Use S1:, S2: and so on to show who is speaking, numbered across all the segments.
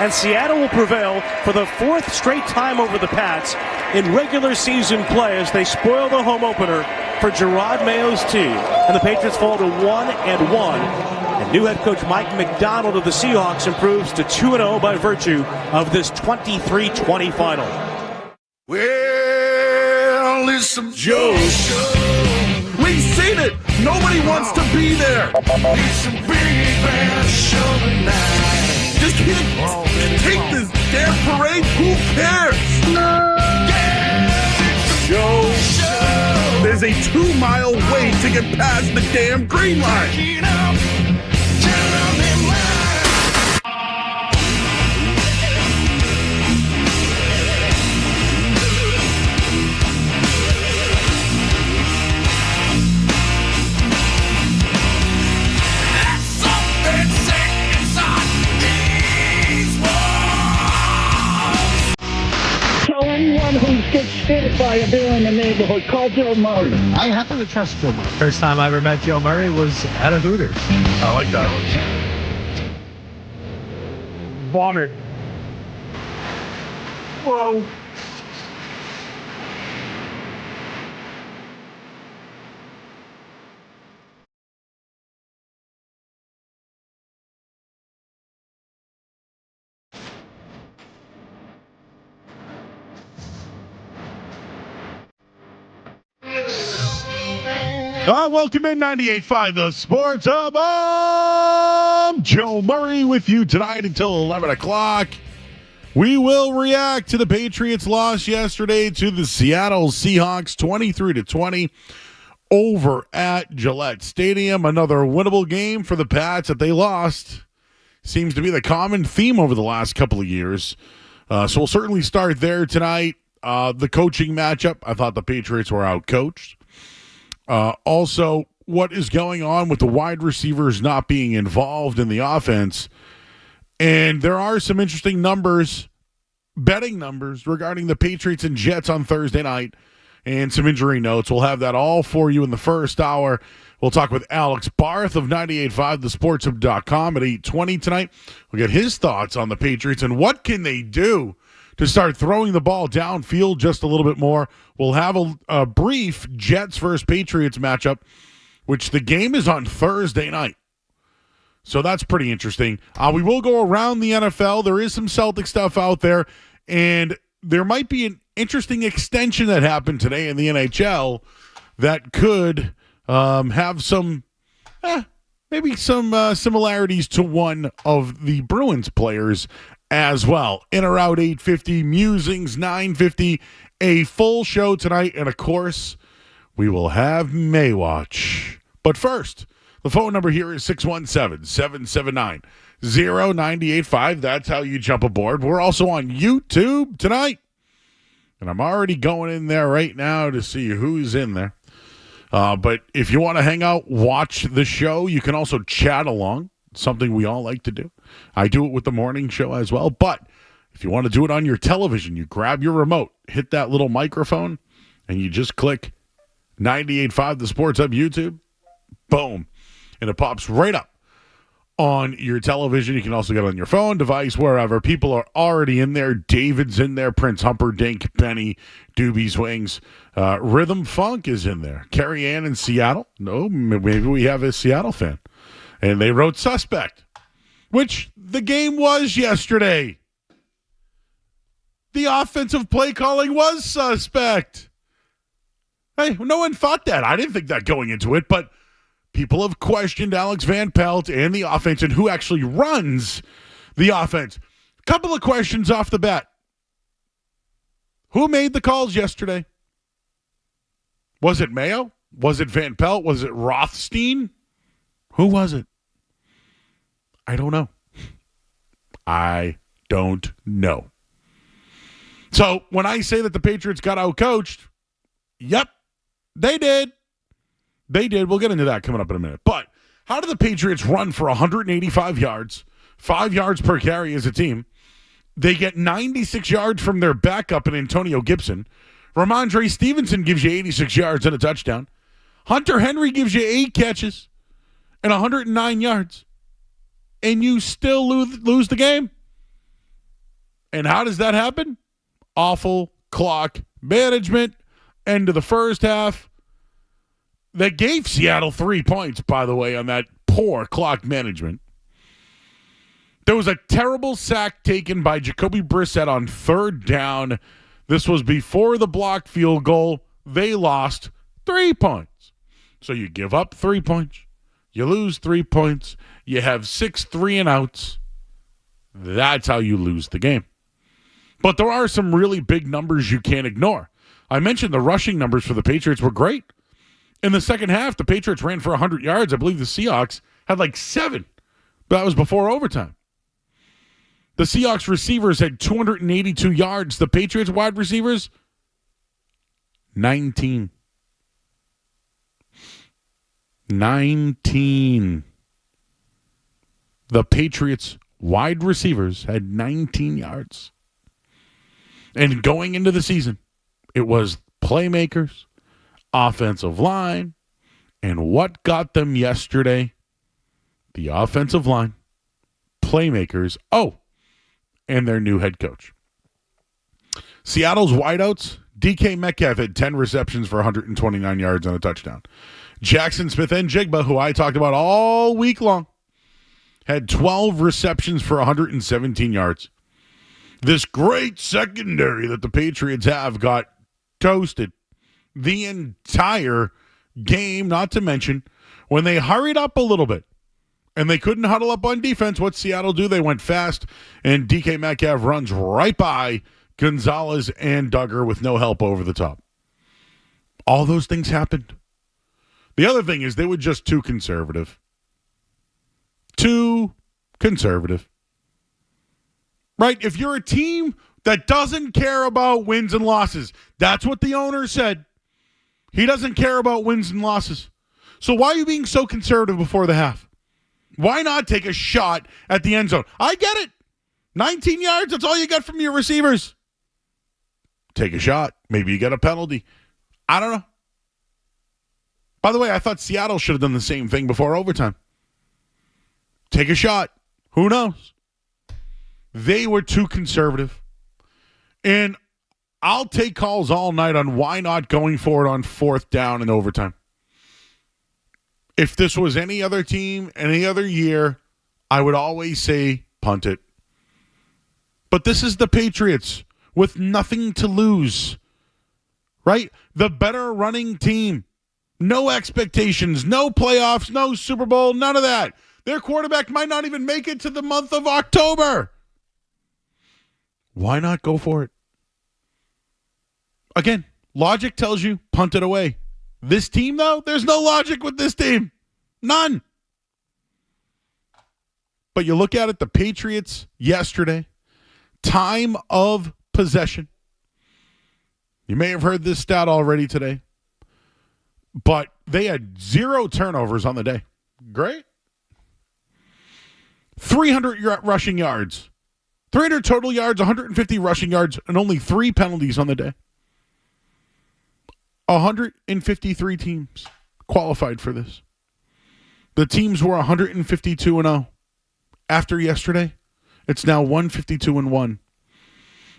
S1: and Seattle will prevail for the fourth straight time over the Pats in regular season play as they spoil the home opener for Gerard Mayo's team. And the Patriots fall to 1-1. And new head coach Mike McDonald of the Seahawks improves to 2-0 by virtue of this 23-20 final.
S2: Well, it's some Joe show. We've seen it. Nobody wants to be there. It's some big bad show tonight. Just can't take this damn parade. Who cares? Yeah, Joe show. There's a 2-mile wait to get past the damn green line.
S3: Anyone who gets scared by a beer in the neighborhood, call Joe Murray.
S4: I happen to trust Joe Murray. First time I ever met Joe Murray was at a Hooters.
S2: I like that.
S3: Vomit. Whoa.
S5: Welcome in 98.5 The Sports Hub. I'm Joe Murray with you tonight until 11 o'clock. We will react to the Patriots' loss yesterday to the Seattle Seahawks, 23-20 over at Gillette Stadium. Another winnable game for the Pats that they lost. Seems to be the common theme over the last couple of years. So we'll certainly start there tonight. The coaching matchup, I thought the Patriots were outcoached. Also, what is going on with the wide receivers not being involved in the offense? And there are some interesting numbers, betting numbers, regarding the Patriots and Jets on Thursday night and some injury notes. We'll have that all for you in the first hour. We'll talk with Alex Barth of 98.5 thesportshub.com at 8:20 tonight. We'll get his thoughts on the Patriots and what can they do to start throwing the ball downfield just a little bit more. We'll have a brief Jets versus Patriots matchup, which the game is on Thursday night. So that's pretty interesting. We will go around the NFL. There is some Celtic stuff out there, and there might be an interesting extension that happened today in the NHL that could have some, maybe some similarities to one of the Bruins players as well. In or out 8:50, Musings 9:50, a full show tonight, and of course, we will have Maywatch. But first, the phone number here is 617-779-0985. That's how you jump aboard. We're also on YouTube tonight, and I'm already going in there right now to see who's in there. But if you want to hang out, watch the show, you can also chat along, something we all like to do. I do it with the morning show as well, but if you want to do it on your television, you grab your remote, hit that little microphone, and you just click 98.5 The Sports Hub YouTube. Boom. And it pops right up on your television. You can also get it on your phone device, wherever. People are already in there. David's in there. Prince Humperdinck, Benny, Doobie's Wings. Rhythm Funk is in there. Carrie Ann in Seattle. No, maybe we have a Seattle fan. And they wrote suspect, which the game was yesterday. The offensive play calling was suspect. Hey, no one thought that. I didn't think that going into it, but people have questioned Alex Van Pelt and the offense and who actually runs the offense. Couple of questions off the bat. Who made the calls yesterday? Was it Mayo? Was it Van Pelt? Was it Rothstein? Who was it? I don't know. I don't know. So when I say that the Patriots got outcoached, yep, they did. They did. We'll get into that coming up in a minute. But how did the Patriots run for 185 yards, 5 yards per carry as a team? They get 96 yards from their backup in Antonio Gibson. Ramondre Stevenson gives you 86 yards and a touchdown. Hunter Henry gives you 8 catches and 109 yards. And you still lose the game. And how does that happen? Awful clock management. End of the first half. That gave Seattle 3 points, by the way, on that poor clock management. There was a terrible sack taken by Jacoby Brissett on third down. This was before the blocked field goal. They lost 3 points. So you give up 3 points. You lose 3 points. You have 6 3-and-outs. That's how you lose the game. But there are some really big numbers you can't ignore. I mentioned the rushing numbers for the Patriots were great. In the second half, the Patriots ran for 100 yards. I believe the Seahawks had like 7. But that was before overtime. The Seahawks receivers had 282 yards. The Patriots wide receivers, 19. 19. The Patriots wide receivers had 19 yards. And going into the season, it was playmakers, offensive line, and what got them yesterday? The offensive line, playmakers, and their new head coach. Seattle's wideouts, DK Metcalf had 10 receptions for 129 yards and a touchdown. Jackson Smith-Njigba, who I talked about all week long, had 12 receptions for 117 yards. This great secondary that the Patriots have got toasted the entire game, not to mention when they hurried up a little bit and they couldn't huddle up on defense. What Seattle do? They went fast, and DK Metcalf runs right by Gonzalez and Duggar with no help over the top. All those things happened. The other thing is they were just too conservative. Too conservative. Right? If you're a team that doesn't care about wins and losses, that's what the owner said. He doesn't care about wins and losses. So why are you being so conservative before the half? Why not take a shot at the end zone? I get it. 19 yards, that's all you got from your receivers. Take a shot. Maybe you get a penalty. I don't know. By the way, I thought Seattle should have done the same thing before overtime. Take a shot. Who knows? They were too conservative. And I'll take calls all night on why not going for it on fourth down in overtime. If this was any other team, any other year, I would always say punt it. But this is the Patriots with nothing to lose, right? The better running team. No expectations, no playoffs, no Super Bowl, none of that. Their quarterback might not even make it to the month of October. Why not go for it? Again, logic tells you punt it away. This team, though, there's no logic with this team. None. But you look at it, the Patriots yesterday, time of possession. You may have heard this stat already today, but they had 0 turnovers on the day. Great. 300 rushing yards. 300 total yards, 150 rushing yards, and only 3 penalties on the day. 153 teams qualified for this. The teams were 152-0. After yesterday, it's now 152-1.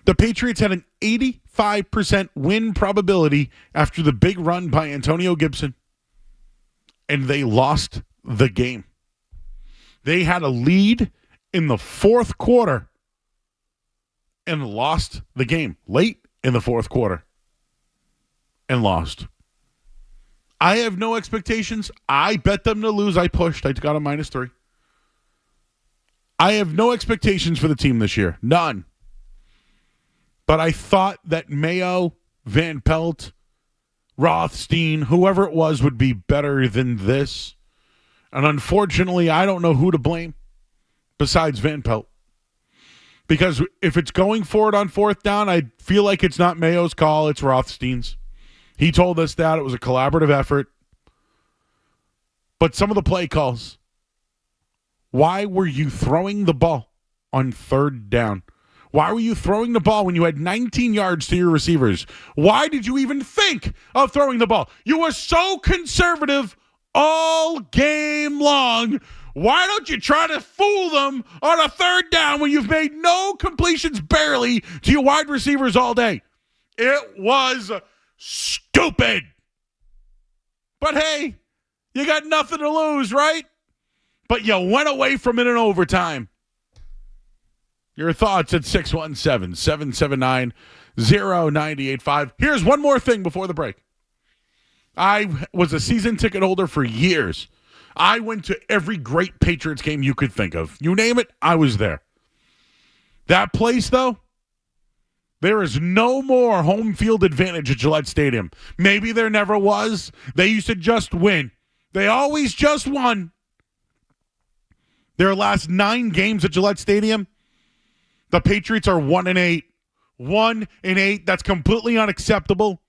S5: The Patriots had an 85% win probability after the big run by Antonio Gibson, and they lost the game. They had a lead in the fourth quarter and lost the game late in the fourth quarter and lost. I have no expectations. I bet them to lose. I pushed. I got a -3. I have no expectations for the team this year. None. But I thought that Mayo, Van Pelt, Rothstein, whoever it was, would be better than this. And unfortunately, I don't know who to blame besides Van Pelt. Because if it's going for it on fourth down, I feel like it's not Mayo's call, it's Rothstein's. He told us that it was a collaborative effort. But some of the play calls, why were you throwing the ball on third down? Why were you throwing the ball when you had 19 yards to your receivers? Why did you even think of throwing the ball? You were so conservative all game long. Why don't you try to fool them on a third down when you've made no completions barely to your wide receivers all day? It was stupid. But hey, you got nothing to lose, right? But you went away from it in overtime. Your thoughts at 617-779-0985. Here's one more thing before the break. I was a season ticket holder for years. I went to every great Patriots game you could think of. You name it, I was there. That place, though, there is no more home field advantage at Gillette Stadium. Maybe there never was. They used to just win. They always just won. Their last 9 games at Gillette Stadium, the Patriots are 1-8. 1-8. That's completely unacceptable.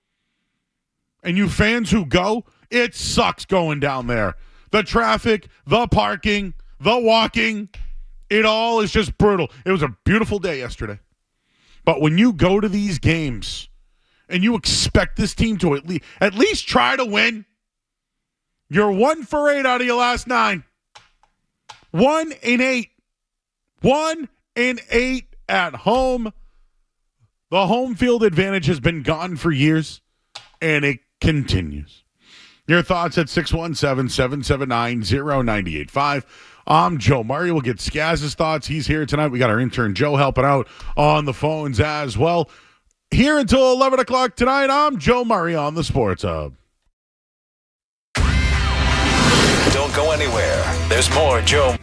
S5: And you fans who go, it sucks going down there. The traffic, the parking, the walking, it all is just brutal. It was a beautiful day yesterday. But when you go to these games and you expect this team to at least try to win, you're 1 for 8 out of your last 9. 1-8. 1-8 at home. The home field advantage has been gone for years, and it continues. Your thoughts at 617-779-0985. I'm Joe Murray. We'll get Skaz's thoughts. He's here tonight. We got our intern Joe helping out on the phones as well. Here until 11 o'clock tonight, I'm Joe Murray on the Sports Hub.
S6: Don't go anywhere. There's more Joe.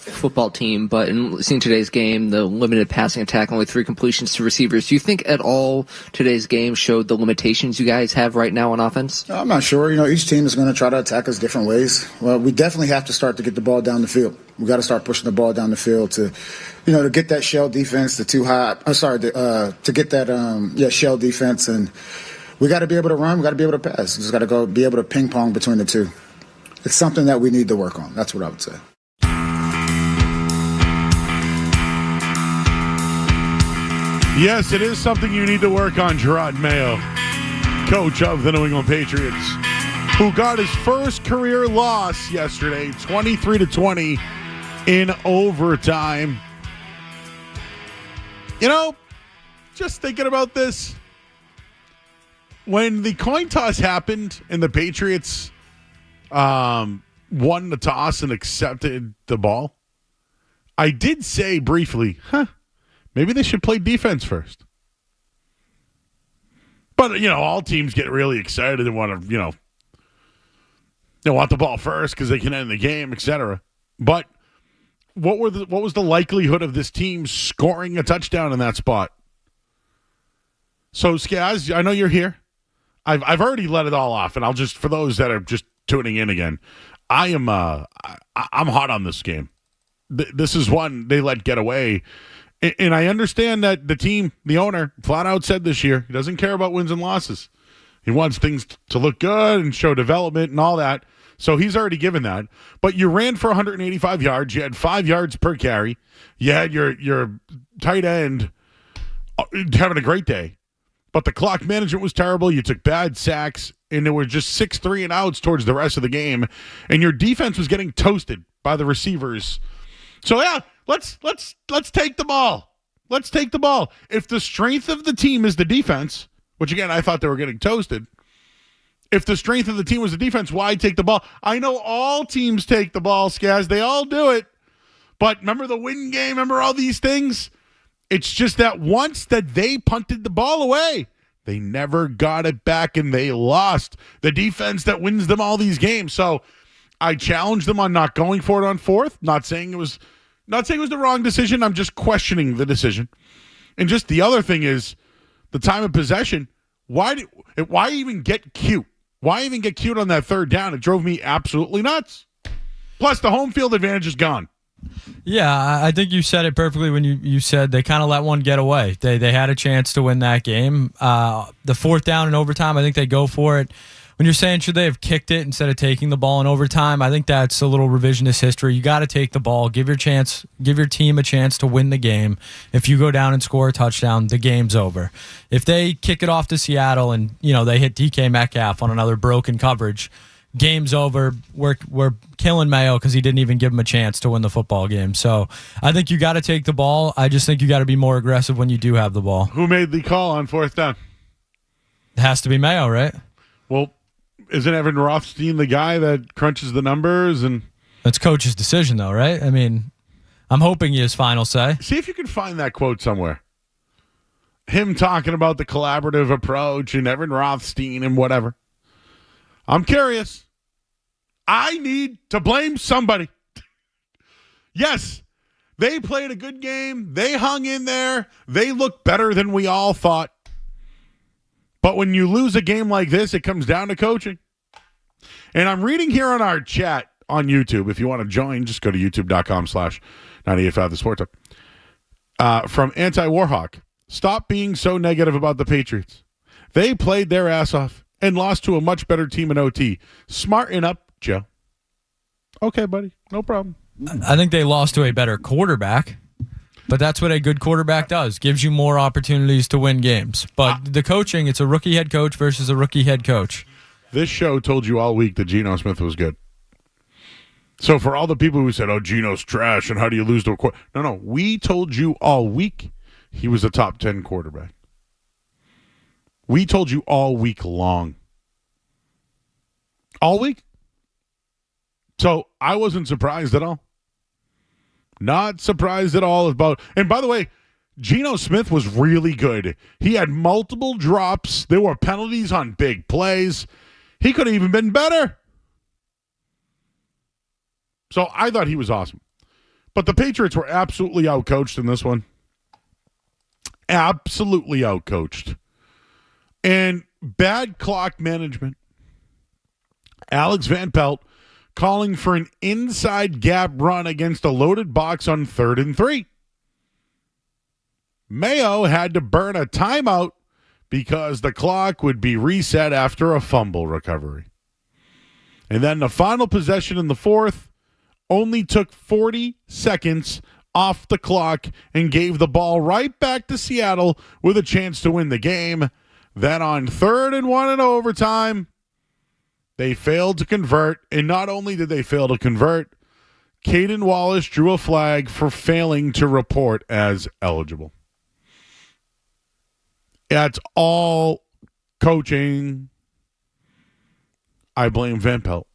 S7: football team, but in seeing today's game, the limited passing attack, only 3 completions to receivers, do you think at all today's game showed the limitations you guys have right now on offense?
S8: I'm not sure. Each team is going to try to attack us different ways. Well, we definitely have to start to get the ball down the field. We got to start pushing the ball down the field to get that shell defense, to get that shell defense, and we got to be able to run. We got to be able to pass. We just got to be able to ping pong between the two. It's something that we need to work on. That's what I would say.
S5: Yes, it is something you need to work on, Gerard Mayo, coach of the New England Patriots, who got his first career loss yesterday, 23-20 in overtime. Just thinking about this, when the coin toss happened and the Patriots won the toss and accepted the ball, I did say briefly, maybe they should play defense first. But, all teams get really excited and want to, they want the ball first because they can end the game, etc. But what was the likelihood of this team scoring a touchdown in that spot? So, Skaz, I know you're here. I've already let it all off, and I'll just, for those that are just tuning in again, I'm hot on this game. This is one they let get away. And I understand that the team, the owner, flat out said this year, he doesn't care about wins and losses. He wants things to look good and show development and all that. So he's already given that. But you ran for 185 yards. You had 5 yards per carry. You had your tight end having a great day. But the clock management was terrible. You took bad sacks, and there were just 6 3-and-outs towards the rest of the game. And your defense was getting toasted by the receivers. So, yeah, let's take the ball. Let's take the ball. If the strength of the team is the defense, which, again, I thought they were getting toasted. If the strength of the team was the defense, why take the ball? I know all teams take the ball, Skaz. They all do it. But remember the win game? Remember all these things? It's just that once that they punted the ball away, they never got it back and they lost. The defense that wins them all these games. So I challenged them on not going for it on fourth. Not saying it was the wrong decision. I'm just questioning the decision. And just the other thing is the time of possession. Why even get cute? Why even get cute on that third down? It drove me absolutely nuts. Plus, the home field advantage is gone.
S9: Yeah, I think you said it perfectly when you said they kind of let one get away. They had a chance to win that game. The fourth down in overtime, I think they go for it. When you're saying should they have kicked it instead of taking the ball in overtime, I think that's a little revisionist history. You got to take the ball, give your team a chance to win the game. If you go down and score a touchdown, the game's over. If they kick it off to Seattle and they hit DK Metcalf on another broken coverage, game's over. We're killing Mayo because he didn't even give him a chance to win the football game. So I think you got to take the ball. I just think you got to be more aggressive when you do have the ball.
S5: Who made the call on fourth down?
S9: It has to be Mayo, right?
S5: Well, isn't Evan Rothstein the guy that crunches the numbers? And
S9: that's coach's decision, though, right? I mean, I'm hoping he has final say.
S5: See if you can find that quote somewhere. Him talking about the collaborative approach and Evan Rothstein and whatever. I'm curious. I need to blame somebody. Yes, they played a good game. They hung in there. They looked better than we all thought. But when you lose a game like this, it comes down to coaching. And I'm reading here on our chat on YouTube. If you want to join, just go to youtube.com/985 The Sports Hub. From Anti-Warhawk. Stop being so negative about the Patriots. They played their ass off and lost to a much better team in OT. Smarten up, Joe. Okay, buddy. No problem.
S9: I think they lost to a better quarterback. But that's what a good quarterback does. Gives you more opportunities to win games. But the coaching, it's a rookie head coach versus a rookie head coach.
S5: This show told you all week that Geno Smith was good. So for all the people who said, Geno's trash and how do you lose to a quarterback? No, we told you all week he was a top 10 quarterback. We told you all week long. All week? So I wasn't surprised at all. Not surprised at all about. And by the way, Geno Smith was really good. He had multiple drops. There were penalties on big plays. He could have even been better. So I thought he was awesome. But the Patriots were absolutely outcoached in this one. Absolutely outcoached. And bad clock management. Alex Van Pelt calling for an inside gap run against a loaded box on 3rd and 3. Mayo had to burn a timeout because the clock would be reset after a fumble recovery. And then the final possession in the fourth only took 40 seconds off the clock and gave the ball right back to Seattle with a chance to win the game. Then on 3rd and 1 in overtime, they failed to convert. And not only did they fail to convert, Caden Wallace drew a flag for failing to report as eligible. That's all coaching. I blame Van Pelt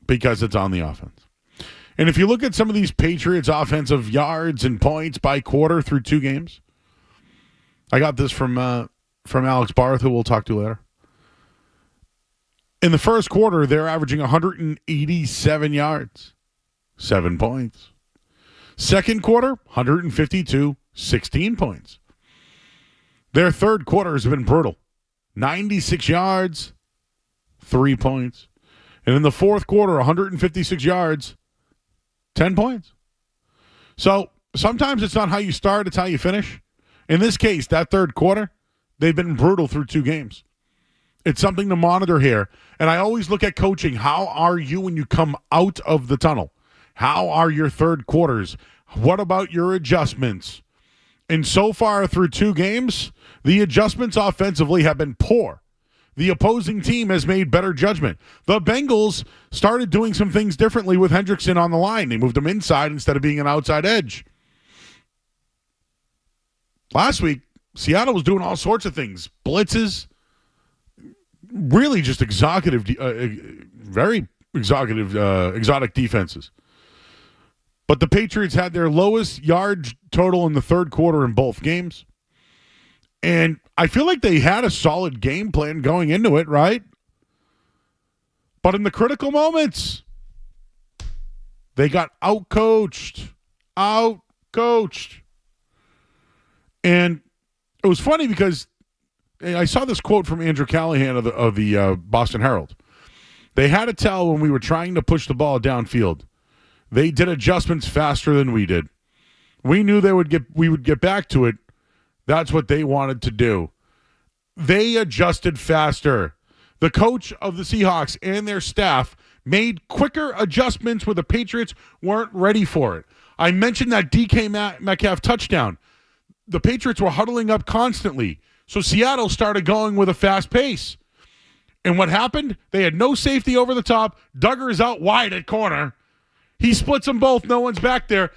S5: because it's on the offense. And if you look at some of these Patriots offensive yards and points by quarter through 2 games, I got this from Alex Barth, who we'll talk to later. In the first quarter, they're averaging 187 yards, 7 points. Second quarter, 152, 16 points. Their third quarters have been brutal. 96 yards, 3 points. And in the fourth quarter, 156 yards, 10 points. So sometimes it's not how you start, it's how you finish. In this case, that third quarter, they've been brutal through 2 games. It's something to monitor here. And I always look at coaching. How are you when you come out of the tunnel? How are your third quarters? What about your adjustments? And so far through 2 games, the adjustments offensively have been poor. The opposing team has made better judgment. The Bengals started doing some things differently with Hendrickson on the line. They moved him inside instead of being an outside edge. Last week, Seattle was doing all sorts of things. Blitzes, really just very exotic defenses. But the Patriots had their lowest yard total in the third quarter in both games. And I feel like they had a solid game plan going into it, right? But in the critical moments, they got outcoached. And it was funny because I saw this quote from Andrew Callahan of the Boston Herald. They had to tell when we were trying to push the ball downfield. They did adjustments faster than we did. We knew we would get back to it. That's what they wanted to do. They adjusted faster. The coach of the Seahawks and their staff made quicker adjustments where the Patriots weren't ready for it. I mentioned that DK Metcalf touchdown. The Patriots were huddling up constantly. So Seattle started going with a fast pace. And what happened? They had no safety over the top. Duggar is out wide at corner. He splits them both. No one's back there.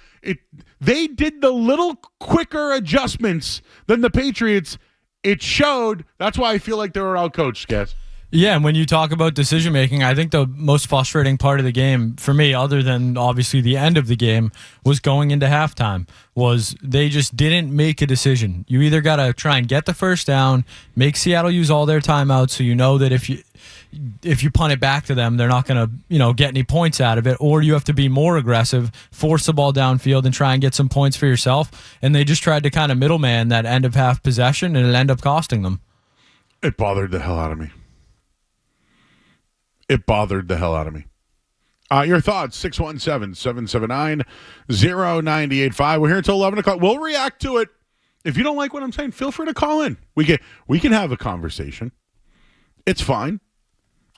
S5: They did the little quicker adjustments than the Patriots. It showed. That's why I feel like they were outcoached, guys.
S9: Yeah, and when you talk about decision-making, I think the most frustrating part of the game, for me, other than obviously the end of the game, was going into halftime, was they just didn't make a decision. You either got to try and get the first down, make Seattle use all their timeouts so you know that if you punt it back to them, they're not going to get any points out of it, or you have to be more aggressive, force the ball downfield, and try and get some points for yourself. And they just tried to kind of middleman that end of half possession, and it ended up costing them.
S5: It bothered the hell out of me. Your thoughts, 617-779-0985. We're here until 11 o'clock. We'll react to it. If you don't like what I'm saying, feel free to call in. We can have a conversation. It's fine.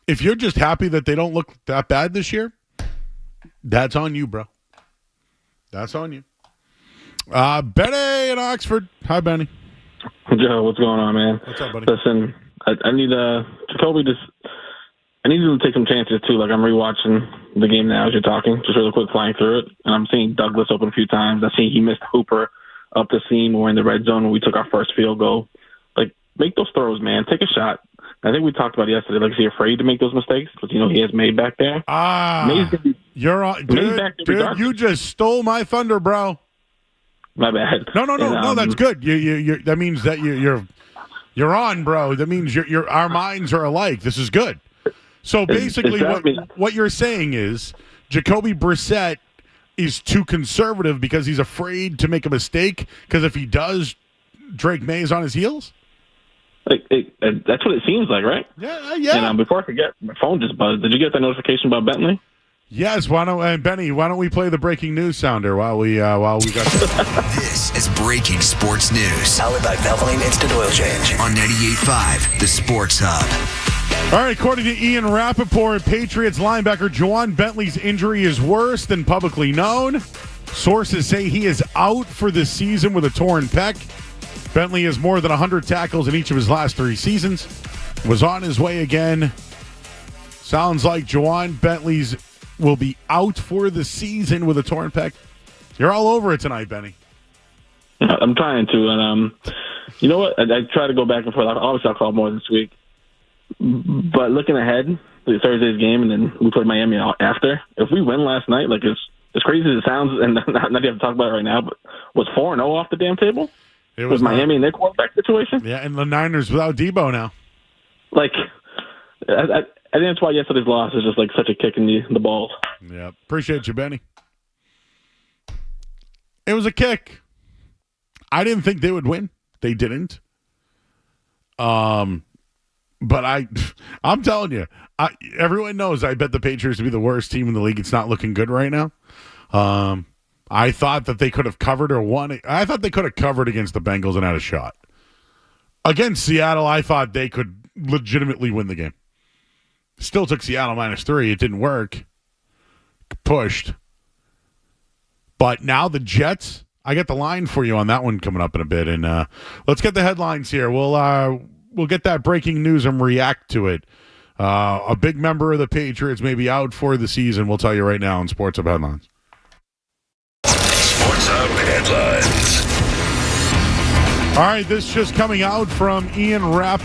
S5: If you're just happy that they don't look that bad this year, that's on you, bro. That's on you. Benny in Oxford. Hi, Benny.
S10: Joe, what's going on, man?
S5: What's up, buddy?
S10: Listen, I need Jacoby I need him to take some chances, too. Like, I'm rewatching the game now as you're talking, just really quick flying through it. And I'm seeing Douglas open a few times. I see he missed Hooper up the seam or in the red zone when we took our first field goal. Like, make those throws, man. Take a shot. I think we talked about it yesterday. Like, is he afraid to make those mistakes? Because, he has May back there.
S5: You're on. Dude, you just stole my thunder, bro.
S10: My bad.
S5: No, that's good. You that means that you're on, bro. That means our minds are alike. This is good. So basically, what you're saying is Jacoby Brissett is too conservative because he's afraid to make a mistake? Because if he does, Drake May is on his heels?
S10: That's what it seems like, right?
S5: Yeah.
S10: And before I forget, my phone just buzzed. Did you get that notification about Bentley?
S5: Yes. Benny? Why don't we play the breaking news sounder while we got
S11: This is breaking sports news.
S6: Powered by Valvoline Instant Oil Change.
S11: On 98.5, the Sports Hub.
S5: All right, according to Ian Rappaport, Patriots linebacker Juwan Bentley's injury is worse than publicly known. Sources say he is out for the season with a torn pec. Bentley has more than 100 tackles in each of his last 3 seasons. Was on his way again. Sounds like Juwan Bentley's will be out for the season with a torn pec. You're all over it tonight, Benny.
S10: I'm trying to, and you know what? I try to go back and forth. Obviously, I'll call more this week. But looking ahead to Thursday's game, and then we play Miami after. If we win last night, like as crazy as it sounds, and not have to talk about it right now, but was 4-0 off the damn table? It was Miami and their quarterback situation?
S5: Yeah, and the Niners without Debo now.
S10: Like, I think that's why yesterday's loss is just like such a kick in the balls.
S5: Yeah, appreciate you, Benny. It was a kick. I didn't think they would win. They didn't. But I'm telling you, everyone knows I bet the Patriots to be the worst team in the league. It's not looking good right now. I thought that they could have covered or won. I thought they could have covered against the Bengals and had a shot. Against Seattle, I thought they could legitimately win the game. Still took Seattle -3. It didn't work. Pushed. But now the Jets, I got the line for you on that one coming up in a bit. And let's get the headlines here. We'll get that breaking news and react to it. A big member of the Patriots may be out for the season. We'll tell you right now on Sports Hub Headlines.
S6: Sports Hub Headlines.
S5: All right, this just coming out from Ian Rapp.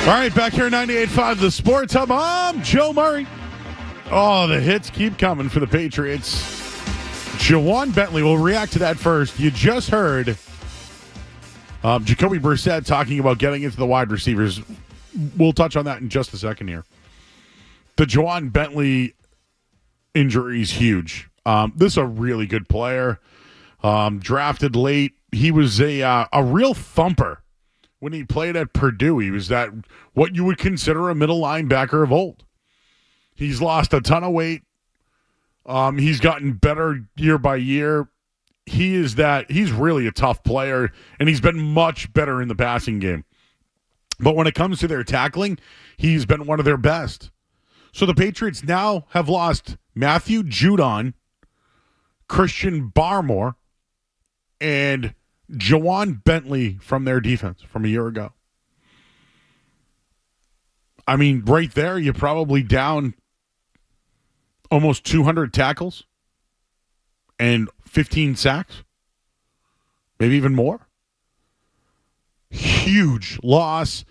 S5: All right, back here at 98.5, the Sports Hub. I'm Joe Murray. Oh, the hits keep coming for the Patriots. Jawan Bentley will react to that first. You just heard Jacoby Brissett talking about getting into the wide receivers. We'll touch on that in just a second here. The Jawan Bentley injury is huge. This is a really good player. Drafted late. He was a real thumper when he played at Purdue. He was that what you would consider a middle linebacker of old. He's lost a ton of weight. He's gotten better year by year. He's really a tough player, and he's been much better in the passing game. But when it comes to their tackling, he's been one of their best. So the Patriots now have lost Matthew Judon, Christian Barmore, and Jawan Bentley from their defense from a year ago. I mean, right there, you're probably down almost 200 tackles and 15 sacks, maybe even more. Huge loss.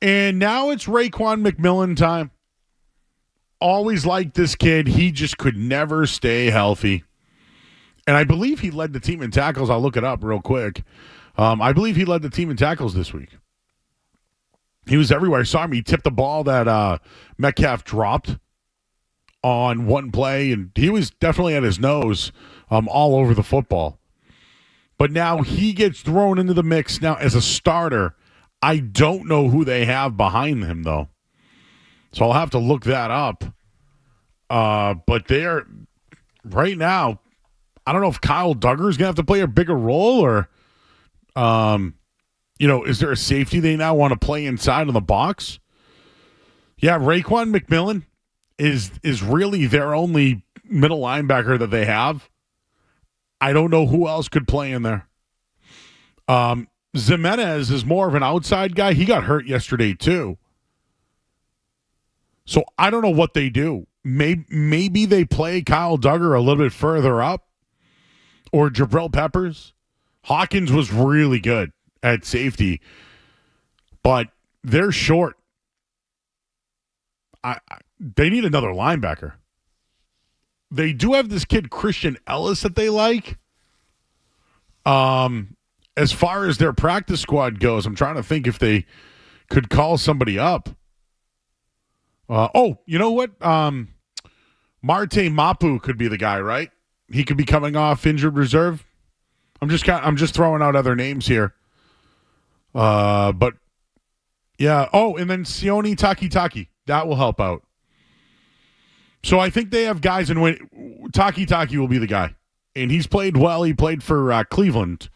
S5: And now it's Raekwon McMillan time. Always liked this kid. He just could never stay healthy. And I believe he led the team in tackles. I'll look it up real quick. I believe he led the team in tackles this week. He was everywhere. I saw him. He tipped the ball that Metcalf dropped on one play, and he was definitely at his nose all over the football. But now he gets thrown into the mix now as a starter. I don't know who they have behind him, though. So I'll have to look that up. But they're, right now, I don't know if Kyle Duggar is going to have to play a bigger role or, is there a safety they now want to play inside of the box? Yeah, Raekwon McMillan is really their only middle linebacker that they have. I don't know who else could play in there. Zimenez is more of an outside guy. He got hurt yesterday too. So I don't know what they do. Maybe they play Kyle Duggar a little bit further up or Jabril Peppers. Hawkins was really good at safety, but they're short. They need another linebacker. They do have this kid, Christian Ellis, that they like. As far as their practice squad goes, I'm trying to think if they could call somebody up. You know what? Marte Mapu could be the guy, right? He could be coming off injured reserve. I'm just throwing out other names here. But yeah. Oh, and then Sione Takitaki. That will help out. So I think they have guys in win. Taki will be the guy. And he's played well. He played for Cleveland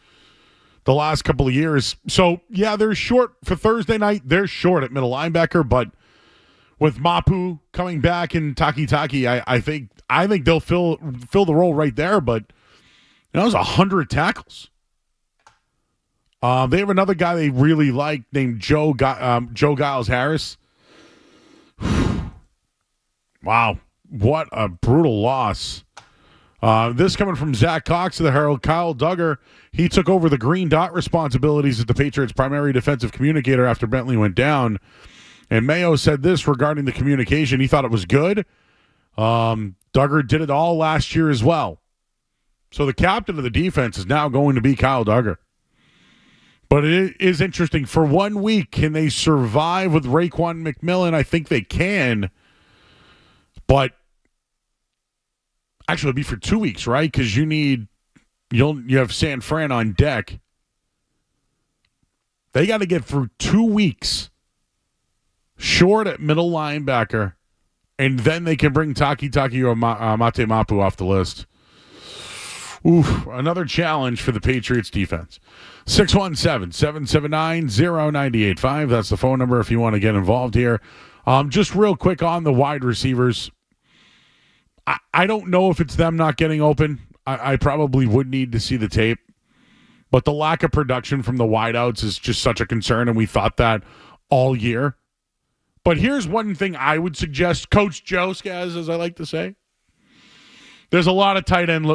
S5: the last couple of years. So, yeah, they're short for Thursday night. They're short at middle linebacker, but with Mapu coming back and Taki, I think they'll fill the role right there, but that was 100 tackles. They have another guy they really like named Joe Giles Harris. Wow, what a brutal loss. This coming from Zach Cox of the Herald. Kyle Duggar, he took over the green dot responsibilities as the Patriots' primary defensive communicator after Bentley went down. And Mayo said this regarding the communication. He thought it was good. Duggar did it all last year as well. So the captain of the defense is now going to be Kyle Duggar. But it is interesting. For 1 week, can they survive with Raekwon McMillan? I think they can. But actually, it'll be for 2 weeks, right? Because you have San Fran on deck. They got to get through 2 weeks short at middle linebacker, and then they can bring Taki or Mate Mapu off the list. Oof, another challenge for the Patriots defense. 617-779-0985. That's the phone number if you want to get involved here. Just real quick on the wide receivers. I don't know if it's them not getting open. I probably would need to see the tape. But the lack of production from the wideouts is just such a concern, and we thought that all year. But here's one thing I would suggest, Coach Joe Skaz, as I like to say. There's a lot of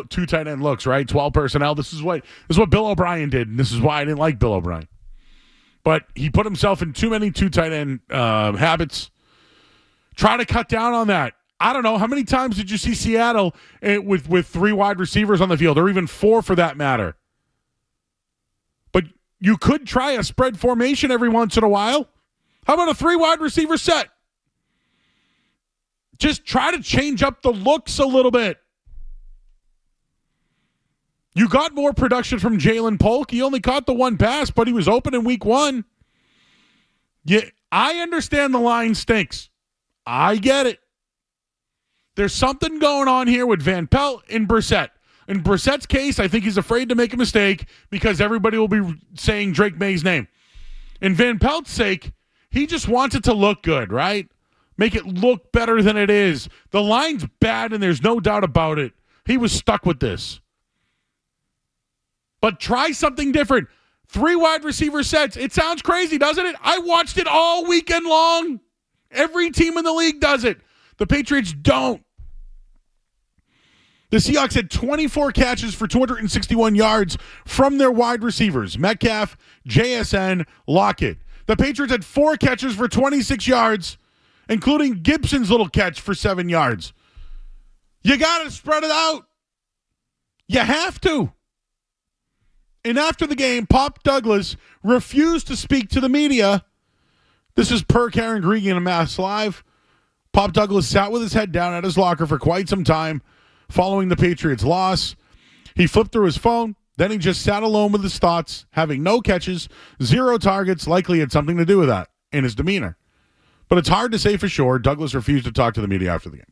S5: two tight end looks, right? 12 personnel. This is what Bill O'Brien did, and this is why I didn't like Bill O'Brien. But he put himself in too many two tight end habits. Try to cut down on that. I don't know. How many times did you see Seattle with 3 wide receivers on the field, or even 4 for that matter? But you could try a spread formation every once in a while. How about a 3 wide receiver set? Just try to change up the looks a little bit. You got more production from Jalen Polk. He only caught the 1 pass, but he was open in week 1. Yeah, I understand the line stinks. I get it. There's something going on here with Van Pelt and Brissett. In Brissett's case, I think he's afraid to make a mistake because everybody will be saying Drake May's name. In Van Pelt's sake, he just wants it to look good, right? Make it look better than it is. The line's bad, and there's no doubt about it. He was stuck with this. But try something different. 3 wide receiver sets. It sounds crazy, doesn't it? I watched it all weekend long. Every team in the league does it. The Patriots don't. The Seahawks had 24 catches for 261 yards from their wide receivers, Metcalf, JSN, Lockett. The Patriots had 4 catches for 26 yards, including Gibson's little catch for 7 yards. You got to spread it out. You have to. And after the game, Pop Douglas refused to speak to the media. This is per Karen Gregan in Mass Live. Pop Douglas sat with his head down at his locker for quite some time following the Patriots' loss. He flipped through his phone. Then he just sat alone with his thoughts, having no catches, 0 targets, likely had something to do with that in his demeanor. But it's hard to say for sure. Douglas refused to talk to the media after the game.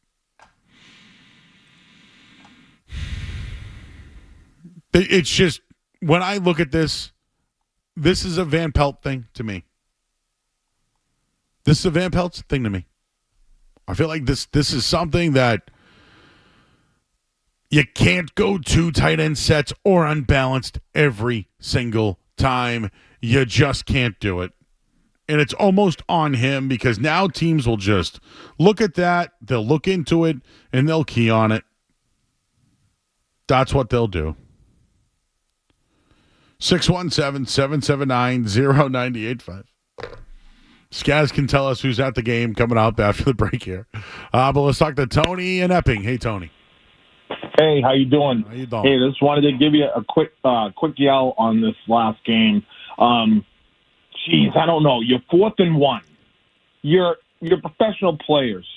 S5: It's just, when I look at this, this is a Van Pelt thing to me. This is a Van Pelt thing to me. I feel like this is something that you can't go 2 tight end sets or unbalanced every single time. You just can't do it. And it's almost on him because now teams will just look at that, they'll look into it, and they'll key on it. That's what they'll do. 617-779-0985. Skaz can tell us who's at the game coming up after the break here. But let's talk to Tony in Epping. Hey, Tony.
S12: Hey, how you doing?
S5: How you doing?
S12: Hey, just wanted to give you a quick yell on this last game. Geez, I don't know. You're 4th and 1. You're professional players.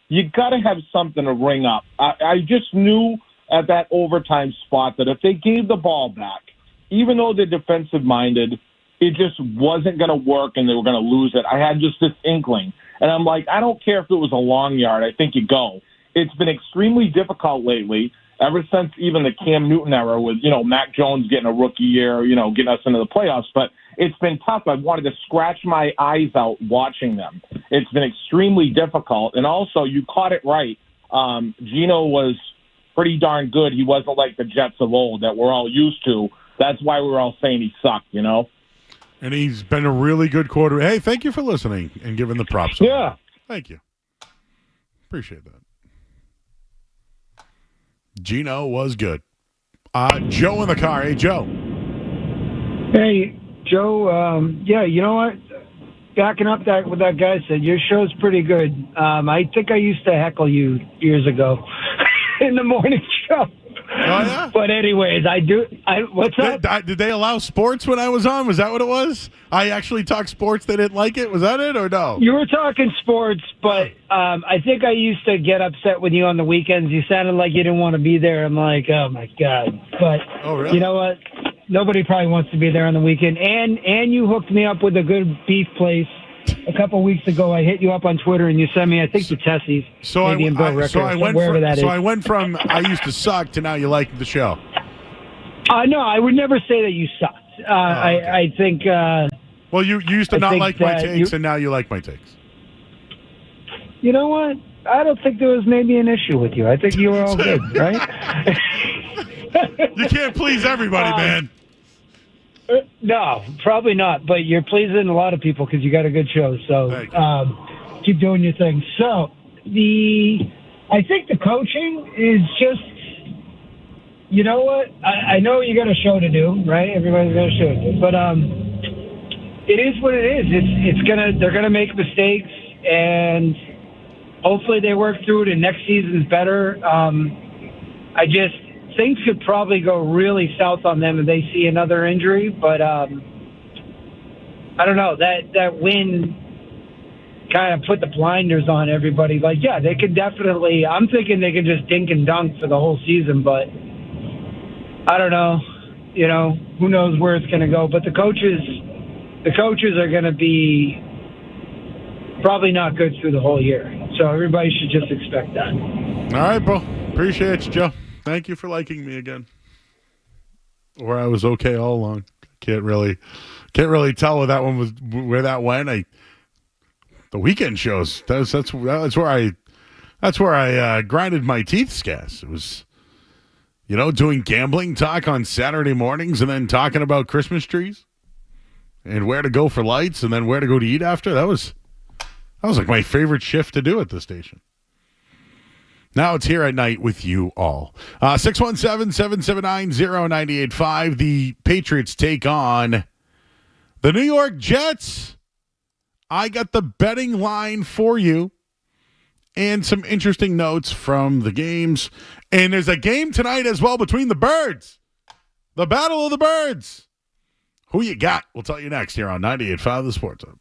S12: You got to have something to ring up. I just knew at that overtime spot that if they gave the ball back, even though they're defensive-minded, it just wasn't going to work and they were going to lose it. I had just this inkling. And I'm like, I don't care if it was a long yard. I think you go. It's been extremely difficult lately, ever since even the Cam Newton era with, Mac Jones getting a rookie year, getting us into the playoffs. But it's been tough. I've wanted to scratch my eyes out watching them. It's been extremely difficult. And also, you caught it right. Geno was pretty darn good. He wasn't like the Jets of old that we're all used to. That's why we were all saying he sucked,
S5: And he's been a really good quarterback. Hey, thank you for listening and giving the props.
S12: Yeah.
S5: Thank you. Appreciate that. Gino was good. Joe in the car. Hey, Joe.
S3: Hey, Joe. Yeah, you know what? Backing up what that guy said, your show's pretty good. I think I used to heckle you years ago in the morning show.
S5: Oh, yeah?
S3: But anyways, what's up?
S5: Did they allow sports when I was on? Was that what it was? I actually talked sports. They didn't like it. Was that it or no?
S3: You were talking sports, but I think I used to get upset with you on the weekends. You sounded like you didn't want to be there. I'm like, oh, my God. But
S5: really?
S3: You know what? Nobody probably wants to be there on the weekend. And you hooked me up with a good beef place. A couple of weeks ago, I hit you up on Twitter, and you sent me, I think, the Tessies.
S5: I went from I used to suck to now you like the show.
S3: No, I would never say that you sucked. Okay. I think.
S5: Well, you used to not like my takes, and now you like my takes.
S3: You know what? I don't think there was maybe an issue with you. I think you were all good, right?
S5: You can't please everybody, man.
S3: No, probably not. But you're pleasing a lot of people because you got a good show. So keep doing your thing. So I think the coaching is just, you know what? I know you got a show to do, right? Everybody's got a show to do. But it is what it is. They're gonna make mistakes, and hopefully they work through it. And next season's better. Things could probably go really south on them if they see another injury. But I don't know, that win kind of put the blinders on everybody. Like, yeah, they could definitely. I'm thinking they can just dink and dunk for the whole season, but I don't know. Who knows where it's going to go? But the coaches are going to be probably not good through the whole year. So everybody should just expect that.
S5: All right, bro. Appreciate you, Joe. Thank you for liking me again. Or I was okay all along. Can't really tell where that one was, where that went. The weekend shows. That's where I grinded my teeth, Scass. It was, doing gambling talk on Saturday mornings and then talking about Christmas trees and where to go for lights and then where to go to eat after. That was like my favorite shift to do at the station. Now it's Here at Night with you all. 617-779-0985. The Patriots take on the New York Jets. I got the betting line for you and some interesting notes from the games. And there's a game tonight as well between the Birds. The Battle of the Birds. Who you got? We'll tell you next here on 98.5 The Sports Hub.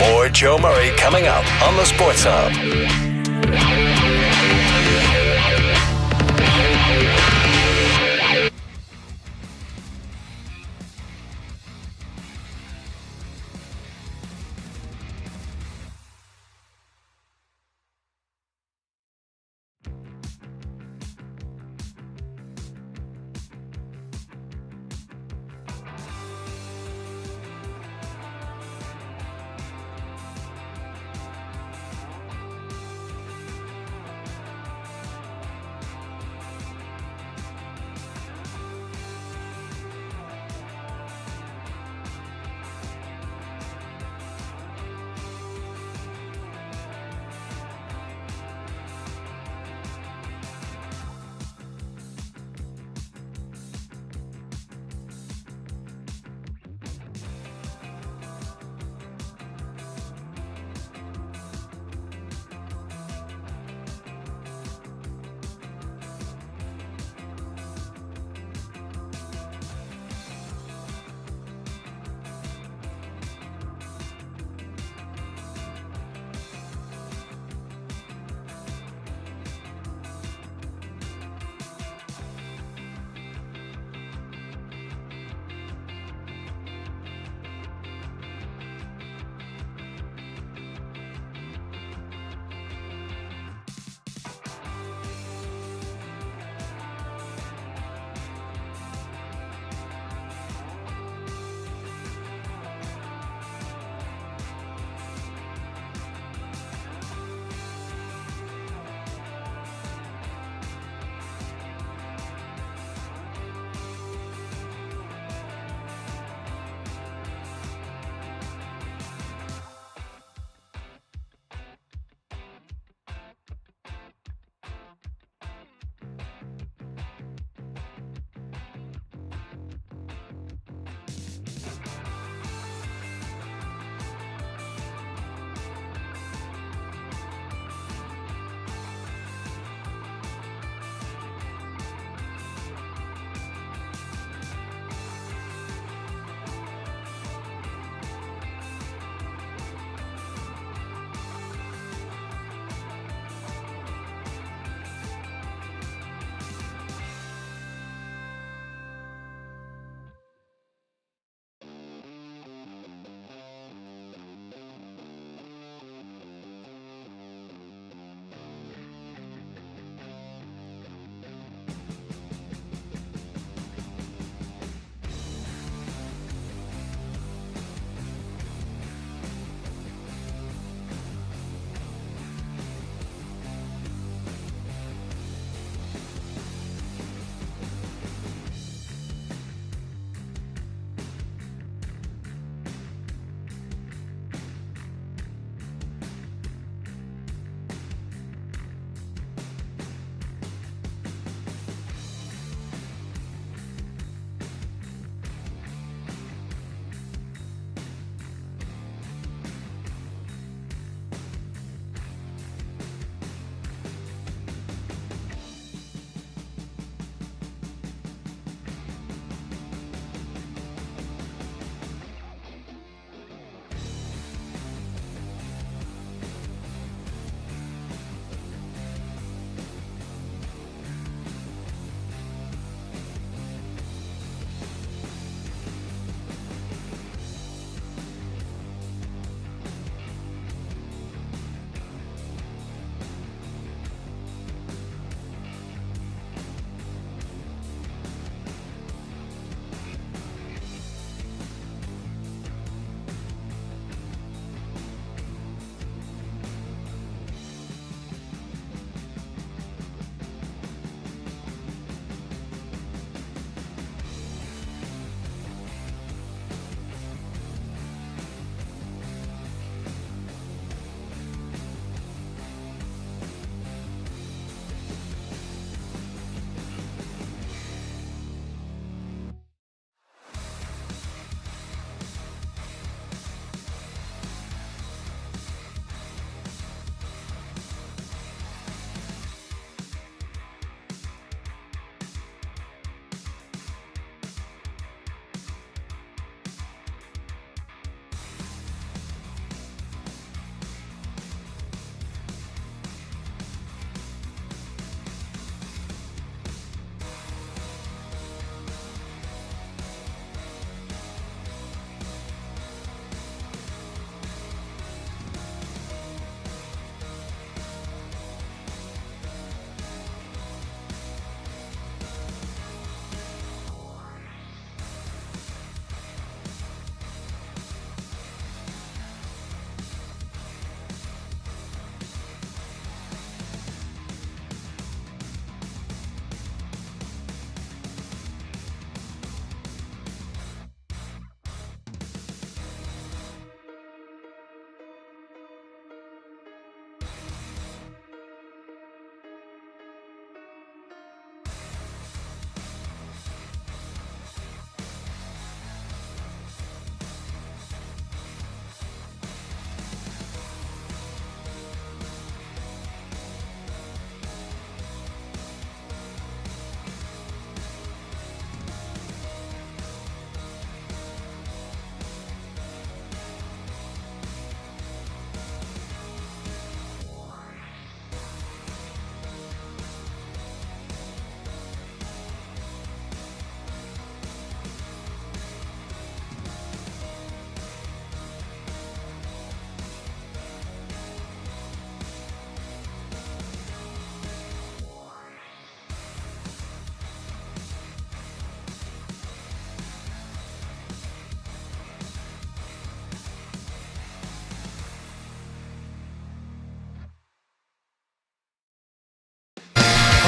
S6: More Joe Murray coming up on The Sports Hub.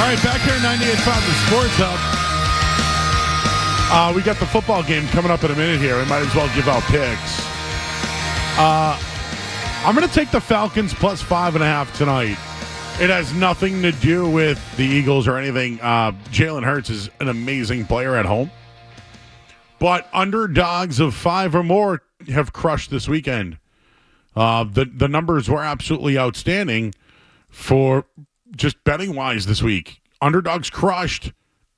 S5: All right, back here at 98.5 The Sports Hub. We got the football game coming up in a minute here. We might as well give out picks. I'm going to take the Falcons plus 5.5 tonight. It has nothing to do with the Eagles or anything. Jalen Hurts is an amazing player at home. But underdogs of 5 or more have crushed this weekend. The numbers were absolutely outstanding for just betting-wise this week. Underdogs crushed.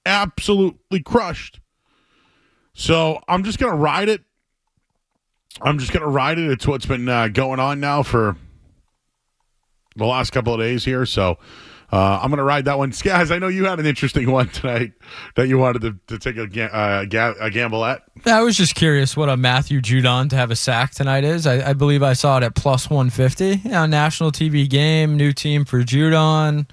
S5: Absolutely crushed. So I'm just going to ride it. It's what's been going on now for the last couple of days here. So I'm going to ride that one. Skaz, I know you had an interesting one tonight that you wanted to take a gamble at.
S9: I was just curious what a Matthew Judon to have a sack tonight is. I believe I saw it at plus 150. National TV game, new team for Judon.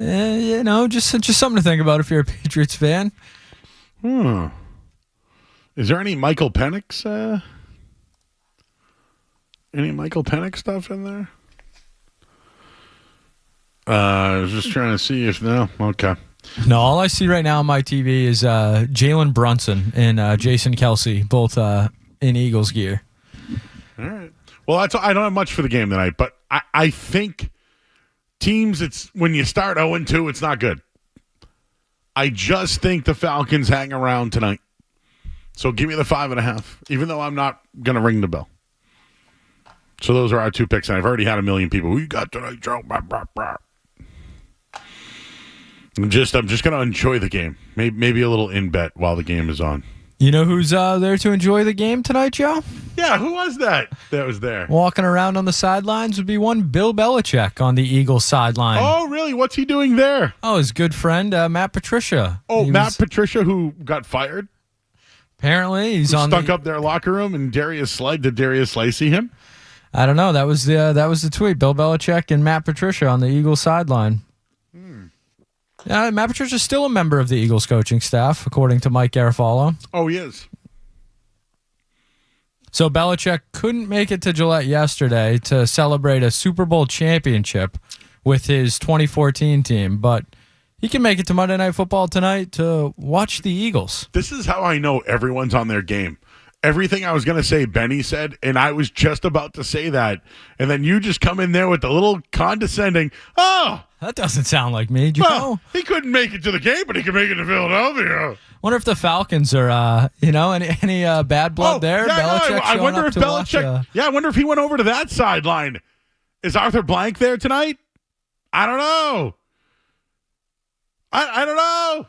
S9: Just something to think about if you're a Patriots fan.
S5: Is there any Michael Penix? Any Michael Penix stuff in there? I was just trying to see if no. Okay.
S9: No, all I see right now on my TV is Jalen Brunson and Jason Kelsey, both in Eagles gear.
S5: All right. Well, I don't have much for the game tonight, but I think teams, it's when you start 0-2, it's not good. I just think the Falcons hang around tonight. So give me the 5.5, even though I'm not going to ring the bell. So those are our two picks, and I've already had a million people. Who you got tonight, Joe? I'm just going to enjoy the game. Maybe a little in bet while the game is on.
S9: You know who's there to enjoy the game tonight, Joe?
S5: Yeah, who was that was there?
S9: Walking around on the sidelines would be one Bill Belichick on the Eagles sideline.
S5: Oh, really? What's he doing there?
S9: Oh, his good friend, Matt Patricia.
S5: Oh, Matt Patricia, who got fired?
S9: Apparently, he's on
S5: stunk up their locker room, and did Darius Slay see him?
S9: I don't know. That was the tweet. Bill Belichick and Matt Patricia on the Eagles sideline. Matt Patricia's still a member of the Eagles coaching staff, according to Mike Garafolo.
S5: Oh, he is.
S9: So Belichick couldn't make it to Gillette yesterday to celebrate a Super Bowl championship with his 2014 team, but he can make it to Monday Night Football tonight to watch the Eagles.
S5: This is how I know everyone's on their game. Everything I was going to say, Benny said, and I was just about to say that. And then you just come in there with the little condescending, oh!
S9: That doesn't sound like me.
S5: Well, he couldn't make it to the game, but he can make it to Philadelphia.
S9: Wonder if the Falcons are, any bad blood there?
S5: Yeah,
S9: Belichick
S5: I wonder if
S9: Belichick.
S5: I wonder if he went over to that sideline. Is Arthur Blank there tonight? I don't know. I don't know.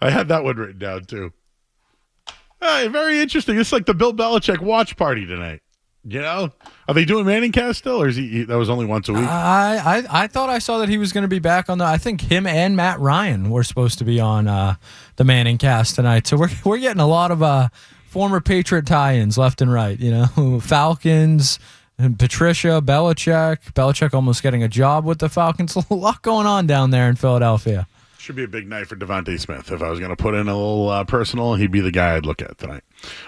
S5: I had that one written down too. Hey, very interesting. It's like the Bill Belichick watch party tonight. Are they doing Manningcast still, or is he that was only once a week?
S9: I thought I saw that he was going to be back on I think him and Matt Ryan were supposed to be on the Manningcast tonight. So we're getting a lot of former Patriot tie-ins left and right. Falcons and Patricia, Belichick almost getting a job with the Falcons. A lot going on down there in Philadelphia.
S5: Should be a big night for Devontae Smith. If I was going to put in a little personal, he'd be the guy I'd look at tonight.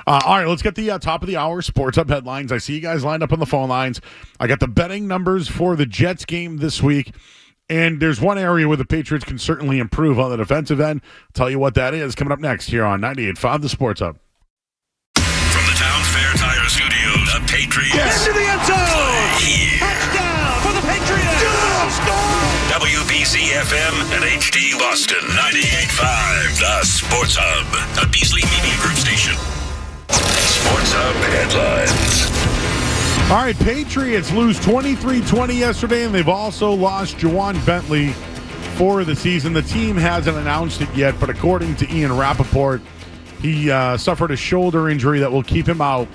S5: All right, let's get the top of the hour Sports Hub headlines. I see you guys lined up on the phone lines. I got the betting numbers for the Jets game this week, and there's one area where the Patriots can certainly improve on the defensive end. I'll tell you what that is coming up next here on 98.5 The Sports Hub.
S11: From the Town Fair Tire Studios, the Patriots.
S1: Into the end zone! Touchdown for the Patriots!
S11: WBC FM and HD Boston 98.5, the Sports Hub, a Beasley Media Group station. Sports Hub headlines.
S5: All right, Patriots lose 23-20 yesterday, and they've also lost Juwan Bentley for the season. The team hasn't announced it yet, but according to Ian Rappaport, he suffered a shoulder injury that will keep him out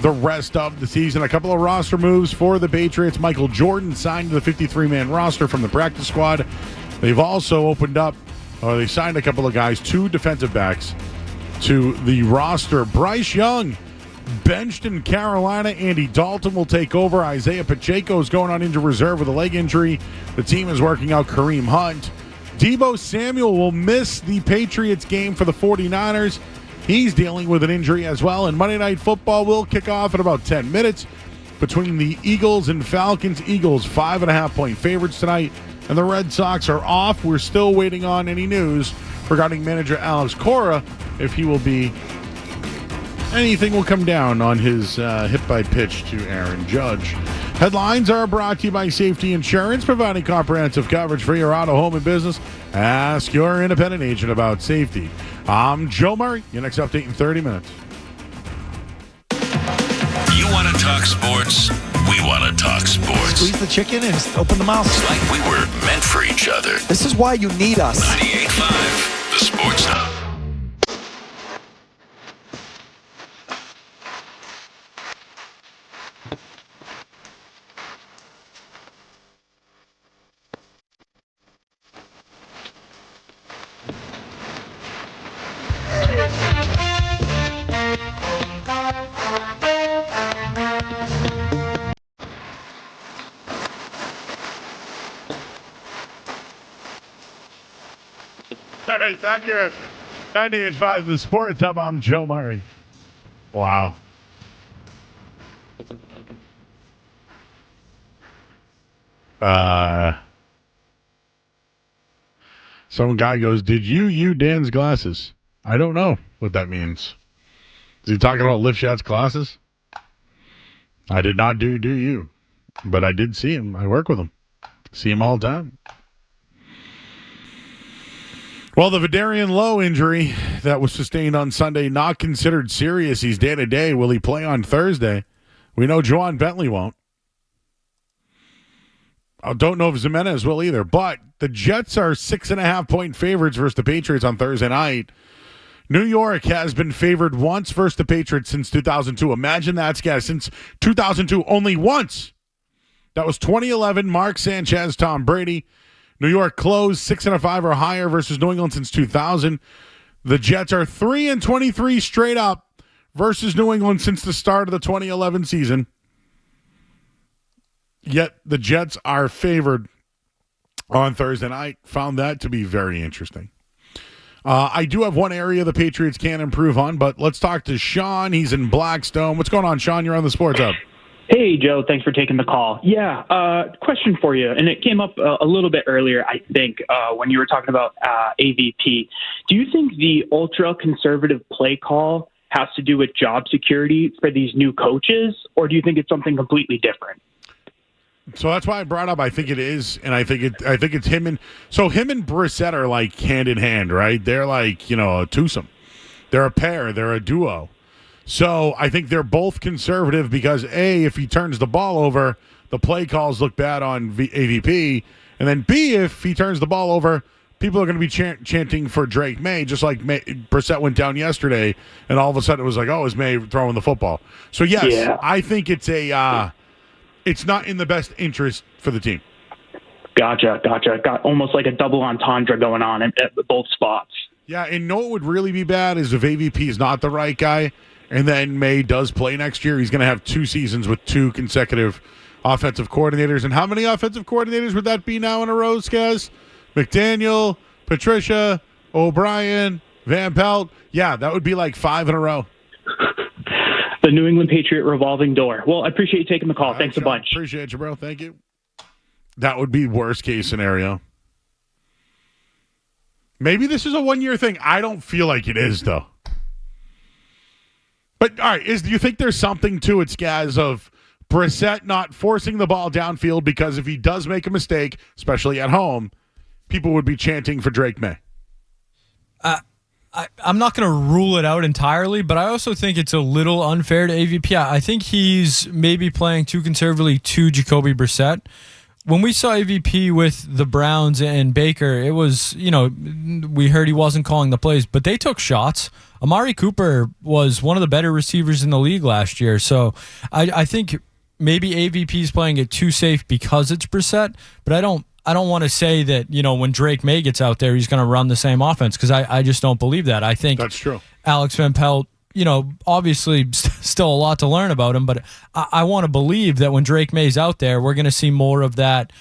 S5: the rest of the season. A couple of roster moves for the Patriots. Michael Jordan signed to the 53-man roster from the practice squad. They've also they signed a couple of guys, 2 defensive backs, to the roster. Bryce Young benched in Carolina. Andy Dalton will take over. Isaiah Pacheco is going on injured reserve with a leg injury. The team is working out Kareem Hunt. Deebo Samuel will miss the Patriots game for the 49ers. He's dealing with an injury as well. And Monday Night Football will kick off in about 10 minutes between the Eagles and Falcons. Eagles 5.5-point favorites tonight, and the Red Sox are off. We're still waiting on any news regarding manager Alex Cora, if he will be. Anything will come down on his hit by pitch to Aaron Judge. Headlines are brought to you by Safety Insurance, providing comprehensive coverage for your auto, home, and business. Ask your independent agent about safety. I'm Joe Murray. Your next update in 30 minutes.
S11: You want to talk sports? We want to talk sports.
S13: Squeeze the chicken and open the mouth.
S11: It's like we were meant for each other.
S13: This is why you need us.
S11: 98.5, the Sports Hub.
S5: Thank you. 98.5 the Sports Hub. I'm Joe Murray. Wow. Some guy goes, did you Dan's glasses? I don't know what that means. Is he talking about Lifshat's glasses? I did not do you. But I did see him. I work with him. See him all the time. Well, the Vidarian Lowe injury that was sustained on Sunday, not considered serious. He's day-to-day. Will he play on Thursday? We know Juwan Bentley won't. I don't know if Jimenez will either. But the Jets are 6.5-point favorites versus the Patriots on Thursday night. New York has been favored once versus the Patriots since 2002. Imagine that, guys. Since 2002, only once. That was 2011, Mark Sanchez, Tom Brady. New York closed 6.5 or higher versus New England since 2000. The Jets are 3-23 straight up versus New England since the start of the 2011 season. Yet the Jets are favored on Thursday night. Found that to be very interesting. I do have one area the Patriots can improve on, but let's talk to Sean. He's in Blackstone. What's going on, Sean? You're on the Sports Hub.
S14: Hey, Joe. Thanks for taking the call. Yeah, question for you, and it came up a little bit earlier, I think, when you were talking about AVP. Do you think the ultra-conservative play call has to do with job security for these new coaches, or do you think it's something completely different?
S5: So that's why I brought up. I think it is, and I think it's him and Brissett are like hand in hand, right? They're like a twosome. They're a pair. They're a duo. So I think they're both conservative because A, if he turns the ball over, the play calls look bad on AVP, and then B, if he turns the ball over, people are going to be chanting for Drake May, just like Brissett went down yesterday, and all of a sudden it was like, oh, is May throwing the football? So yes, yeah. I think it's it's not in the best interest for the team.
S14: Gotcha. Got almost like a double entendre going on at both spots.
S5: Yeah, and what would really be bad is if AVP is not the right guy, and then May does play next year, he's going to have 2 seasons with 2 consecutive offensive coordinators. And how many offensive coordinators would that be now in a row, Skaz? McDaniel, Patricia, O'Brien, Van Pelt. Yeah, that would be like 5 in a row.
S14: The New England Patriot revolving door. Well, I appreciate you taking the call. Thanks a bunch.
S5: Appreciate you, bro. Thank you. That would be worst case scenario. Maybe this is a 1-year thing. I don't feel like it is, though. But, all right, do you think there's something to it, Skaz, of Brissett not forcing the ball downfield because if he does make a mistake, especially at home, people would be chanting for Drake May?
S9: I'm not going to rule it out entirely, but I also think it's a little unfair to AVP. I think he's maybe playing too conservatively to Jacoby Brissett. When we saw AVP with the Browns and Baker, it was, we heard he wasn't calling the plays, but they took shots. Amari Cooper was one of the better receivers in the league last year. So I think maybe AVP is playing it too safe because it's Brissett, but I don't want to say that, when Drake May gets out there, he's going to run the same offense because I just don't believe that. I think
S5: that's true.
S9: Alex Van Pelt, obviously still a lot to learn about him, but I want to believe that when Drake May's out there, we're going to see more of that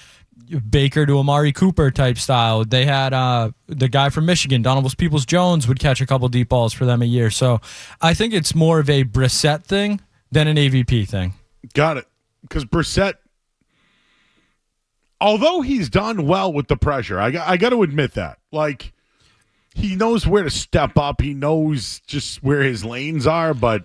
S9: Baker to Amari Cooper type style. They had the guy from Michigan, Donovan Peoples-Jones, would catch a couple deep balls for them a year. So I think it's more of a Brissett thing than an AVP thing.
S5: Got it. because Brissett, although he's done well with the pressure, I got to admit that. Like, he knows where to step up. He knows just where his lanes are, but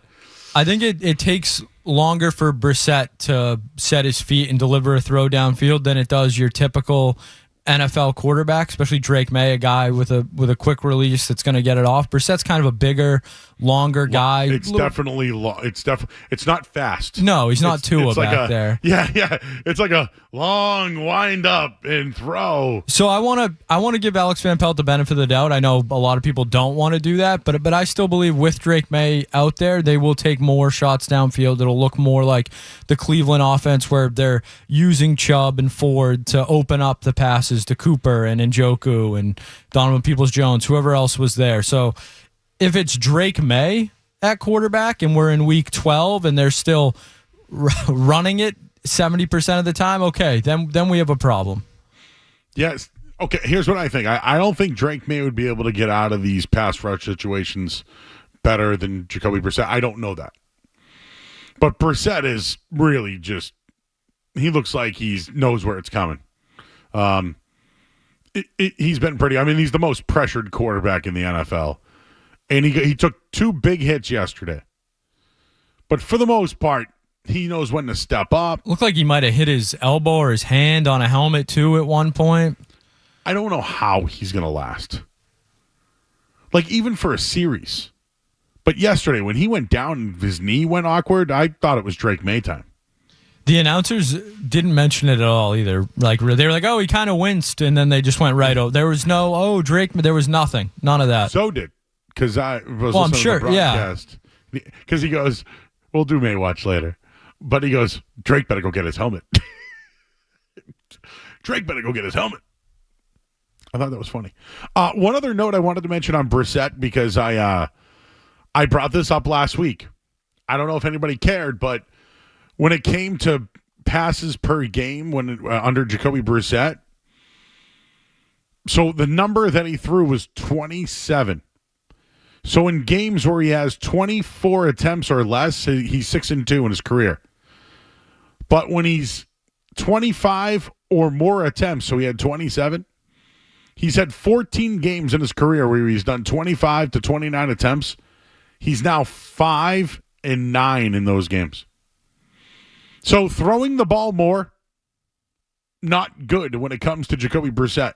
S9: I think it takes longer for Brissett to set his feet and deliver a throw downfield than it does your typical NFL quarterback, especially Drake May, a guy with a quick release that's going to get it off. Brissett's kind of a bigger, longer guy.
S5: It's definitely it's not fast.
S9: No, he's not Tua back there.
S5: Yeah. It's like a long wind up and throw.
S9: So I want to give Alex Van Pelt the benefit of the doubt. I know a lot of people don't want to do that, but I still believe with Drake May out there, they will take more shots downfield. It'll look more like the Cleveland offense where they're using Chubb and Ford to open up the passes to Cooper and Njoku and Donovan Peoples-Jones, whoever else was there. So if it's Drake May at quarterback and we're in week 12 and they're still running it 70% of the time, okay, then we have a problem.
S5: Yes. Okay, here's what I think. I don't think Drake May would be able to get out of these pass rush situations better than Jacoby Brissett. I don't know that. But Brissett is really just, he looks like he knows where it's coming. He's been pretty, he's the most pressured quarterback in the NFL. And he took 2 big hits yesterday. But for the most part, he knows when to step up.
S9: Looked like he might have hit his elbow or his hand on a helmet, too, at one point.
S5: I don't know how he's going to last. Like, even for a series. But yesterday, when he went down and his knee went awkward, I thought it was Drake May time.
S9: The announcers didn't mention it at all either. Like, they were like, oh, he kind of winced, and then they just went right over. There was no, Drake, there was nothing. None of that.
S5: So did. Because I was
S9: I'm
S5: listening
S9: sure,
S5: to the broadcast. Because he goes, we'll do May watch later. But he goes, Drake better go get his helmet. Drake better go get his helmet. I thought that was funny. One other note I wanted to mention on Brissett, because I brought this up last week. I don't know if anybody cared, but when it came to passes per game under Jacoby Brissett, so the number that he threw was 27. So in games where he has 24 attempts or less, he's 6-2 in his career. But when he's 25 or more attempts, so he had 27, he's had 14 games in his career where he's done 25 to 29 attempts. He's now 5-9 in those games. So throwing the ball more, not good when it comes to Jacoby Brissett.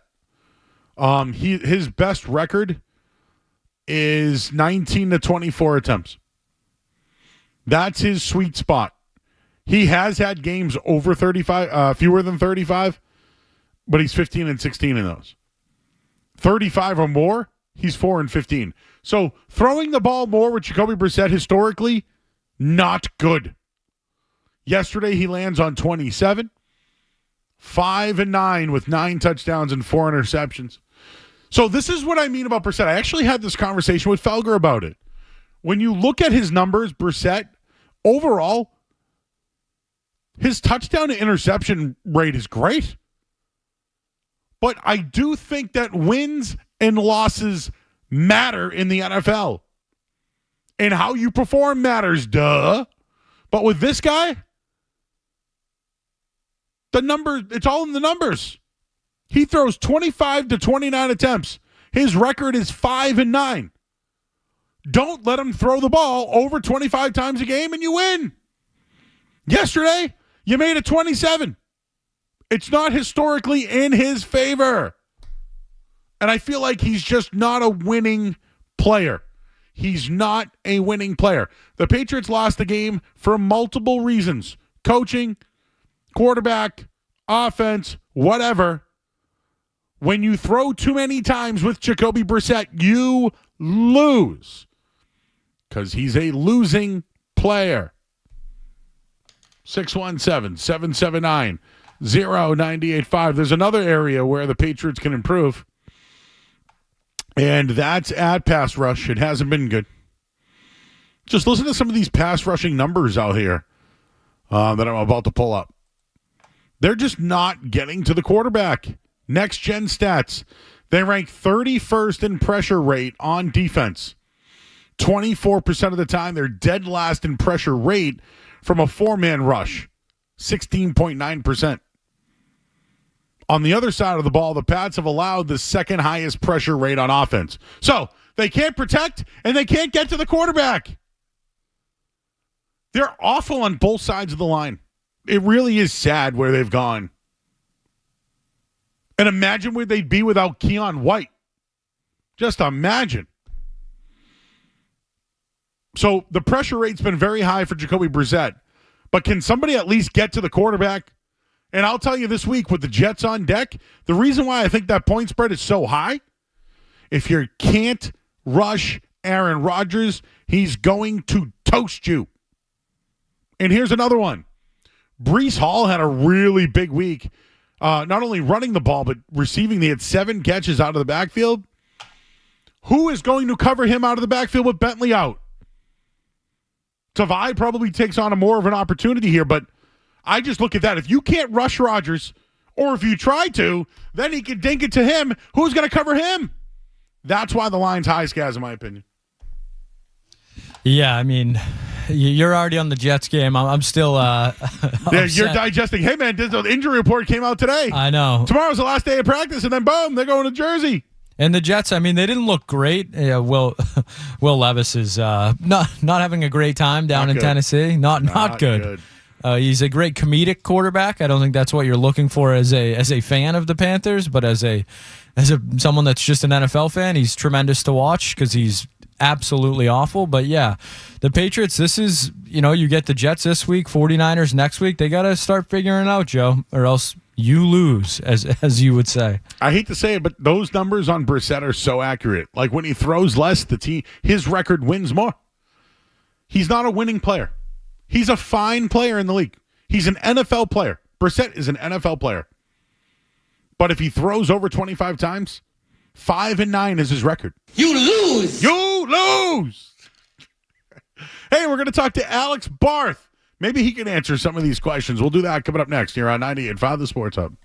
S5: His best record is 19 to 24 attempts. That's his sweet spot. He has had games over 35, fewer than 35, but he's 15-16 in those. 35 or more, he's 4-15. So throwing the ball more with Jacoby Brissett historically, not good. Yesterday he lands on 27, 5-9 with 9 touchdowns and 4 interceptions. So this is what I mean about Brissett. I actually had this conversation with Felger about it. When you look at his numbers, Brissett, overall, his touchdown to interception rate is great. But I do think that wins and losses matter in the NFL. And how you perform matters, duh. But with this guy, the number, it's all in the numbers. He throws 25 to 29 attempts. His record is 5-9. Don't let him throw the ball over 25 times a game and you win. Yesterday, you made it 27. It's not historically in his favor. And I feel like he's just not a winning player. He's not a winning player. The Patriots lost the game for multiple reasons. Coaching, quarterback, offense, whatever. When you throw too many times with Jacoby Brissett, you lose. Because he's a losing player. 617-779-0985. There's another area where the Patriots can improve. And that's at pass rush. It hasn't been good. Just listen to some of these pass rushing numbers out here that I'm about to pull up. They're just not getting to the quarterback. Next gen stats. They rank 31st in pressure rate on defense. 24% of the time, they're dead last in pressure rate from a 4-man rush. 16.9%. On the other side of the ball, the Pats have allowed the second highest pressure rate on offense. So they can't protect and they can't get to the quarterback. They're awful on both sides of the line. It really is sad where they've gone. And imagine where they'd be without Keon White. Just imagine. So the pressure rate's been very high for Jacoby Brissett. But can somebody at least get to the quarterback? And I'll tell you this week with the Jets on deck, the reason why I think that point spread is so high, if you can't rush Aaron Rodgers, he's going to toast you. And here's another one. Breece Hall had a really big week, not only running the ball, but receiving. He had 7 catches out of the backfield. Who is going to cover him out of the backfield with Bentley out? Tavai probably takes on more of an opportunity here, but I just look at that. If you can't rush Rodgers, or if you try to, then he can dink it to him. Who's going to cover him? That's why the line's high, Skaz, in my opinion.
S9: Yeah, I mean, you're already on the Jets game. I'm still
S5: You're digesting. Hey, man, the injury report came out today.
S9: I know.
S5: Tomorrow's the last day of practice, and then boom, they're going to Jersey.
S9: And the Jets, I mean, they didn't look great. Will Levis is not having a great time down in Tennessee. Not good. He's a great comedic quarterback. I don't think that's what you're looking for as a fan of the Panthers, but as someone that's just an NFL fan, he's tremendous to watch because he's absolutely awful. But yeah, the Patriots, this is, you get the Jets this week, 49ers next week. They got to start figuring it out, Joe, or else you lose, as you would say.
S5: I hate to say it, but those numbers on Brissett are so accurate. Like when he throws less, his record wins more. He's not a winning player. He's a fine player in the league. He's an NFL player. Brissett is an NFL player. But if he throws over 25 times, 5-9 is his record.
S15: You lose.
S5: You lose. Hey, we're going to talk to Alex Barth. Maybe he can answer some of these questions. We'll do that coming up next here on 98.5 The Sports Hub.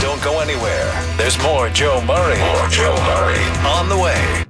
S6: Don't go anywhere. There's more Joe Murray. On the way.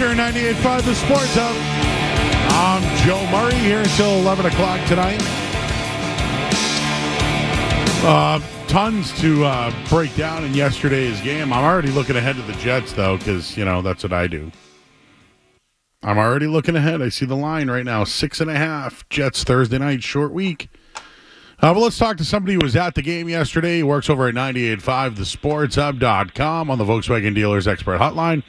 S5: here in 98.5 The Sports Hub. I'm Joe Murray here until 11 o'clock tonight. Tons to break down in yesterday's game. I'm already looking ahead to the Jets, though, because, that's what I do. I'm already looking ahead. I see the line right now, 6.5. Jets Thursday night, short week. But let's talk to somebody who was at the game yesterday. He works over at 98.5 thesportshub.com on the Volkswagen Dealers Expert Hotline.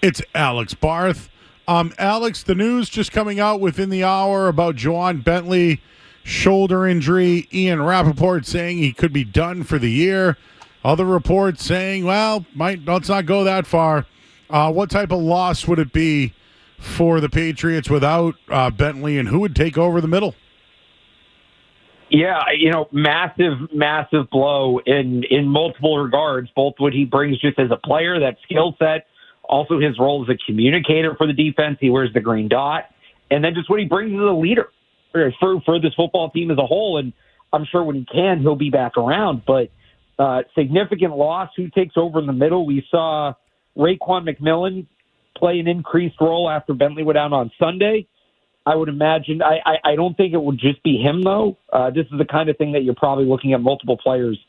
S5: It's Alex Barth. Alex, the news just coming out within the hour about Juwan Bentley, shoulder injury. Ian Rappaport saying he could be done for the year. Other reports saying, let's not go that far. What type of loss would it be for the Patriots without Bentley, and who would take over the middle?
S15: Yeah, massive blow in multiple regards, both what he brings just as a player, that skill set, also his role as a communicator for the defense. He wears the green dot, and then just what he brings as a leader for this football team as a whole. And I'm sure when he can, he'll be back around. But significant loss. Who takes over in the middle? We saw Raekwon McMillan play an increased role after Bentley went out on Sunday. I would imagine. I don't think it would just be him, though. This is the kind of thing that you're probably looking at multiple players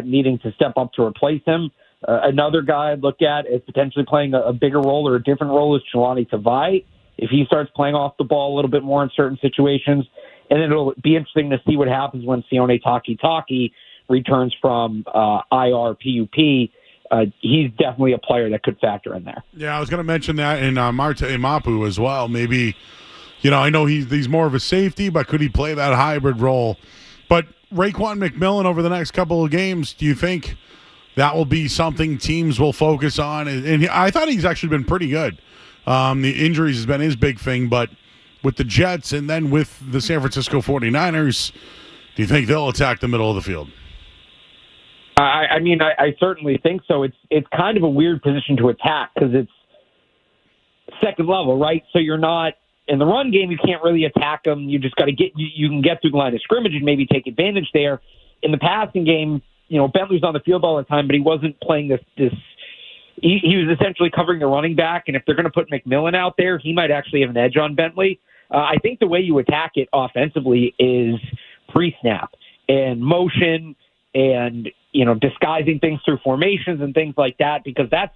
S15: needing to step up to replace him. Another guy I'd look at as potentially playing a bigger role or a different role is Jelani Tavai. If he starts playing off the ball a little bit more in certain situations, and then it'll be interesting to see what happens when Sione Takitaki returns from IR PUP. He's definitely a player that could factor in there.
S5: Yeah, I was going to mention that in Marte Mapu as well. Maybe, I know he's more of a safety, but could he play that hybrid role? But Raekwon McMillan over the next couple of games, do you think that will be something teams will focus on? And I thought he's actually been pretty good. The injuries has been his big thing, but with the Jets and then with the San Francisco 49ers, do you think they'll attack the middle of the field?
S15: I certainly think so. It's kind of a weird position to attack because it's second level, right? So you're not in the run game. You can't really attack them. You just got to you can get through the line of scrimmage and maybe take advantage there. In the passing game, Bentley's on the field all the time, but he wasn't playing this. He was essentially covering the running back, and if they're going to put McMillan out there, he might actually have an edge on Bentley. I think the way you attack it offensively is pre-snap and motion and disguising things through formations and things like that, because that's,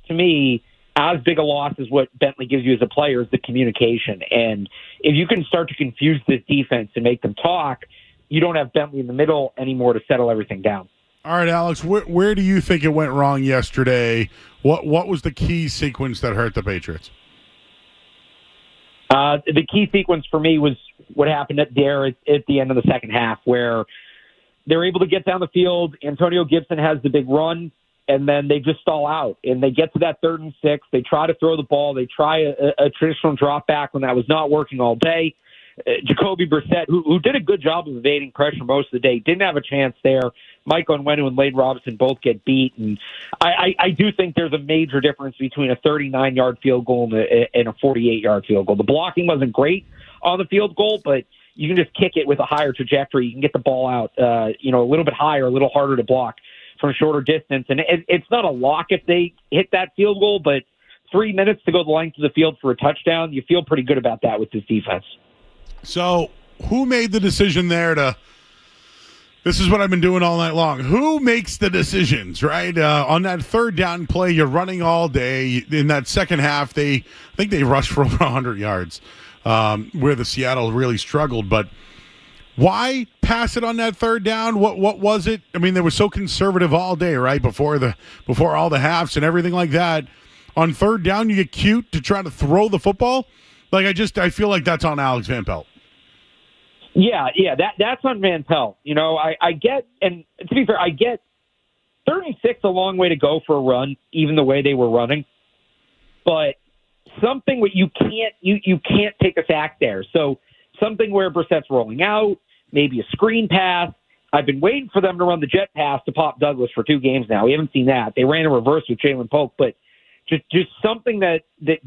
S15: to me, as big a loss as what Bentley gives you as a player is the communication. And if you can start to confuse this defense and make them talk, you don't have Bentley in the middle anymore to settle everything down.
S5: All right, Alex, where do you think it went wrong yesterday? What was the key sequence that hurt the Patriots?
S15: The key sequence for me was what happened at the end of the second half, where they're able to get down the field. Antonio Gibson has the big run, and then they just stall out. And they get to that 3rd and 6. They try to throw the ball. They try a traditional drop back when that was not working all day. Jacoby Brissett, who did a good job of evading pressure most of the day, didn't have a chance there. Mike Onwenu and Lane Robinson both get beat. And I do think there's a major difference between a 39-yard field goal and a 48-yard field goal. The blocking wasn't great on the field goal, but you can just kick it with a higher trajectory. You can get the ball out, a little bit higher, a little harder to block from a shorter distance. And it's not a lock if they hit that field goal, but 3 minutes to go the length of the field for a touchdown, you feel pretty good about that with this defense.
S5: So who made the decision there this is what I've been doing all night long. Who makes the decisions, right? On that 3rd down play, you're running all day. In that second half, I think they rushed for over 100 yards, where the Seattle really struggled. But why pass it on that 3rd down? What was it? I mean, they were so conservative all day, right? Before all the halves and everything like that. On 3rd down, you get cute to try to throw the football. I feel like that's on Alex Van Pelt.
S15: Yeah, that's on Van Pelt. I get, and to be fair, I get 3rd and 6 a long way to go for a run, even the way they were running. But something where you can't take a sack there. So something where Brissett's rolling out, maybe a screen pass. I've been waiting for them to run the jet pass to Pop Douglas for 2 games now. We haven't seen that. They ran a reverse with Jalen Polk, but just something that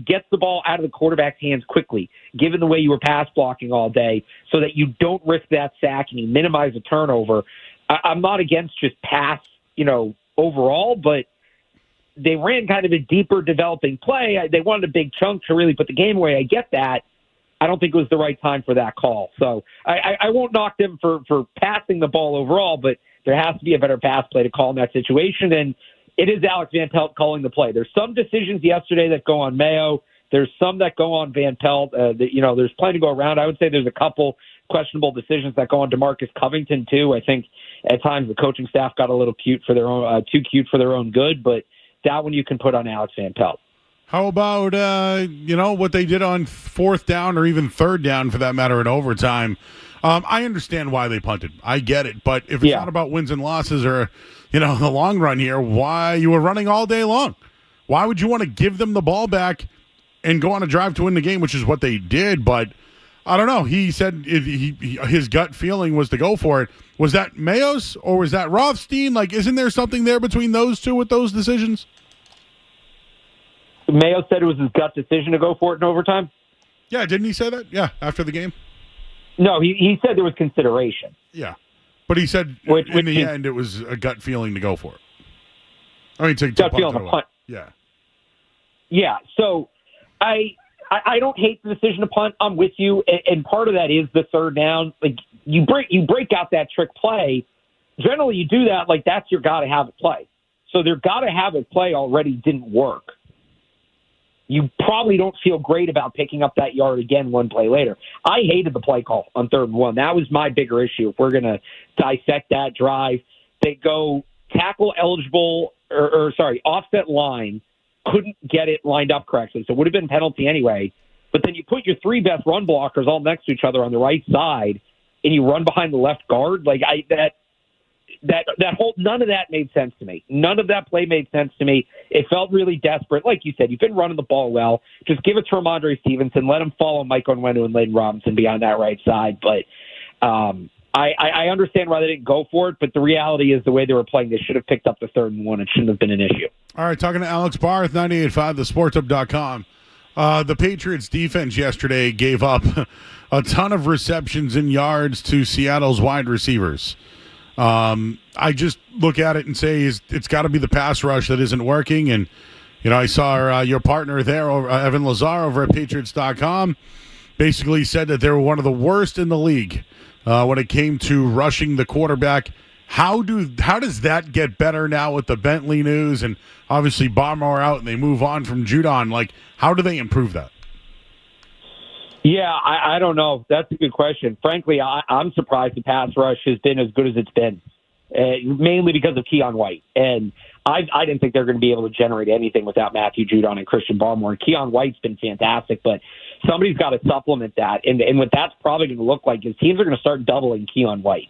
S15: gets the ball out of the quarterback's hands quickly, given the way you were pass blocking all day, so that you don't risk that sack and you minimize the turnover. I'm not against just pass, overall, but they ran kind of a deeper developing play. They wanted a big chunk to really put the game away. I get that. I don't think it was the right time for that call. So I won't knock them for passing the ball overall, but there has to be a better pass play to call in that situation. And it is Alex Van Pelt calling the play. There's some decisions yesterday that go on Mayo. There's some that go on Van Pelt. There's plenty to go around. I would say there's a couple questionable decisions that go on DeMarcus Covington too. I think at times the coaching staff got a little cute for their own, too cute for their own good. But that one you can put on Alex Van Pelt.
S5: How about, what they did on fourth down or even third down for that matter in overtime? I understand why they punted. I get it. But if it's not about wins and losses or, the long run here, why you were running all day long? Why would you want to give them the ball back and go on a drive to win the game, which is what they did? But I don't know. He said his gut feeling was to go for it. Was that Mayo's or was that Rothstein? Like, isn't there something there between those two with those decisions?
S15: Mayo said it was his gut decision to go for it in overtime?
S5: Yeah, didn't he say that? Yeah, after the game?
S15: No, he said there was consideration.
S5: Yeah. But he said in the end it was a gut feeling to go for it. I mean, to
S15: gut feeling to punt.
S5: Yeah.
S15: Yeah, so I don't hate the decision to punt. I'm with you, and part of that is the third down. Like you break out that trick play. Generally, you do that like that's your got to have it play. So their got to have it play already didn't work. You probably don't feel great about picking up that yard again one play later. I hated the play call on 3rd and 1. That was my bigger issue. If we're going to dissect that drive, they go tackle eligible offset line, couldn't get it lined up correctly. So it would have been a penalty anyway. But then you put your 3 best run blockers all next to each other on the right side and you run behind the left guard. Like that whole, none of that made sense to me. None of that play made sense to me. It felt really desperate. Like you said, you've been running the ball well. Just give it to Ramondre Stevenson. Let him follow Mike Onwenu and Layden Robinson be on that right side. But I understand why they didn't go for it, but the reality is the way they were playing, they should have picked up the 3rd and 1. It shouldn't have been an issue.
S5: All right, talking to Alex Barth, 98.5, thesportshub.com. The Patriots defense yesterday gave up a ton of receptions and yards to Seattle's wide receivers. I just look at it and say it's got to be the pass rush that isn't working. And, I saw your partner there, Evan Lazar, over at Patriots.com, basically said that they were one of the worst in the league when it came to rushing the quarterback. How does that get better now with the Bentley news and obviously Barmore out and they move on from Judon? Like, how do they improve that?
S15: Yeah, I don't know. That's a good question. Frankly, I'm surprised the pass rush has been as good as it's been, mainly because of Keon White. And I didn't think they're going to be able to generate anything without Matthew Judon and Christian Barmore. And Keon White's been fantastic, but somebody's got to supplement that. And what that's probably going to look like is teams are going to start doubling Keon White.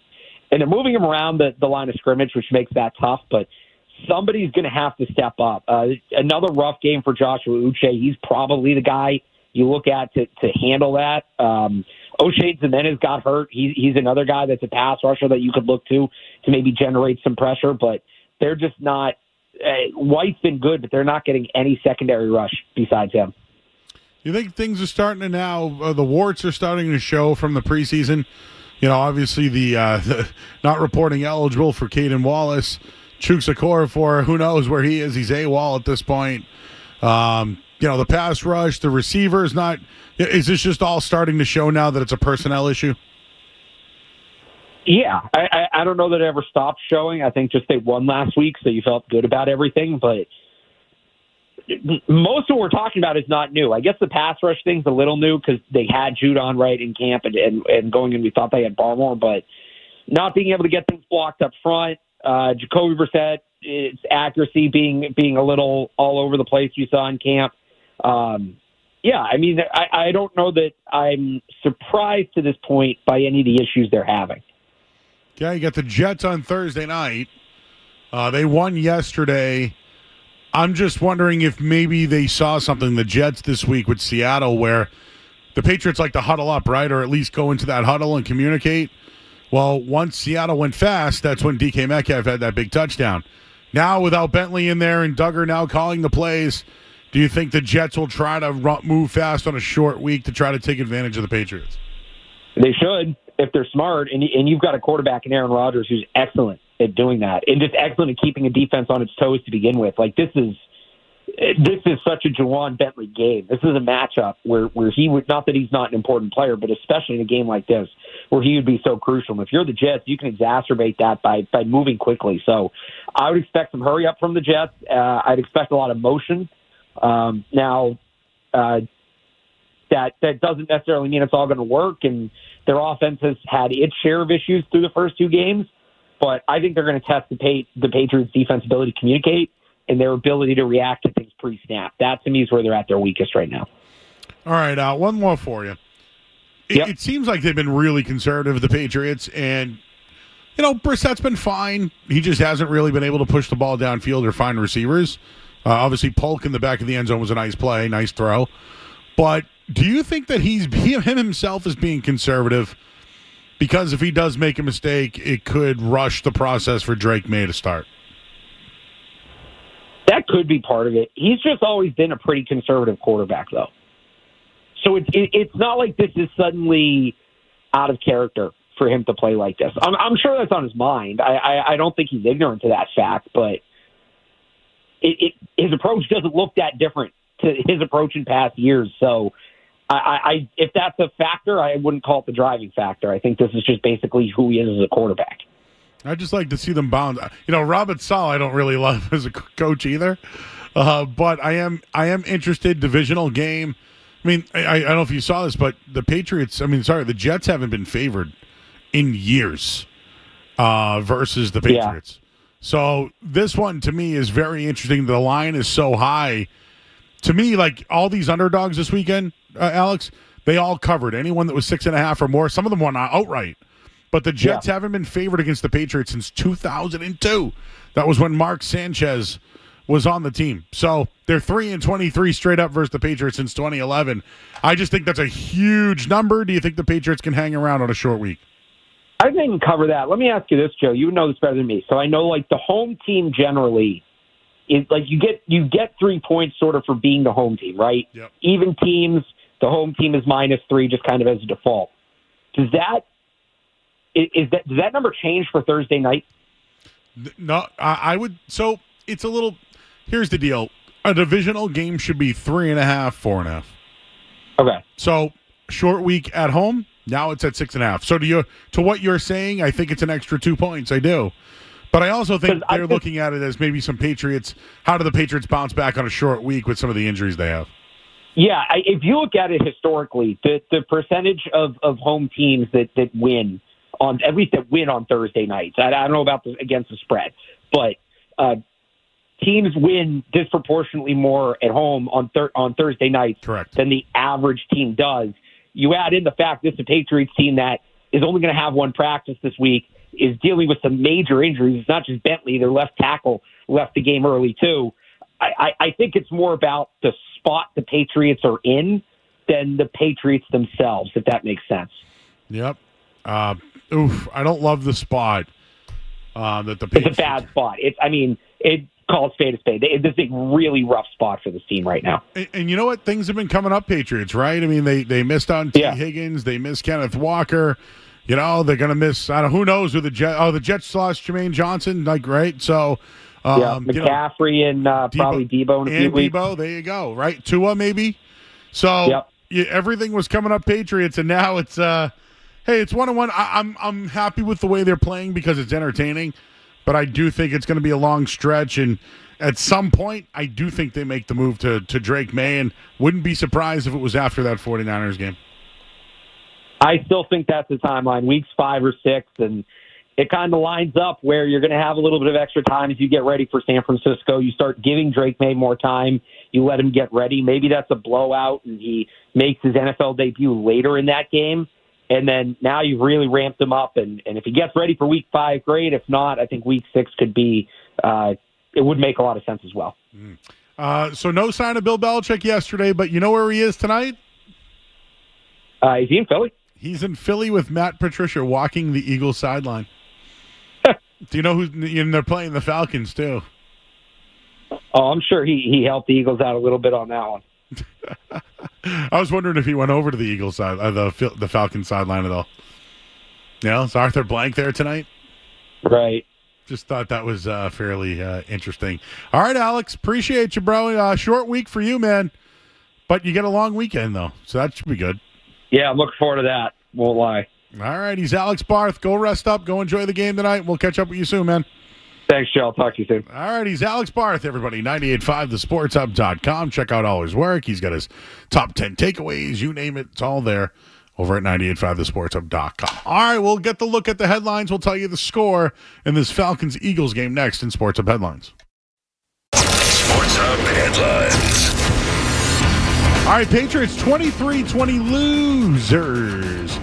S15: And they're moving him around the line of scrimmage, which makes that tough, but somebody's going to have to step up. Another rough game for Joshua Uche. He's probably the guy you look at to handle that. O'Shea Jimenez got hurt. He's another guy that's a pass rusher that you could look to maybe generate some pressure, but they're just not White's been good, but they're not getting any secondary rush besides him.
S5: You think things are starting to now, the warts are starting to show from the preseason? Obviously the not reporting eligible for Caden Wallace, Chukwuekwor for who knows where he is. He's AWOL at this point. The pass rush, the receivers not. Is this just all starting to show now that it's a personnel issue?
S15: Yeah, I don't know that it ever stopped showing. I think just they won last week, so you felt good about everything. But most of what we're talking about is not new. I guess the pass rush thing's a little new because they had Judon right in camp and going in, we thought they had Barmore, but not being able to get things blocked up front. Jacoby Brissett, its accuracy being a little all over the place you saw in camp. I don't know that I'm surprised to this point by any of the issues they're having.
S5: Yeah, you got the Jets on Thursday night. They won yesterday. I'm just wondering if maybe they saw something, the Jets this week with Seattle, where the Patriots like to huddle up, right? Or at least go into that huddle and communicate. Well, once Seattle went fast, that's when DK Metcalf had that big touchdown. Now, without Bentley in there and Duggar now calling the plays, do you think the Jets will try to move fast on a short week to try to take advantage of the Patriots?
S15: They should, if they're smart. And you've got a quarterback in Aaron Rodgers who's excellent at doing that and just excellent at keeping a defense on its toes to begin with. Like, this is this is such a Juwan Bentley game. This is a matchup where he would, not that he's not an important player, but especially in a game like this where he would be so crucial. And if you're the Jets, you can exacerbate that by moving quickly. So I would expect some hurry up from the Jets. I'd expect a lot of motion. Now, that doesn't necessarily mean it's all going to work, and their offense has had its share of issues through the first two games, but I think they're going to test the Patriots' defense ability to communicate and their ability to react to things pre-snap. That, to me, is where they're at their weakest right now.
S5: All right, one more for you. It seems like they've been really conservative, the Patriots, and, Brissett's been fine. He just hasn't really been able to push the ball downfield or find receivers. Obviously, Polk in the back of the end zone was a nice play, nice throw. But do you think that him himself is being conservative because if he does make a mistake, it could rush the process for Drake May to start?
S15: That could be part of it. He's just always been a pretty conservative quarterback, though. So it's not like this is suddenly out of character for him to play like this. I'm sure that's on his mind. I don't think he's ignorant to that fact, but his approach doesn't look that different to his approach in past years. So if that's a factor, I wouldn't call it the driving factor. I think this is just basically who he is as a quarterback.
S5: I just like to see them bound. Robert Sala I don't really love as a coach either, but I am interested. Divisional game. I mean, I don't know if you saw this, but the Jets haven't been favored in years versus the Patriots. Yeah. So this one to me is very interesting. The line is so high. To me, like all these underdogs this weekend, Alex, they all covered. Anyone that was 6.5 or more, some of them won outright. But the Jets haven't been favored against the Patriots since 2002. That was when Mark Sanchez was on the team. So they're 3-23 straight up versus the Patriots since 2011. I just think that's a huge number. Do you think the Patriots can hang around on a short week?
S15: I think they can cover that. Let me ask you this, Joe. You know this better than me. So I know, like, the home team generally is like you get 3 points sort of for being the home team, right?
S5: Yep.
S15: Even teams, the home team is -3 just kind of as a default. Does that number change for Thursday night?
S5: No, I would. So it's a little. Here's the deal: a divisional game should be 3.5, 4.5.
S15: Okay.
S5: So short week at home. Now it's at 6.5. So to what you're saying, I think it's an extra 2 points. I do, but I also think they're looking at it as maybe some Patriots. How do the Patriots bounce back on a short week with some of the injuries they have?
S15: Yeah, if you look at it historically, the percentage of home teams that win on at least that win on Thursday nights. I don't know about against the spread, but teams win disproportionately more at home on Thursday nights than the average team does. You add in the fact this is a Patriots team that is only going to have one practice this week, is dealing with some major injuries. It's not just Bentley. Their left tackle left the game early, too. I think it's more about the spot the Patriots are in than the Patriots themselves, if that makes sense.
S5: Yep. I don't love the spot that the Patriots.
S15: It's a bad spot. Call it spade a spade. This is a really rough spot for this team right now.
S5: And you know what? Things have been coming up, Patriots, right? I mean, they missed on T. Higgins. They missed Kenneth Walker. They're going to miss, who knows who the Jets. Oh, the Jets lost Jermaine Johnson, right? So,
S15: McCaffrey and probably Debo in a few weeks.
S5: Debo, there you go, right? Tua, maybe. So, everything was coming up Patriots, and now it's, hey, it's 1-1. I'm happy with the way they're playing because it's entertaining. But I do think it's going to be a long stretch, and at some point, I do think they make the move to Drake May, and wouldn't be surprised if it was after that 49ers game.
S15: I still think that's the timeline, weeks 5 or 6, and it kind of lines up where you're going to have a little bit of extra time as you get ready for San Francisco. You start giving Drake May more time. You let him get ready. Maybe that's a blowout, and he makes his NFL debut later in that game. And then now you've really ramped him up. And if he gets ready for week 5, great. If not, I think week 6 could be it would make a lot of sense as well.
S5: So no sign of Bill Belichick yesterday, but you know where he is tonight?
S15: Is he in Philly?
S5: He's in Philly with Matt Patricia walking the Eagles sideline. Do you know who's and they're playing the Falcons too?
S15: Oh, I'm sure he helped the Eagles out a little bit on that one.
S5: I was wondering if he went over to the Eagles side, the Falcons sideline at all. Is Arthur Blank there tonight?
S15: Right.
S5: Just thought that was fairly interesting. All right, Alex. Appreciate you, bro. Short week for you, man. But you get a long weekend, though. So that should be good.
S15: Yeah, I'm looking forward to that. Won't lie.
S5: All right. He's Alex Barth. Go rest up. Go enjoy the game tonight. We'll catch up with you soon, man.
S15: Thanks, Joe. I'll talk to you soon.
S5: All right. He's Alex Barth, everybody. 98.5thesportshub.com. Check out all his work. He's got his top 10 takeaways. You name it. It's all there. Over at 98.5thesportshub.com. All right, we'll get the look at the headlines. We'll tell you the score in this Falcons-Eagles game next in Sports Hub Headlines.
S11: Sports Hub Headlines.
S5: All right, Patriots 23-20 losers.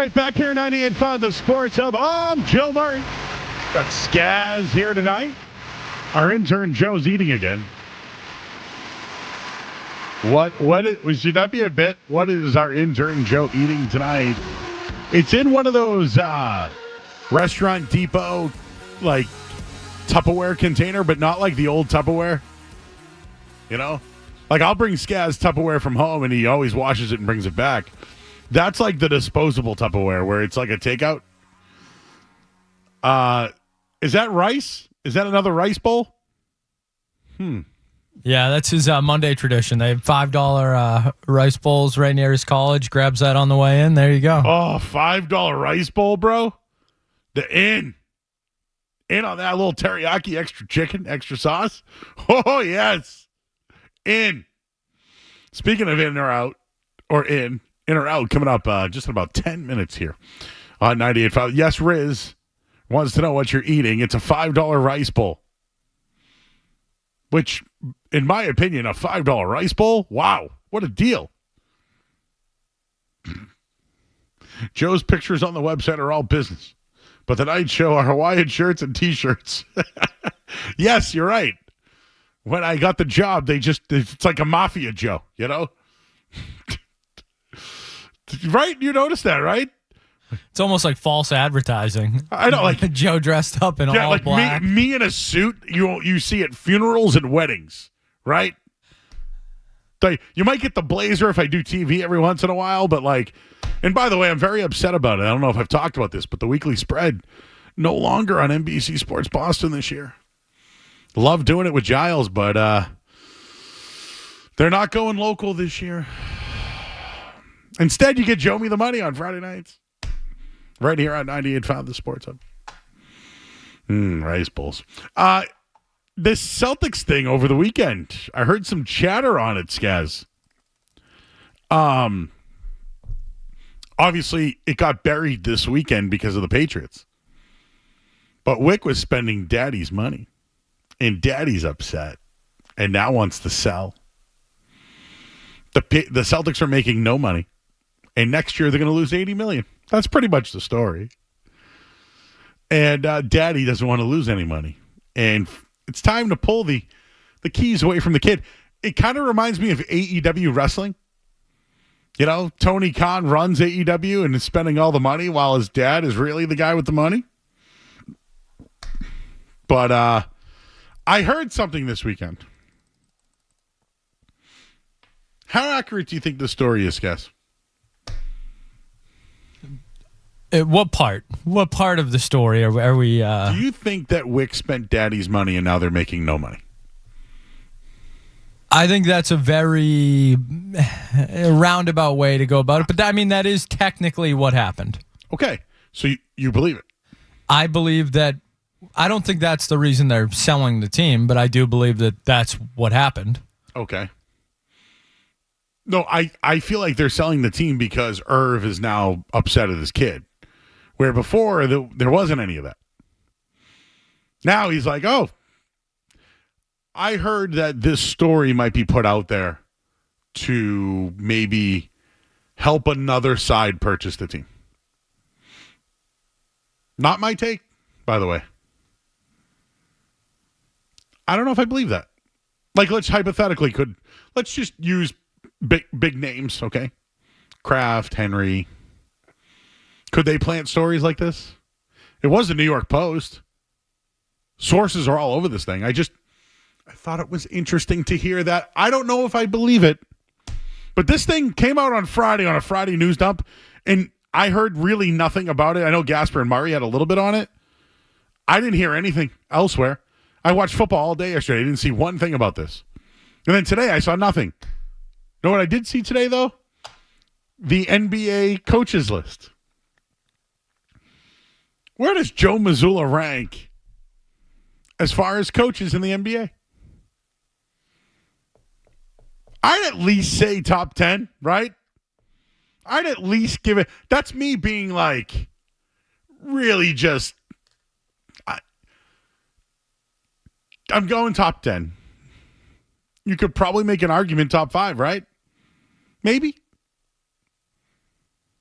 S5: right, back here 98.5 The Sports Hub. I'm Joe Murray. Got Skaz here tonight. Our intern Joe's eating again. Should that be a bit? What is our intern Joe eating tonight? It's in one of those Restaurant Depot, like, Tupperware container, but not like the old Tupperware. You know? Like, I'll bring Skaz Tupperware from home, and he always washes it and brings it back. That's like the disposable Tupperware, where it's like a takeout. Is that rice? Is that another rice bowl?
S9: Yeah, that's his Monday tradition. They have $5 rice bowls right near his college. Grabs that on the way in. There you go.
S5: Oh, $5 rice bowl, bro. The in on that little teriyaki, extra chicken, extra sauce. Oh, yes. In. Speaking of in or out, or in or out, coming up just in about 10 minutes here on 98.5. Yes, Riz wants to know what you're eating. It's a $5 rice bowl. Which, in my opinion, a $5 rice bowl, wow, what a deal. Joe's pictures on the website are all business. But the night show are Hawaiian shirts and T-shirts. Yes, you're right. When I got the job, it's like a mafia Joe, you know? Right? You noticed that, right?
S9: It's almost like false advertising.
S5: I know, like
S9: Joe dressed up in all
S5: like
S9: black.
S5: Me in a suit, you see at funerals and weddings, right? You might get the blazer if I do TV every once in a while, but like, and by the way, I'm very upset about it. I don't know if I've talked about this, but the weekly spread no longer on NBC Sports Boston this year. Love doing it with Giles, but they're not going local this year. Instead, you get Joe Me the Money on Friday nights. Right here on 98.5 The Sports Hub. Rice bowls. This Celtics thing over the weekend. I heard some chatter on it, Skaz. Obviously, it got buried this weekend because of the Patriots. But Wick was spending Daddy's money. And Daddy's upset. And now wants to sell. The Celtics are making no money. And next year, they're going to lose $80 million. That's pretty much the story. And Daddy doesn't want to lose any money. And it's time to pull the keys away from the kid. It kind of reminds me of AEW wrestling. You know, Tony Khan runs AEW and is spending all the money while his dad is really the guy with the money. But I heard something this weekend. How accurate do you think the story is, Guess?
S9: What part? What part of the story are we?
S5: Do you think that Wick spent Daddy's money and now they're making no money?
S9: I think that's a very roundabout way to go about it. But I mean, that is technically what happened.
S5: Okay. So you believe it? I
S9: believe that. I don't think that's the reason they're selling the team, but I do believe that that's what happened.
S5: Okay. No, I feel like they're selling the team because Irv is now upset at his kid. Where before, there wasn't any of that. Now he's like, oh, I heard that this story might be put out there to maybe help another side purchase the team. Not my take, by the way. I don't know if I believe that. Like, let's just use big names, okay? Kraft, Henry. Could they plant stories like this? It was the New York Post. Sources are all over this thing. I thought it was interesting to hear that. I don't know if I believe it. But this thing came out on Friday on a Friday news dump, and I heard really nothing about it. I know Gasper and Murray had a little bit on it. I didn't hear anything elsewhere. I watched football all day yesterday. I didn't see one thing about this. And then today I saw nothing. You know what I did see today, though? The NBA coaches list. Where does Joe Mazzulla rank as far as coaches in the NBA? I'd at least say top 10, right? I'd at least give it. That's me being like, really just. I'm going top 10. You could probably make an argument top 5, right? Maybe.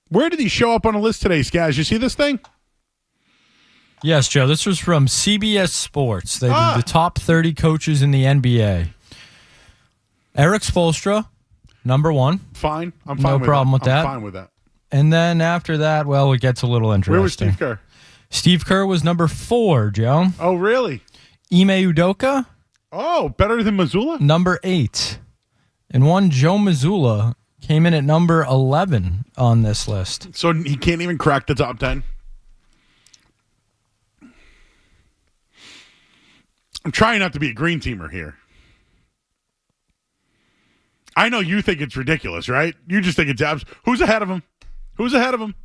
S5: Where did he show up on a list today, Skaz? You see this thing?
S9: Yes, Joe. This was from CBS Sports. They did the top 30 coaches in the NBA. Eric Spoelstra, number 1.
S5: Fine. I'm fine
S9: no
S5: with
S9: problem
S5: that.
S9: with that.
S5: I'm fine with that.
S9: And then after that, well, it gets a little interesting.
S5: Where was Steve Kerr?
S9: Steve Kerr was number 4, Joe.
S5: Oh, really?
S9: Ime Udoka.
S5: Oh, better than Missoula?
S9: Number 8. And one Joe Mazzulla came in at number 11 on this list.
S5: So he can't even crack the top 10? I'm trying not to be a green teamer here. I know you think it's ridiculous, right? You just think it's abs. Who's ahead of him? Who's ahead of him?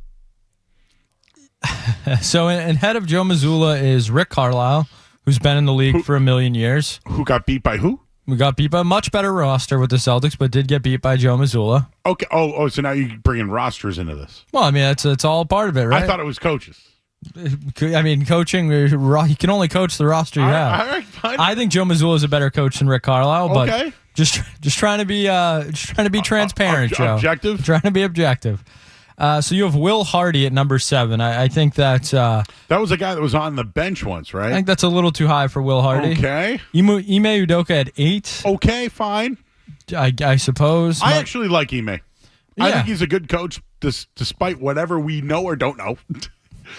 S9: So ahead of Joe Mazzulla is Rick Carlisle, who's been in the league for a million years.
S5: Who got beat by who?
S9: We got beat by a much better roster with the Celtics, but did get beat by Joe Mazzulla.
S5: Okay. Oh, so now you bring in rosters into this.
S9: Well, I mean, it's all part of it, right?
S5: I thought it was coaches.
S9: I mean, coaching, you can only coach the roster you have.
S5: All right, fine.
S9: I think Joe Mazzulla is a better coach than Rick Carlisle, but
S5: okay.
S9: just trying to be transparent, Joe.
S5: Objective?
S9: Trying to be objective. So you have Will Hardy at number 7. I think that
S5: was a guy that was on the bench once, right?
S9: I think that's a little too high for Will Hardy.
S5: Okay.
S9: Ime Udoka at 8.
S5: Okay, fine.
S9: I suppose.
S5: I actually like Ime. I
S9: Yeah.
S5: think he's a good coach, despite whatever we know or don't know.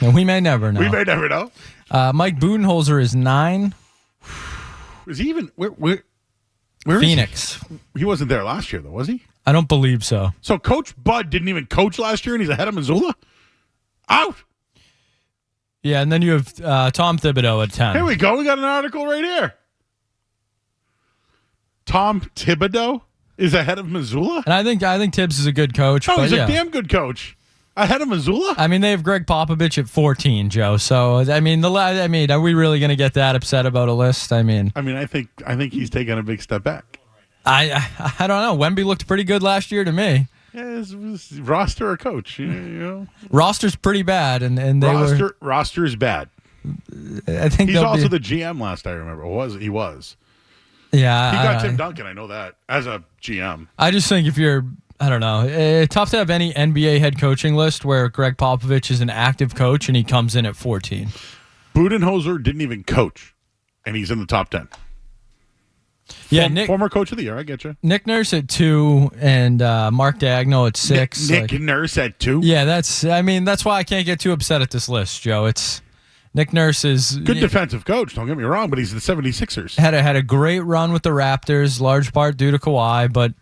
S9: We may never know.
S5: We may never know.
S9: Mike Budenholzer is 9.
S5: Is he even where
S9: Phoenix?
S5: He wasn't there last year, though, was he?
S9: I don't believe so.
S5: So Coach Bud didn't even coach last year, and he's ahead of Missoula? Out!
S9: Yeah, and then you have Tom Thibodeau at 10.
S5: Here we go. We got an article right here. Tom Thibodeau is ahead of Missoula?
S9: And I think Tibbs is a good coach.
S5: Oh,
S9: but
S5: he's
S9: yeah.
S5: a damn good coach. Ahead of Missoula?
S9: I mean, they have Greg Popovich at 14, Joe. So, are we really going to get that upset about a list? I
S5: think he's taking a big step back.
S9: I don't know. Wemby looked pretty good last year to me.
S5: Yeah, it was roster or coach, you know.
S9: Roster's pretty bad, and they
S5: roster is bad.
S9: I think
S5: he's also the GM last I remember. He was.
S9: Yeah,
S5: he got Tim Duncan. I know that as a GM.
S9: I just think if you're, I don't know, tough to have any NBA head coaching list where Greg Popovich is an active coach and he comes in at 14.
S5: Budenholzer didn't even coach, and he's in the top 10.
S9: Yeah,
S5: former coach of the year. I get you.
S9: Nick Nurse at 2 and Mark Daigneault at 6.
S5: Nick Nurse at 2.
S9: Yeah, that's why I can't get too upset at this list, Joe. It's Nick Nurse is
S5: good defensive coach. Don't get me wrong, but he's the 76ers.
S9: Had a great run with the Raptors, large part due to Kawhi. But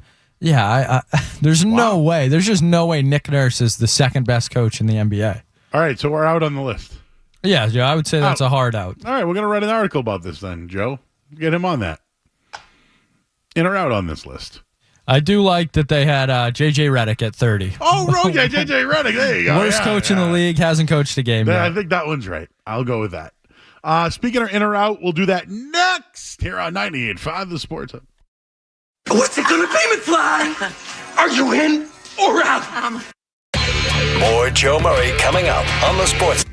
S9: yeah, there's no way. There's just no way Nick Nurse is the second best coach in the NBA.
S5: All right, so we're out on the list.
S9: Yeah, Joe, I would say that's a hard out.
S5: All right, we're gonna write an article about this then, Joe. Get him on that. In or out on this list?
S9: I do like that they had J.J. Redick at 30.
S5: Oh, yeah, J.J. Redick. There you go.
S9: Worst coach in the league, hasn't coached a game yet.
S5: I think that one's right. I'll go with that. Speaking of in or out, we'll do that next here on 98.5 The Sports Hub.
S11: What's it gonna be, McFly? Are you in or out? More Joe Murray coming up on the Sports.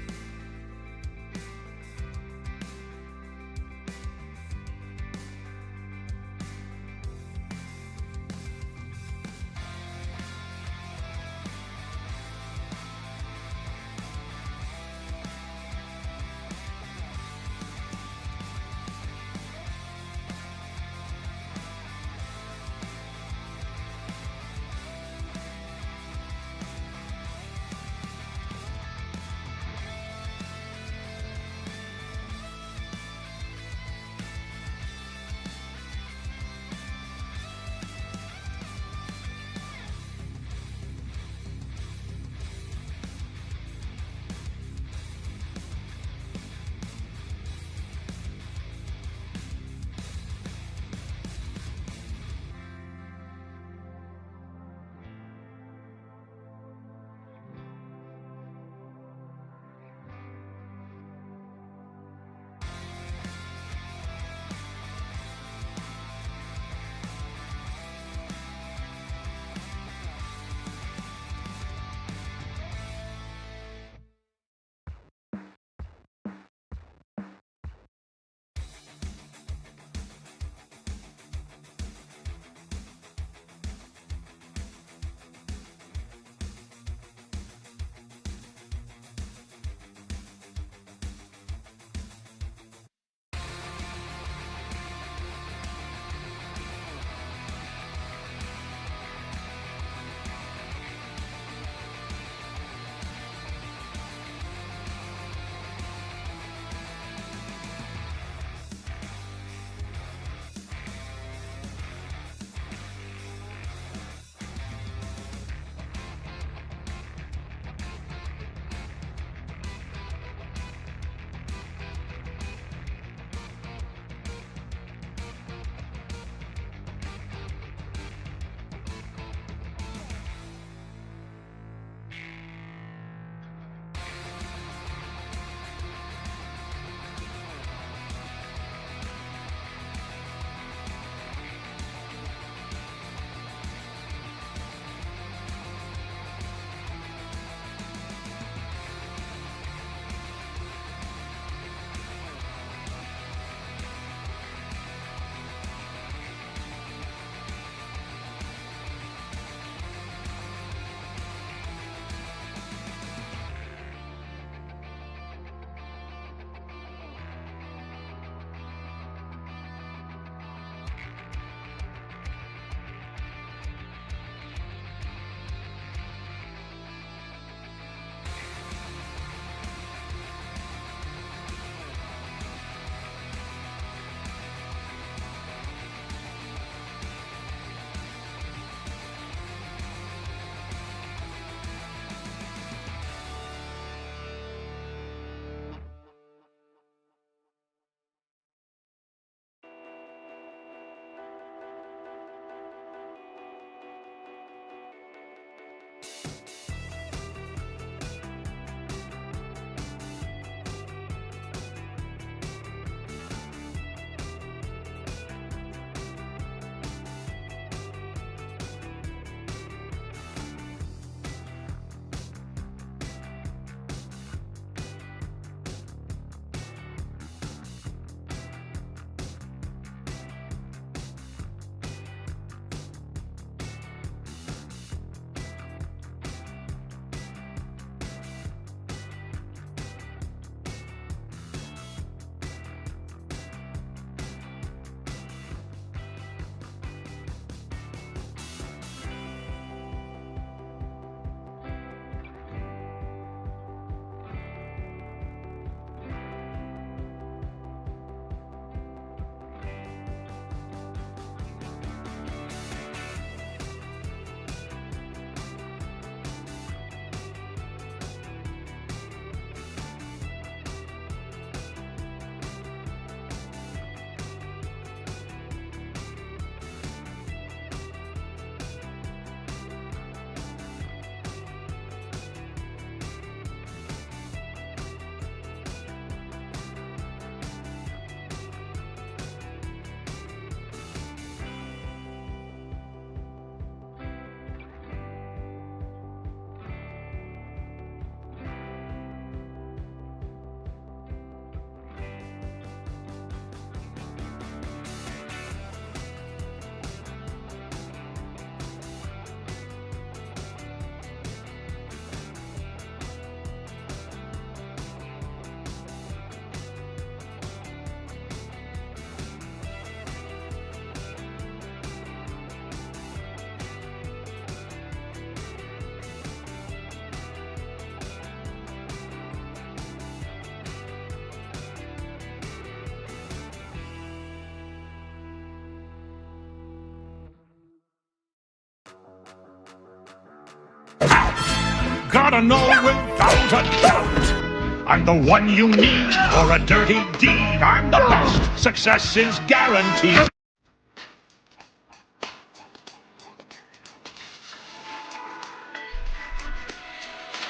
S5: gotta know without a doubt. I'm the one you need for a dirty deed. I'm the best. Success is guaranteed.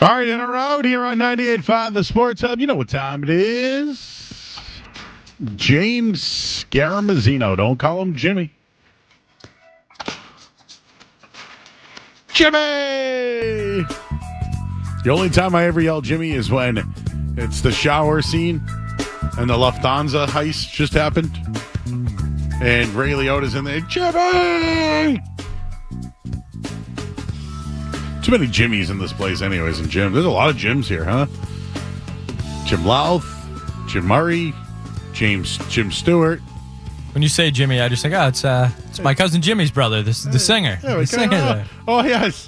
S5: All right, in a row here on 98.5 The Sports Hub. You know what time it is. James Scaramazino. Don't call him Jimmy. Jimmy! The only time I ever yell Jimmy is when it's the shower scene and the Lufthansa heist just happened. And Ray Liotta's in there. Jimmy! Too many Jimmys in this place anyways, and Jim. There's a lot of Jims here, huh? Jim Louth, Jim Murray, Jim Stewart.
S9: When you say Jimmy, I just think, it's my cousin Jimmy's brother, the singer.
S5: Yeah,
S9: the singer there.
S5: Oh, yes.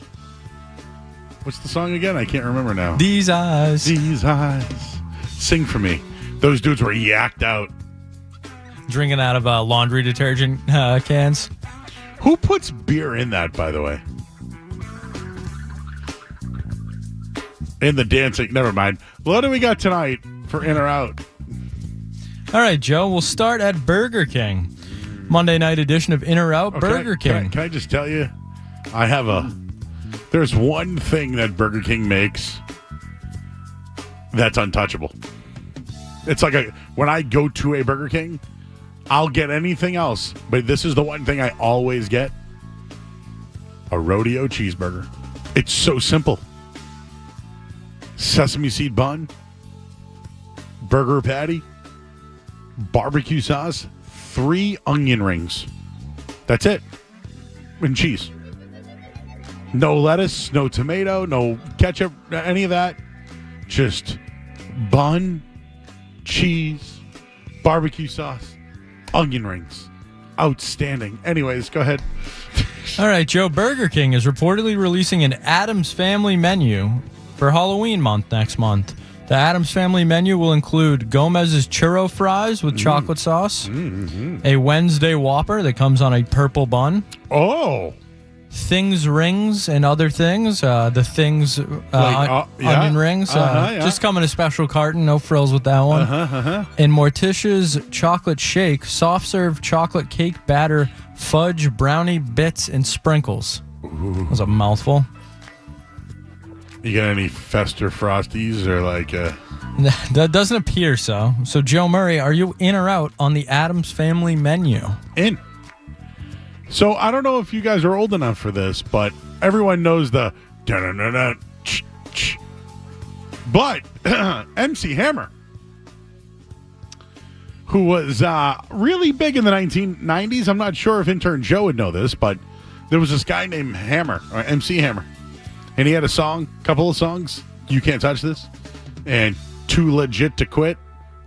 S5: What's the song again? I can't remember now.
S9: These eyes.
S5: These eyes. Sing for me. Those dudes were yacked out.
S9: Drinking out of laundry detergent cans.
S5: Who puts beer in that, by the way? In the dancing. Never mind. What do we got tonight for In or Out?
S9: All right, Joe. We'll start at Burger King. Monday night edition of In or Out, Burger King.
S5: Can I just tell you? There's one thing that Burger King makes that's untouchable. It's like when I go to a Burger King, I'll get anything else, but this is the one thing I always get. A rodeo cheeseburger. It's so simple. Sesame seed bun, burger patty, barbecue sauce, 3 onion rings. That's it. And cheese. No lettuce, no tomato, no ketchup, any of that. Just bun, cheese, barbecue sauce, onion rings. Outstanding. Anyways, go ahead.
S9: All right, Joe. Burger King is reportedly releasing an Addams Family menu for Halloween month next month. The Addams Family menu will include Gomez's churro fries with chocolate sauce, a Wednesday Whopper that comes on a purple bun.
S5: Oh.
S9: Things rings and other things. The things onion rings. Just come in a special carton. No frills with that one. And Morticia's chocolate shake, soft serve chocolate cake batter, fudge, brownie bits, and sprinkles. That was a mouthful.
S5: You got any Fester Frosties or like
S9: That doesn't appear so. So, Joe Murray, are you in or out on the Addams Family menu?
S5: In. So, I don't know if you guys are old enough for this, but everyone knows the da-da-da-da, ch-ch. But MC Hammer, who was really big in the 1990s, I'm not sure if intern Joe would know this, but there was this guy named Hammer, or MC Hammer. And he had a couple of songs, You Can't Touch This, and Too Legit to Quit.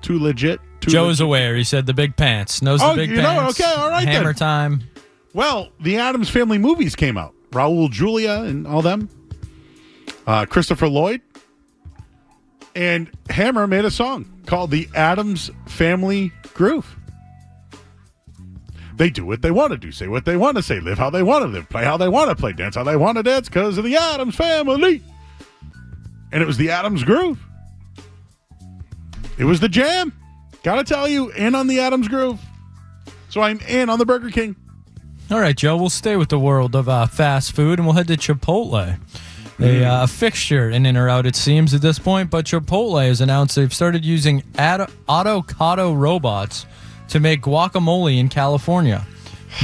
S5: Too Legit.
S9: Joe's aware. He said the big pants. Knows the big pants.
S5: Okay, all right
S9: Hammer
S5: then.
S9: time.
S5: Well, the Addams Family movies came out. Raul Julia and all them. Christopher Lloyd. And Hammer made a song called The Addams Family Groove. They do what they want to do, say what they want to say, live how they want to live, play how they want to play, dance how they want to dance because of the Addams Family. And it was the Addams Groove. It was the jam. Gotta tell you, in on the Addams Groove. So I'm in on the Burger King.
S9: All right, Joe, we'll stay with the world of fast food, and we'll head to Chipotle. A fixture in or out, it seems, at this point, but Chipotle has announced they've started using avocado robots to make guacamole in California.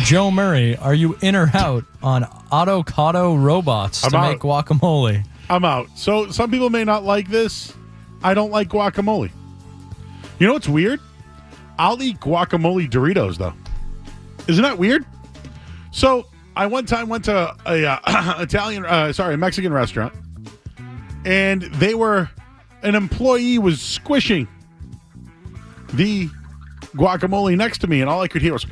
S9: Joe Murray, are you in or out on avocado robots to make guacamole?
S5: I'm out. So some people may not like this. I don't like guacamole. You know what's weird? I'll eat guacamole Doritos, though. Isn't that weird? So I one time went to a Mexican restaurant, and an employee was squishing the guacamole next to me, and all I could hear was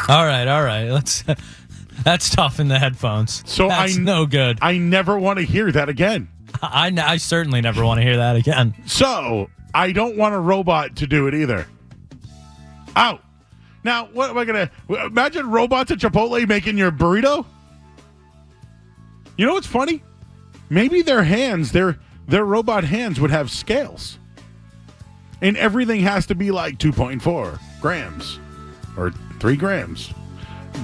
S9: All right. That's tough in the headphones.
S5: So
S9: that's no good.
S5: I never want to hear that again.
S9: I certainly never want to hear that again.
S5: So I don't want a robot to do it either. Out. Now, what am I going to... Imagine robots at Chipotle making your burrito? You know what's funny? Maybe their hands, their robot hands would have scales. And everything has to be like 2.4 grams or 3 grams.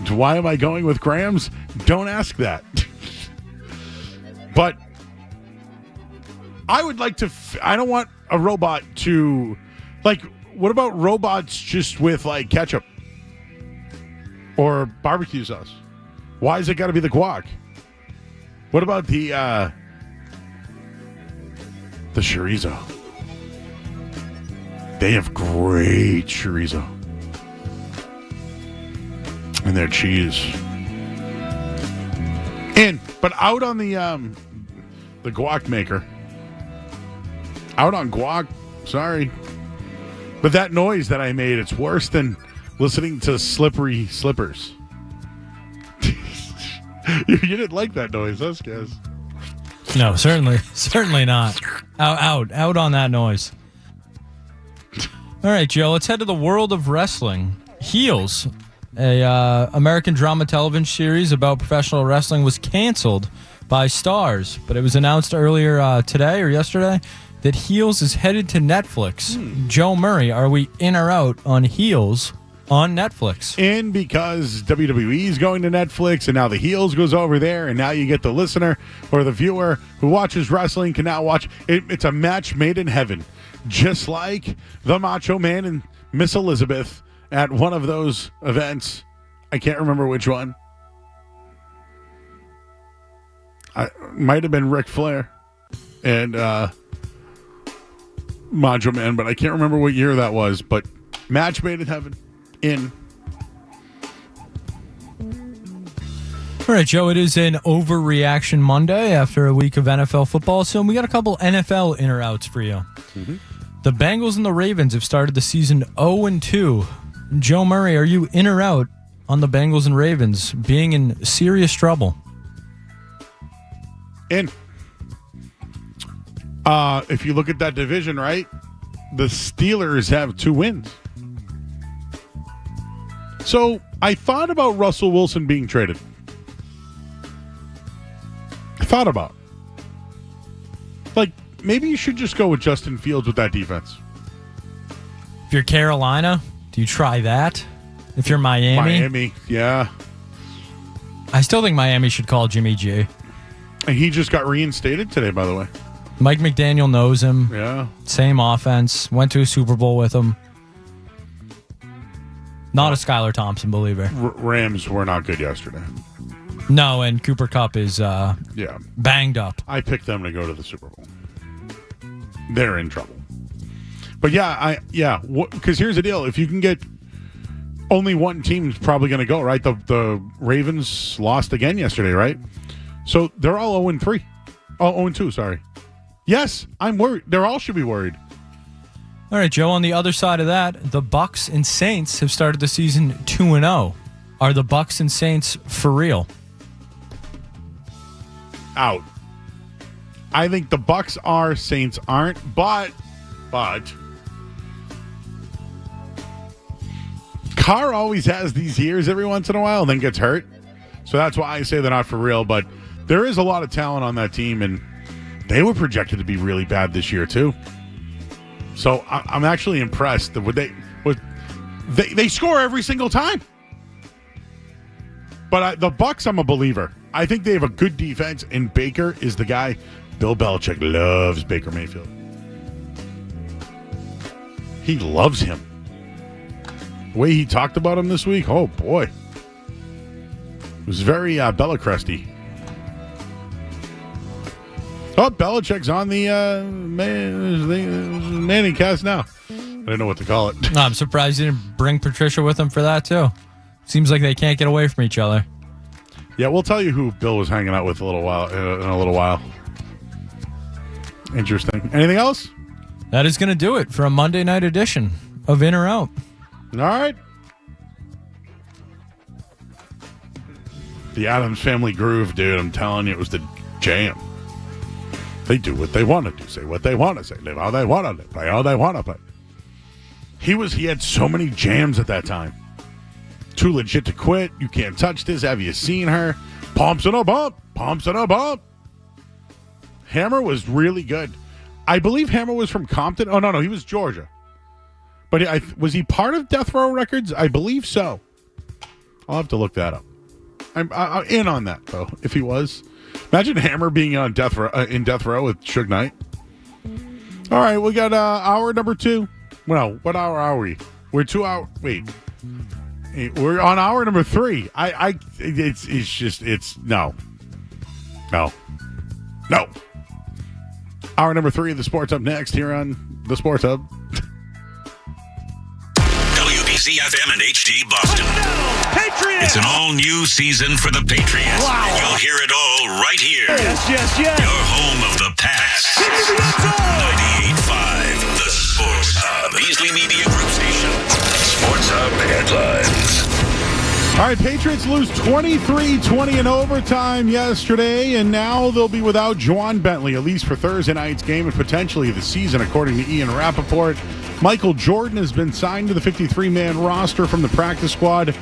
S5: Why am I going with grams? Don't ask that. But I would like to... I don't want a robot to... Like, what about robots just with, like, ketchup? Or barbecue sauce? Why has it got to be the guac? What about the chorizo? They have great chorizo. And their cheese. But out on the guac maker. Out on guac, sorry. But that noise that I made, it's worse than listening to Slippery Slippers. You didn't like that noise, huh, Skaz?
S9: No, certainly not. Out on that noise. All right, Joe, let's head to the world of wrestling. Heels, a American drama television series about professional wrestling, was canceled by Starz, but it was announced earlier today or yesterday that Heels is headed to Netflix. Joe Murray, are we in or out on Heels on Netflix?
S5: In, because WWE is going to Netflix, and now the Heels goes over there, and now you get the listener or the viewer who watches wrestling can now watch. It's a match made in heaven, just like the Macho Man and Miss Elizabeth at one of those events. I can't remember which one. I might have been Ric Flair and Macho Man, but I can't remember what year that was. But match made in heaven. In.
S9: All right, Joe, it is an overreaction Monday after a week of NFL football, so we got a couple NFL in or outs for you.
S5: Mm-hmm.
S9: The Bengals and the Ravens have started the season 0-2. Joe Murray, are you in or out on the Bengals and Ravens being in serious trouble?
S5: In. If you look at that division, right, the Steelers have 2 wins. So I thought about Russell Wilson being traded. I thought about, like, maybe you should just go with Justin Fields with that defense.
S9: If you're Carolina, do you try that? If you're
S5: Miami, yeah.
S9: I still think Miami should call Jimmy G.
S5: And he just got reinstated today, by the way.
S9: Mike McDaniel knows him.
S5: Yeah.
S9: Same offense. Went to a Super Bowl with him. Not a Skylar Thompson believer.
S5: Rams were not good yesterday.
S9: No, and Cooper Kupp is banged up.
S5: I picked them to go to the Super Bowl. They're in trouble. But because here's the deal. If you can get only one team's probably going to go, right? The Ravens lost again yesterday, right? So they're all 0-3. Oh, 0-2, sorry. Yes, I'm worried. They all should be worried.
S9: All right, Joe, on the other side of that, the Bucks and Saints have started the season 2-0. Are the Bucks and Saints for real?
S5: Out. I think the Bucks are, Saints aren't, but Carr always has these years every once in a while and then gets hurt. So that's why I say they're not for real, but there is a lot of talent on that team, and they were projected to be really bad this year too. So I'm actually impressed that they score every single time. But the Bucks, I'm a believer. I think they have a good defense, and Baker is the guy. Bill Belichick loves Baker Mayfield. He loves him. The way he talked about him this week, oh boy. It was very Bellicrusty. Oh, Belichick's on the Manning cast now. I don't know what to call it.
S9: I'm surprised you didn't bring Patricia with him for that, too. Seems like they can't get away from each other.
S5: Yeah, we'll tell you who Bill was hanging out with in a little while. Interesting. Anything else?
S9: That is going to do it for a Monday night edition of In or Out.
S5: All right. The Addams Family Groove, dude. I'm telling you, it was the jam. They do what they want to do, say what they want to say, live how they want to live, play how they want to play. He had so many jams at that time. Too legit to quit. You can't touch this. Have you seen her? Pumps and a bump. Pumps and a bump. Hammer was really good. I believe Hammer was from Compton. Oh, no, he was Georgia. But was he part of Death Row Records? I believe so. I'll have to look that up. I'm in on that, though, if he was. Imagine Hammer being on Death Row, in Death Row with Suge Knight. All right, we got hour number 2. Well, what hour are we? We're 2 hours. Wait. We're on hour number 3. It's no. Hour number 3 of the Sports Hub next here on the Sports Hub.
S16: WBZ-FM and HD Boston.
S1: Patriots!
S16: It's an all-new season for the Patriots.
S1: Wow.
S16: And you'll hear it all right here.
S1: Yes.
S16: Your home of the Pats. 98.5, the Sports Hub. Beasley Media Group Station. Sports Hub headlines.
S5: All right, Patriots lose 23-20 in overtime yesterday, and now they'll be without Juwan Bentley, at least for Thursday night's game and potentially the season, according to Ian Rappaport. Michael Jordan has been signed to the 53-man roster from the practice squad,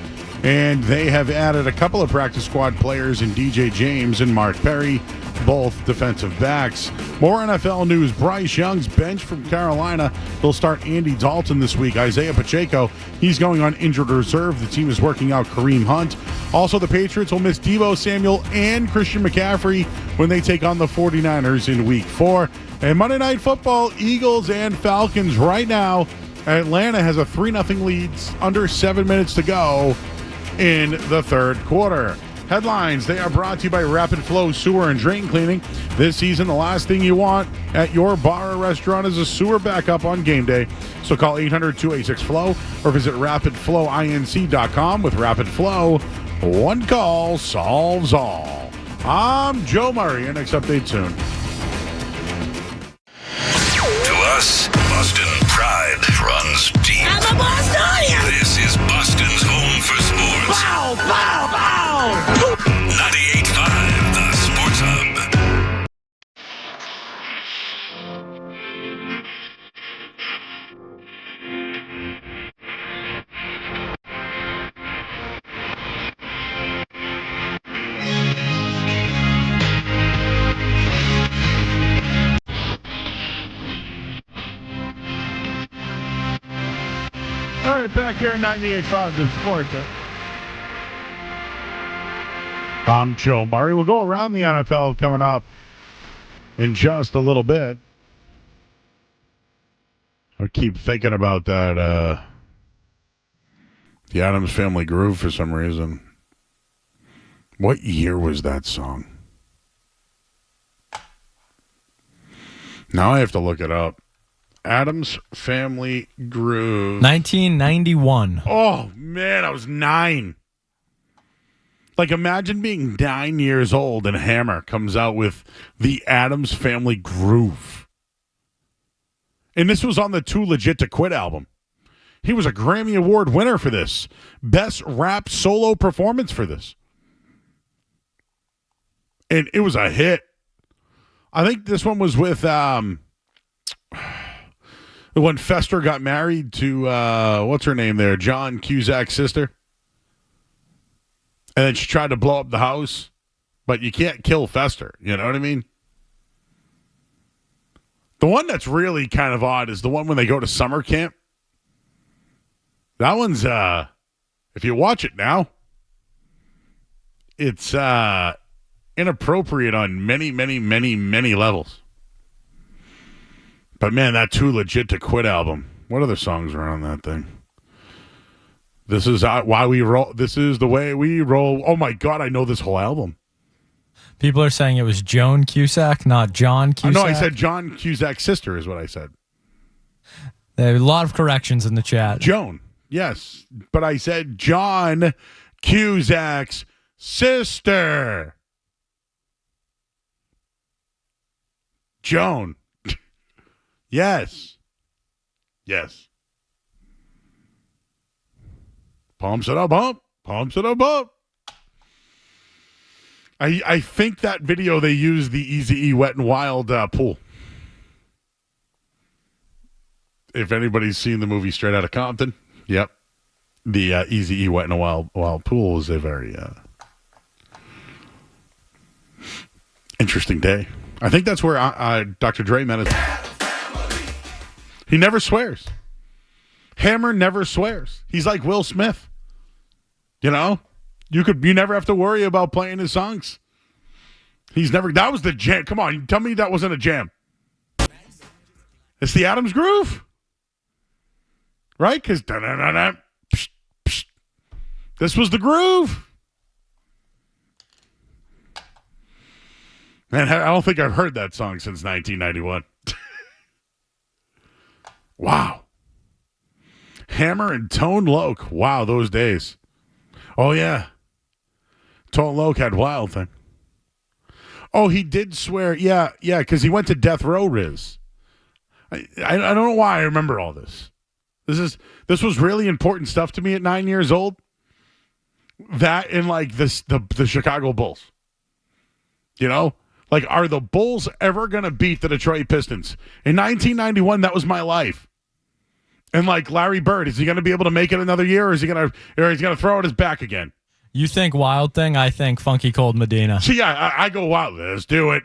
S5: and they have added a couple of practice squad players in DJ James and Mark Perry, both defensive backs. More NFL news. Bryce Young's bench from Carolina. They'll start Andy Dalton this week. Isaiah Pacheco, he's going on injured reserve. The team is working out Kareem Hunt. Also, the Patriots will miss Deebo Samuel and Christian McCaffrey when they take on the 49ers in Week 4. And Monday Night Football, Eagles and Falcons right now. Atlanta has a 3-0 lead, under 7 minutes to go in the third quarter. Headlines, they are brought to you by Rapid Flow Sewer and Drain Cleaning. This season, the last thing you want at your bar or restaurant is a sewer backup on game day. So call 800-286-FLOW or visit rapidflowinc.com. With Rapid Flow, one call solves all. I'm Joe Murray. Your next update soon.
S16: To us, Boston pride runs deep.
S11: I'm a Bostonian!
S16: This is Boston's home for sports.
S11: Bow, bow, bow!
S16: 98.5, the Sports Hub.
S5: All right, back here at 98.5 the Sports Hub. I'm Joe Murray. We'll go around the NFL coming up in just a little bit. I keep thinking about that, the Addams Family Groove for some reason. What year was that song? Now I have to look it up. Addams Family Groove.
S9: 1991.
S5: Oh, man, I was 9. Like, imagine being 9 years old and Hammer comes out with the Addams Family Groove. And this was on the Too Legit to Quit album. He was a Grammy Award winner for this. Best rap solo performance for this. And it was a hit. I think this one was with when Fester got married to what's her name there? John Cusack's sister. And then she tried to blow up the house. But you can't kill Fester. You know what I mean? The one that's really kind of odd is the one when they go to summer camp. That one's, if you watch it now, it's inappropriate on many, many, many, many levels. But man, that Too Legit to Quit album. What other songs are on that thing? This is why we roll. This is the way we roll. Oh my God, I know this whole album.
S9: People are saying it was Joan Cusack, not John Cusack.
S5: No, I said John Cusack's sister is what I said.
S9: There are a lot of corrections in the chat.
S5: Joan, yes. But I said John Cusack's sister. Joan. Yes. Yes. Pumps it up, bump. Pumps it up, bump. I think that video they used the Eazy-E Wet and Wild pool. If anybody's seen the movie Straight Outta Compton, yep. the Easy-E Wet in a Wild Pool was a very interesting day. I think that's where Dr. Dre met us. He never swears. Hammer never swears. He's like Will Smith. You know? You never have to worry about playing his songs. That was the jam. Come on, tell me that wasn't a jam. It's the Adams Groove. Right? Because this was the groove. Man, I don't think I've heard that song since 1991. Wow. Hammer and Tone Loc. Wow, those days. Oh, yeah. Tone Loc had Wild Thing. Oh, he did swear. Yeah, because he went to Death Row, Riz. I don't know why I remember all this. This was really important stuff to me at 9 years old. That and like the Chicago Bulls. You know? Like, are the Bulls ever going to beat the Detroit Pistons? In 1991, that was my life. And like Larry Bird, is he going to be able to make it another year, or is he going to throw it his back again?
S9: You think Wild Thing, I think Funky Cold Medina.
S5: See, I go wild. Let's do it.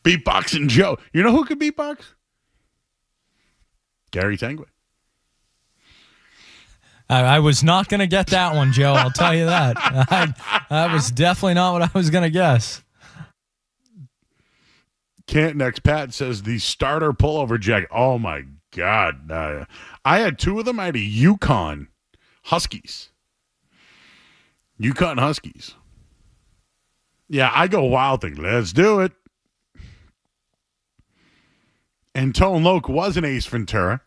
S5: Beatboxing Joe. You know who could beatbox? Gary Tanguay.
S9: I was not going to get that one, Joe. I'll tell you that. That was definitely not what I was going to guess.
S5: Can't next. Pat says the starter pullover jacket. Oh, my God. I had two of them. I had a Yukon Huskies. Yukon Huskies. Yeah, I go Wild Thing. Let's do it. And Tone Loc was an Ace Ventura.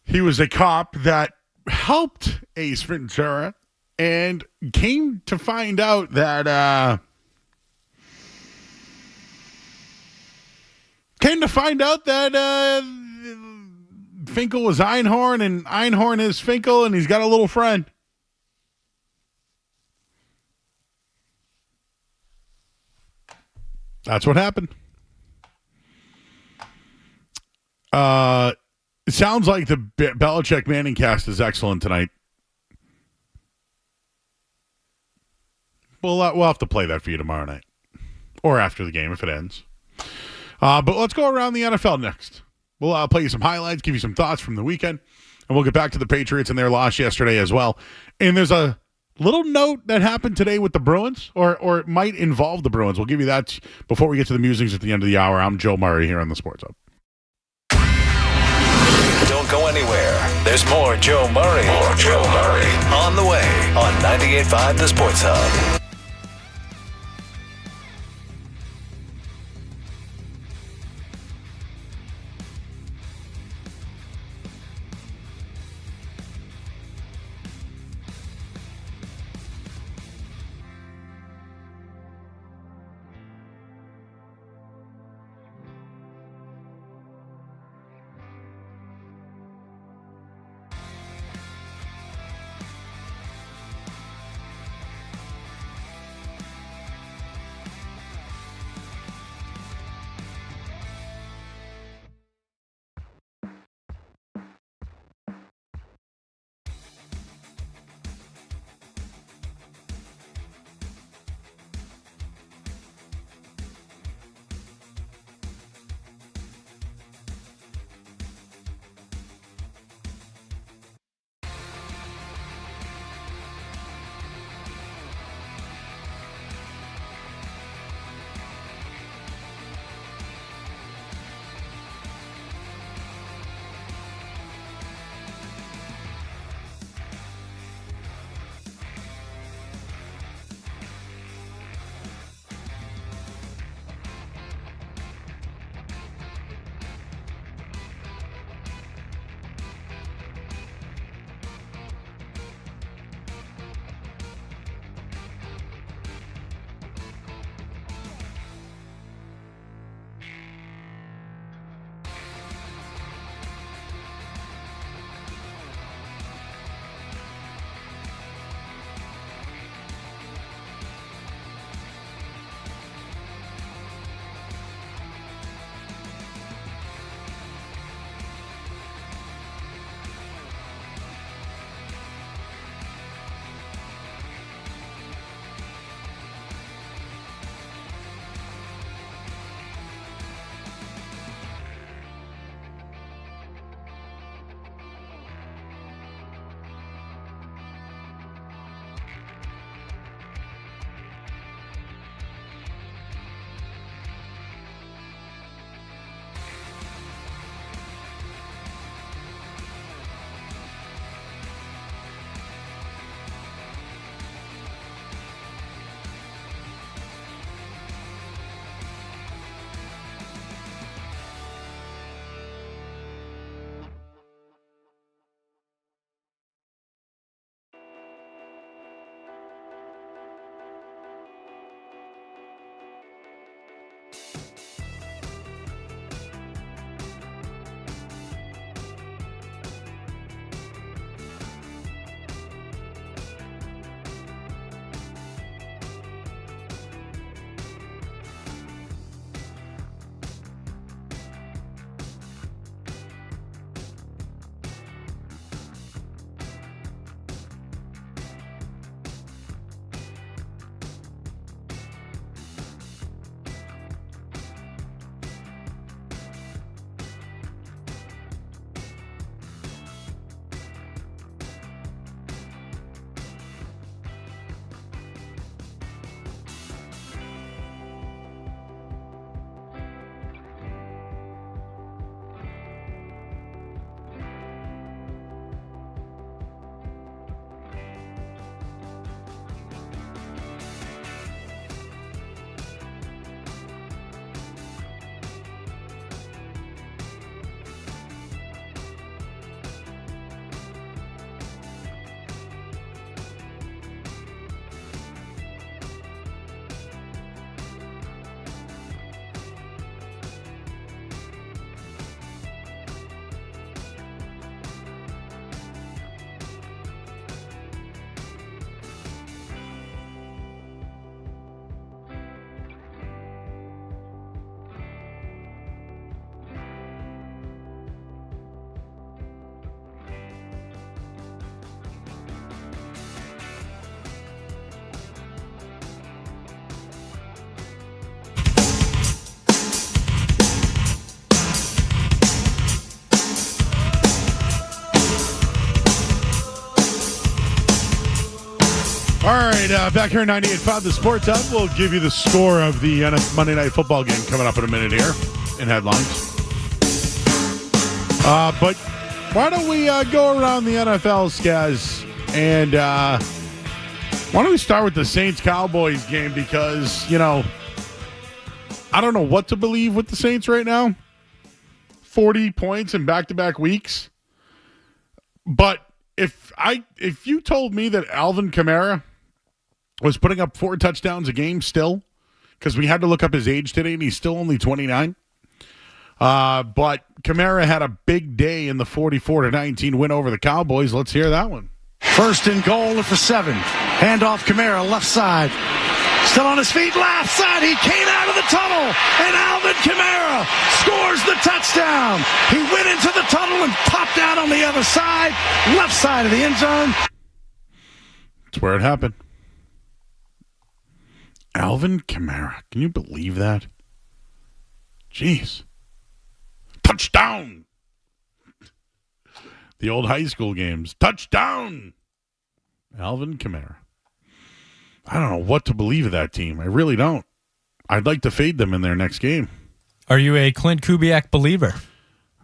S5: He was a cop that helped Ace Ventura and came to find out that Finkel was Einhorn and Einhorn is Finkel, and he's got a little friend. That's what happened. It sounds like the Belichick Manning cast is excellent tonight. We'll have to play that for you tomorrow night. Or after the game if it ends. But let's go around the NFL next. We'll play you some highlights, give you some thoughts from the weekend, and we'll get back to the Patriots and their loss yesterday as well. And there's a little note that happened today with the Bruins, or it might involve the Bruins. We'll give you that before we get to the musings at the end of the hour. I'm Joe Murray here on the Sports Hub.
S6: Don't go anywhere. There's more Joe Murray. More Joe Murray. On the way on 98.5 The Sports Hub.
S5: All right, back here at 98.5, the Sports Hub. We'll give you the score of the Monday Night Football game coming up in a minute here in headlines. But why don't we go around the NFL, Skaz, and why don't we start with the Saints-Cowboys game because, I don't know what to believe with the Saints right now. 40 points in back-to-back weeks. But if you told me that Alvin Kamara was putting up 4 touchdowns a game still, because we had to look up his age today, and he's still only 29. But Kamara had a big day in the 44-19 win over the Cowboys. Let's hear that one.
S13: First and goal for 7. Handoff Kamara, left side. Still on his feet, left side. He came out of the tunnel, and Alvin Kamara scores the touchdown. He went into the tunnel and popped out on the other side, left side of the end zone.
S5: That's where it happened. Alvin Kamara. Can you believe that? Jeez. Touchdown. The old high school games. Touchdown. Alvin Kamara. I don't know what to believe of that team. I really don't. I'd like to fade them in their next game.
S9: Are you a Clint Kubiak believer?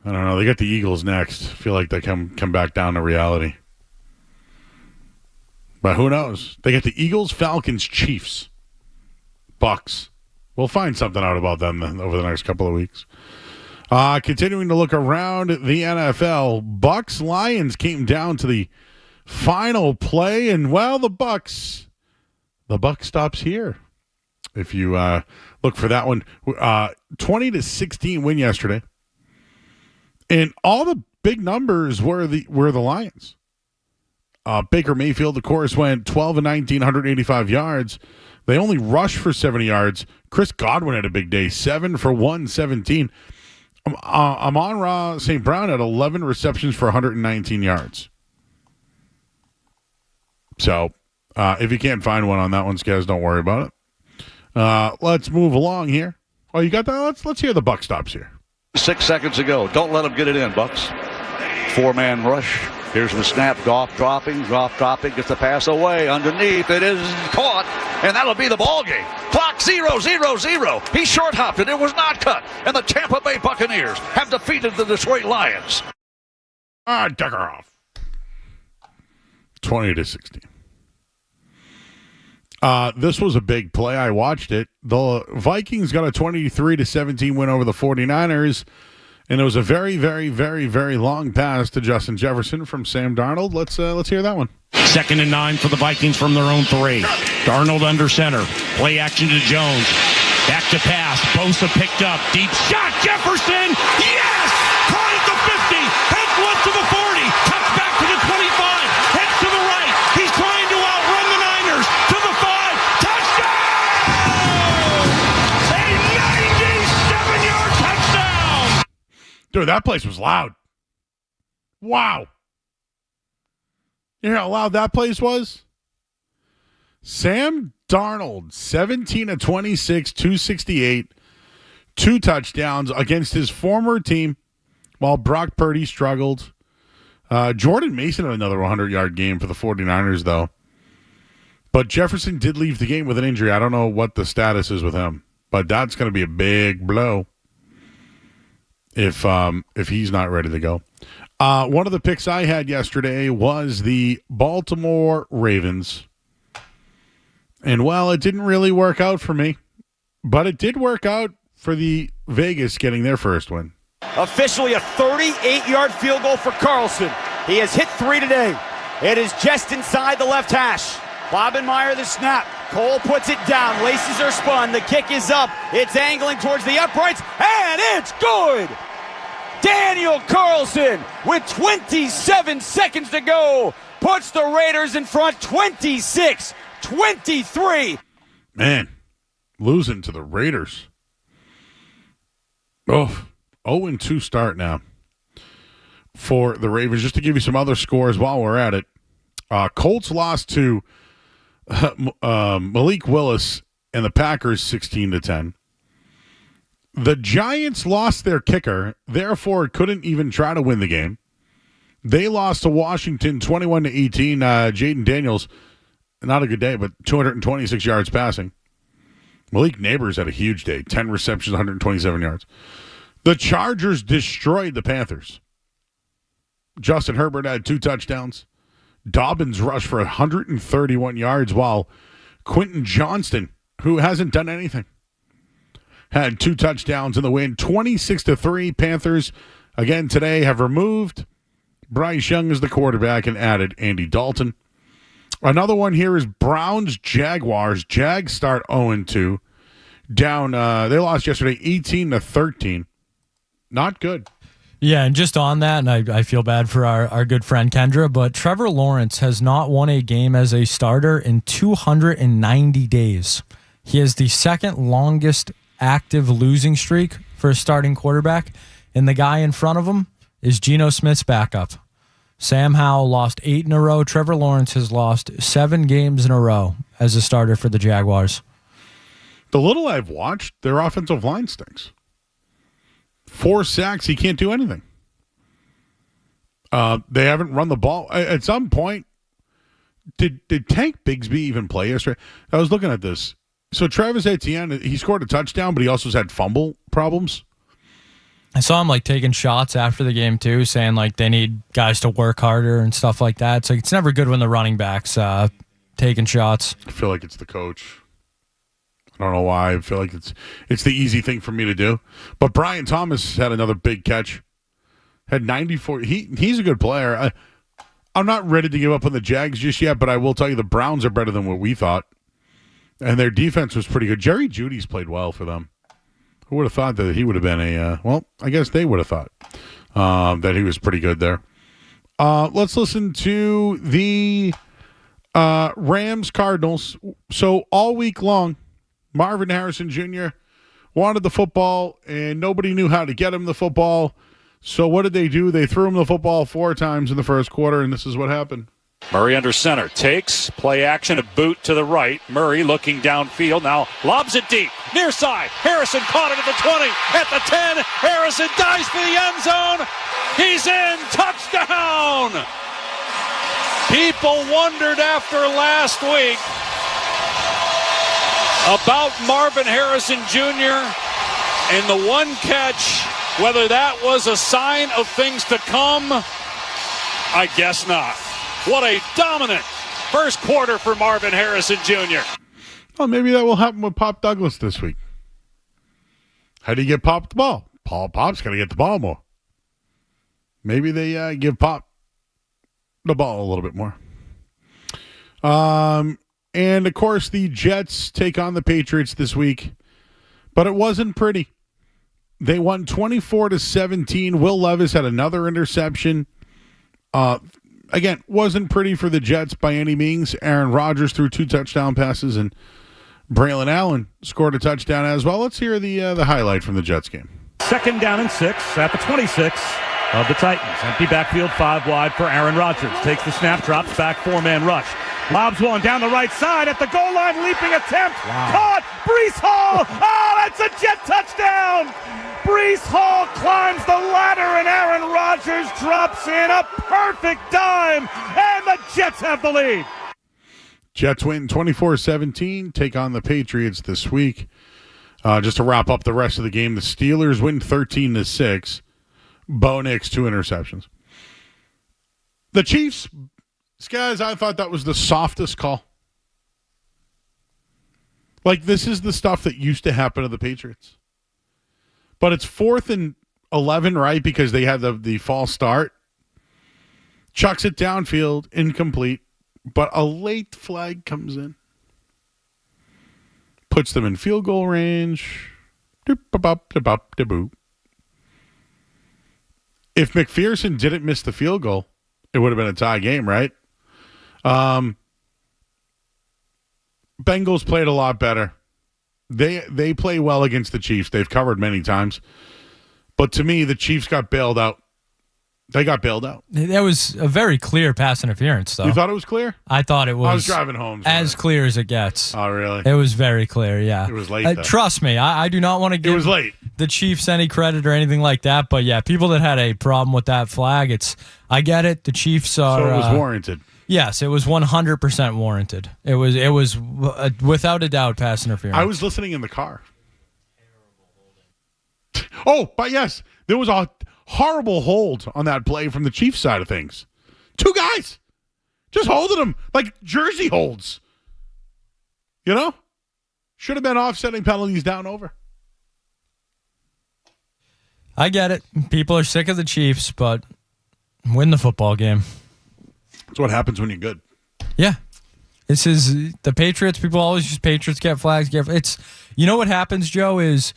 S5: I don't know. They got the Eagles next. I feel like they come back down to reality. But who knows? They get the Eagles, Falcons, Chiefs, Bucks. We'll find something out about them over the next couple of weeks. Continuing to look around the NFL, Bucks Lions came down to the final play, and the buck stops here. If you look for that one, 20-16 win yesterday, and all the big numbers were the Lions. Baker Mayfield, of course, went 12-19, 185 yards. They only rushed for 70 yards. Chris Godwin had a big day, 7 for 117. Amon-Ra St. Brown had 11 receptions for 119 yards. So, if you can't find one on that one, guys, don't worry about it. Let's move along here. Oh, you got that? Let's hear the buck stops here.
S17: 6 seconds to go. Don't let them get it in, Bucks. 4-man rush. Here's the snap. Goff dropping, gets the pass away. Underneath, it is caught, and that'll be the ball game. Clock 0-0-0. He short hopped it. It was not cut, and the Tampa Bay Buccaneers have defeated the Detroit Lions.
S5: Decker off. 20-16. This was a big play. I watched it. The Vikings got a 23-17 win over the 49ers. And it was a very, very, very, very long pass to Justin Jefferson from Sam Darnold. Let's hear that one.
S18: 2nd and 9 for the Vikings from their own 3. Darnold under center. Play action to Jones. Back to pass. Bosa picked up. Deep shot. Jefferson. Yes! Caught at the 50. Heads left to the 40. Cuts back to the 25. Heads to the right. He's trying to outrun the Niners. To the 5. Touchdown! A 97-yard touchdown!
S5: Dude, that place was loud. Wow. You hear how loud that place was? Sam Darnold, 17-26, 268, 2 touchdowns against his former team while Brock Purdy struggled. Jordan Mason had another 100-yard game for the 49ers, though. But Jefferson did leave the game with an injury. I don't know what the status is with him, but that's going to be a big blow if he's not ready to go. One of the picks I had yesterday was the Baltimore Ravens. And, it didn't really work out for me. But it did work out for the Vegas getting their first win.
S19: Officially a 38-yard field goal for Carlson. He has hit 3 today. It is just inside the left hash. Bobenmeyer the snap. Cole puts it down. Laces are spun. The kick is up. It's angling towards the uprights. And it's good! Daniel Carlson, with 27 seconds to go, puts the Raiders in front 26-23.
S5: Man, losing to the Raiders. 0-2 start now for the Ravens. Just to give you some other scores while we're at it. Colts lost to Malik Willis and the Packers 16-10. The Giants lost their kicker, therefore couldn't even try to win the game. They lost to Washington 21-18. Jaden Daniels not a good day, but 226 yards passing. Malik Neighbors had a huge day, 10 receptions, 127 yards. The Chargers destroyed the Panthers. Justin Herbert had 2 touchdowns. Dobbins rushed for 131 yards, while Quentin Johnston, who hasn't done anything, had 2 touchdowns in the win. 26-3. Panthers, again today, have removed Bryce Young as the quarterback and added Andy Dalton. Another one here is Browns-Jaguars. Jags start 0-2. Down, they lost yesterday 18-13. Not good.
S9: Yeah, and just on that, and I feel bad for our good friend Kendra, but Trevor Lawrence has not won a game as a starter in 290 days. He has the second longest active losing streak for a starting quarterback, and the guy in front of him is Geno Smith's backup. Sam Howell lost 8 in a row. Trevor Lawrence has lost 7 games in a row as a starter for the Jaguars.
S5: The little I've watched, their offensive line stinks. 4 sacks, he can't do anything. They haven't run the ball. At some point, did Tank Bigsby even play yesterday? I was looking at this. So Travis Etienne, he scored a touchdown, but he also has had fumble problems.
S9: I saw him taking shots after the game too, saying they need guys to work harder and stuff like that. So it's never good when the running backs taking shots.
S5: I feel like it's the coach. I don't know why. I feel like it's the easy thing for me to do. But Brian Thomas had another big catch. Had 94. He's a good player. I'm not ready to give up on the Jags just yet, but I will tell you the Browns are better than what we thought. And their defense was pretty good. Jerry Jeudy's played well for them. Who would have thought that he would have been I guess they would have thought that he was pretty good there. Let's listen to the Rams-Cardinals. So all week long, Marvin Harrison Jr. wanted the football, and nobody knew how to get him the football. So what did they do? They threw him the football 4 times in the first quarter, and this is what happened.
S18: Murray under center. Takes. Play action. A boot to the right. Murray looking downfield. Now lobs it deep. Near side. Harrison caught it at the 20. At the 10. Harrison dives for the end zone. He's in. Touchdown. People wondered after last week about Marvin Harrison Jr. and the one catch. Whether that was a sign of things to come, I guess not. What a dominant first quarter for Marvin Harrison Jr.
S5: Well, maybe that will happen with Pop Douglas this week. How do you get Pop the ball? Pop's got to get the ball more. Maybe they give Pop the ball a little bit more. And, of course, the Jets take on the Patriots this week. But it wasn't pretty. They won 24-17. Will Levis had another interception. Again, wasn't pretty for the Jets by any means. Aaron Rodgers threw 2 touchdown passes, and Braylon Allen scored a touchdown as well. Let's hear the highlight from the Jets game.
S20: 2nd down and 6 at the 26 of the Titans. Empty backfield, 5 wide for Aaron Rodgers. Takes the snap, drops back, 4-man rush. Lobs one down the right side at the goal line, leaping attempt. Wow. Caught, Breece Hall. Oh, that's a Jet touchdown. Breece Hall climbs the ladder, and Aaron Rodgers drops in a perfect dime, and the Jets have the lead.
S5: Jets win 24-17, take on the Patriots this week. Just to wrap up the rest of the game, the Steelers win 13-6. Bo Nix, 2 interceptions. The Chiefs, guys, I thought that was the softest call. This is the stuff that used to happen to the Patriots. But it's 4th and 11, right? Because they had the false start. Chucks it downfield, incomplete. But a late flag comes in. Puts them in field goal range. If McPherson didn't miss the field goal, it would have been a tie game, right? Bengals played a lot better. They play well against the Chiefs. They've covered many times. But to me, the Chiefs got bailed out. They got bailed out.
S9: That was a very clear pass interference, though.
S5: You thought it was clear?
S9: I thought it was.
S5: I was driving home.
S9: As clear as it gets.
S5: Oh, really?
S9: It was very clear, yeah.
S5: It was late, though.
S9: Trust me, I do not want to give
S5: it was late.
S9: the Chiefs any credit or anything like that, but yeah, people that had a problem with that flag, I get it. The Chiefs are.
S5: So it was warranted.
S9: Yes, it was 100% warranted. It was without a doubt pass interference.
S5: I was listening in the car. Oh, but yes, there was a horrible hold on that play from the Chiefs side of things. 2 guys just holding them like jersey holds. You know? Should have been offsetting penalties down over.
S9: I get it. People are sick of the Chiefs, but win the football game.
S5: That's what happens when you're good.
S9: Yeah. This is the Patriots. People always use Patriots get flags. You know what happens, Joe, is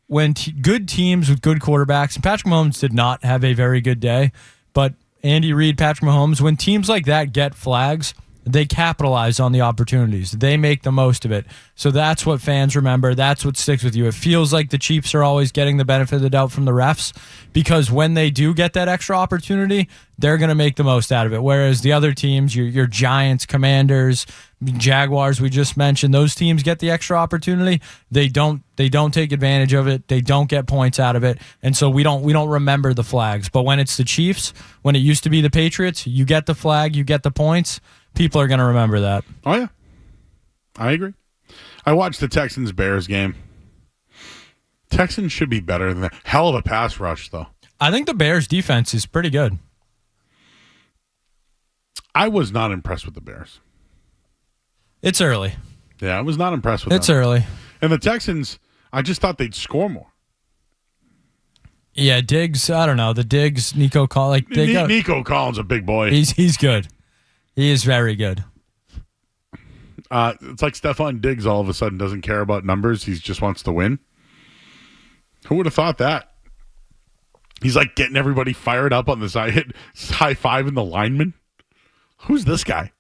S9: when good teams with good quarterbacks, and Patrick Mahomes did not have a very good day, but Andy Reid, Patrick Mahomes, when teams like that get flags, they capitalize on the opportunities. They make the most of it. So that's what fans remember. That's what sticks with you. It feels like the Chiefs are always getting the benefit of the doubt from the refs because when they do get that extra opportunity, they're going to make the most out of it. Whereas the other teams, your Giants, Commanders, Jaguars, we just mentioned, those teams get the extra opportunity. They don't take advantage of it. They don't get points out of it. And so we don't remember the flags. But when it's the Chiefs, when it used to be the Patriots, you get the flag, you get the points. People are going to remember that.
S5: Oh, yeah. I agree. I watched the Texans-Bears game. Texans should be better than that. Hell of a pass rush, though.
S9: I think the Bears' defense is pretty good.
S5: I was not impressed with the Bears.
S9: It's early.
S5: Yeah, I was not impressed with them.
S9: It's early.
S5: And the Texans, I just thought they'd score more.
S9: Yeah, Diggs, I don't know. The Diggs, Nico Collins.
S5: Nico Collins, a big boy.
S9: He's good. He is very good.
S5: It's like Stephon Diggs all of a sudden doesn't care about numbers. He just wants to win. Who would have thought that? He's like getting everybody fired up on the side, high-fiving the lineman. Who's this guy?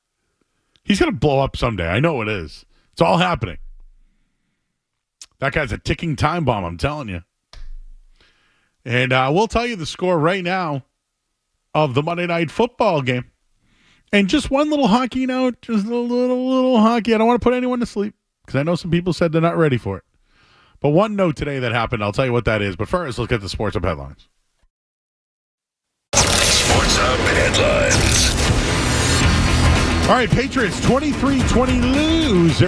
S5: He's going to blow up someday. I know it is. It's all happening. That guy's a ticking time bomb, I'm telling you. And we'll tell you the score right now of the Monday Night Football game. And just one little hockey note, just a little hockey. I don't want to put anyone to sleep because I know some people said they're not ready for it. But one note today that happened, I'll tell you what that is. But first, let's get the Sports Up headlines.
S16: Sports Up headlines.
S5: All right, Patriots 23-20 lose.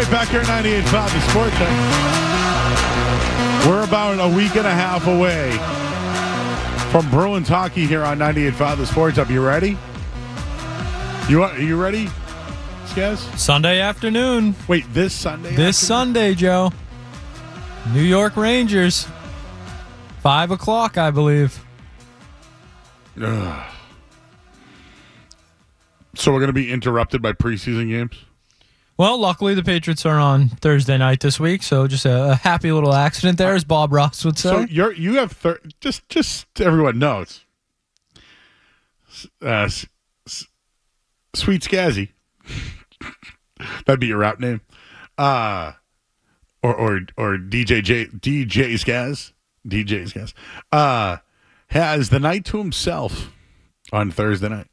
S5: right, back here at 98.5, the Sports Hub. We're about a week and a half away from Bruins hockey here on 98.5, the Sports Hub. You ready? You ready, Skaz?
S9: Sunday afternoon.
S5: Wait, this Sunday?
S9: This Sunday, Joe. New York Rangers. 5 o'clock, I believe.
S5: Ugh. So we're going to be interrupted by preseason games?
S9: Well, luckily the Patriots are on Thursday night this week, so just a happy little accident there, as Bob Ross would say.
S5: So you have just so everyone knows. Sweet Skazzy. That'd be your rap name. Or DJ Skaz. Has the night to himself on Thursday night.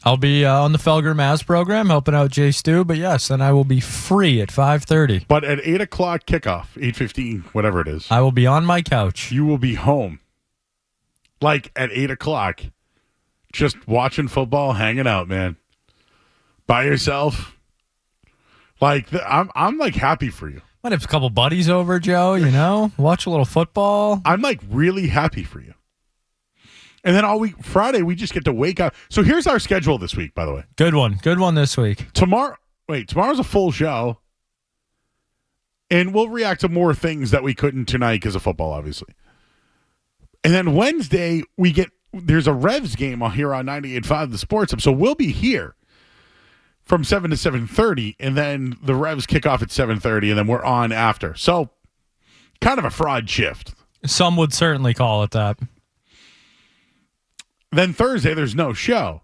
S9: I'll be on the Felger Maz program helping out Jay Stu, but yes, and I will be free at 5:30.
S5: But at 8 o'clock kickoff, 8:15, whatever it is.
S9: I will be on my couch.
S5: You will be home. Like at 8 o'clock, just watching football, hanging out, man. By yourself. Like, I'm like happy for you.
S9: Might have a couple buddies over, Joe, watch a little football.
S5: I'm like really happy for you. And then all week, Friday, we just get to wake up. So here's our schedule this week, by the way.
S9: Good one this week.
S5: Tomorrow's a full show. And we'll react to more things that we couldn't tonight because of football, obviously. And then Wednesday, there's a Revs game here on 98.5 The Sports Hub. So we'll be here from 7 to 7:30. And then the Revs kick off at 7:30. And then we're on after. So kind of a fraud shift.
S9: Some would certainly call it that.
S5: Then Thursday, there's no show.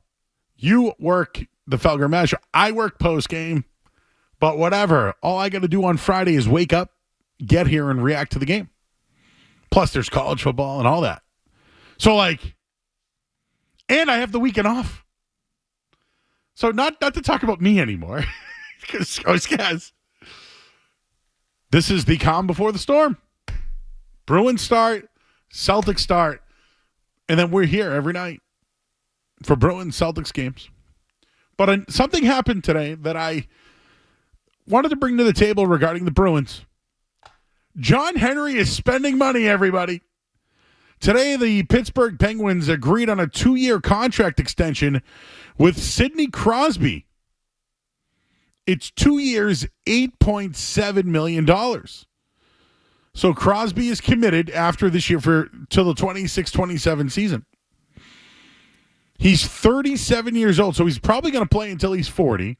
S5: You work the Felger Maz show. I work post-game. But whatever. All I got to do on Friday is wake up, get here, and react to the game. Plus, there's college football and all that. So, and I have the weekend off. So, not to talk about me anymore. Because, this is the calm before the storm. Bruins start, Celtics start. And then we're here every night for Bruins Celtics games. But something happened today that I wanted to bring to the table regarding the Bruins. John Henry is spending money, everybody. Today, the Pittsburgh Penguins agreed on a 2-year contract extension with Sidney Crosby. It's 2 years, $8.7 million. So Crosby is committed after this year till the 26-27 season. He's 37 years old, so he's probably going to play until he's 40.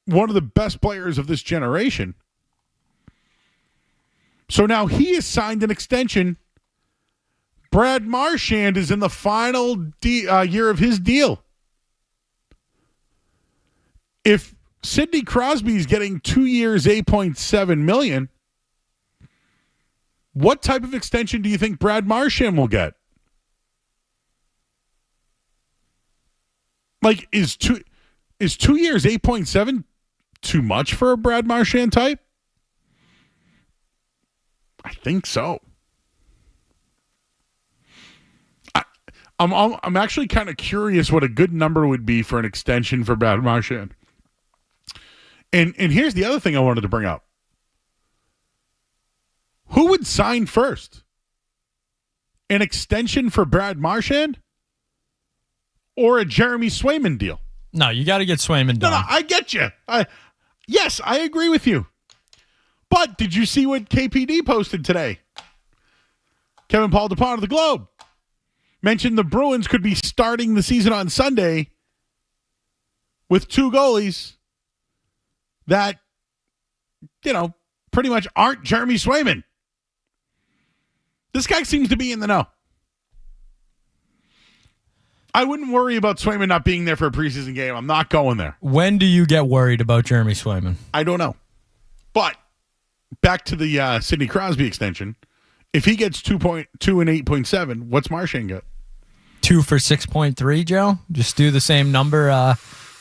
S5: One of the best players of this generation. So now he has signed an extension. Brad Marchand is in the final year of his deal. If Sidney Crosby is getting 2 years, $8.7 million, what type of extension do you think Brad Marchand will get? Like, is 2 years, 8.7 too much for a Brad Marchand type? I think so. I'm actually kind of curious what a good number would be for an extension for Brad Marchand. And here's the other thing I wanted to bring up. Who would sign first? An extension for Brad Marchand or a Jeremy Swayman deal?
S9: No, you got to get Swayman done.
S5: No, I get you. Yes, I agree with you. But did you see what KPD posted today? Kevin Paul DuPont of the Globe mentioned the Bruins could be starting the season on Sunday with 2 goalies that, pretty much aren't Jeremy Swayman. This guy seems to be in the know. I wouldn't worry about Swayman not being there for a preseason game. I'm not going there.
S9: When do you get worried about Jeremy Swayman?
S5: I don't know. But back to the Sidney Crosby extension. If he gets 2.2 and 8.7, what's Marchand get?
S9: 2 for 6.3, Joe? Just do the same number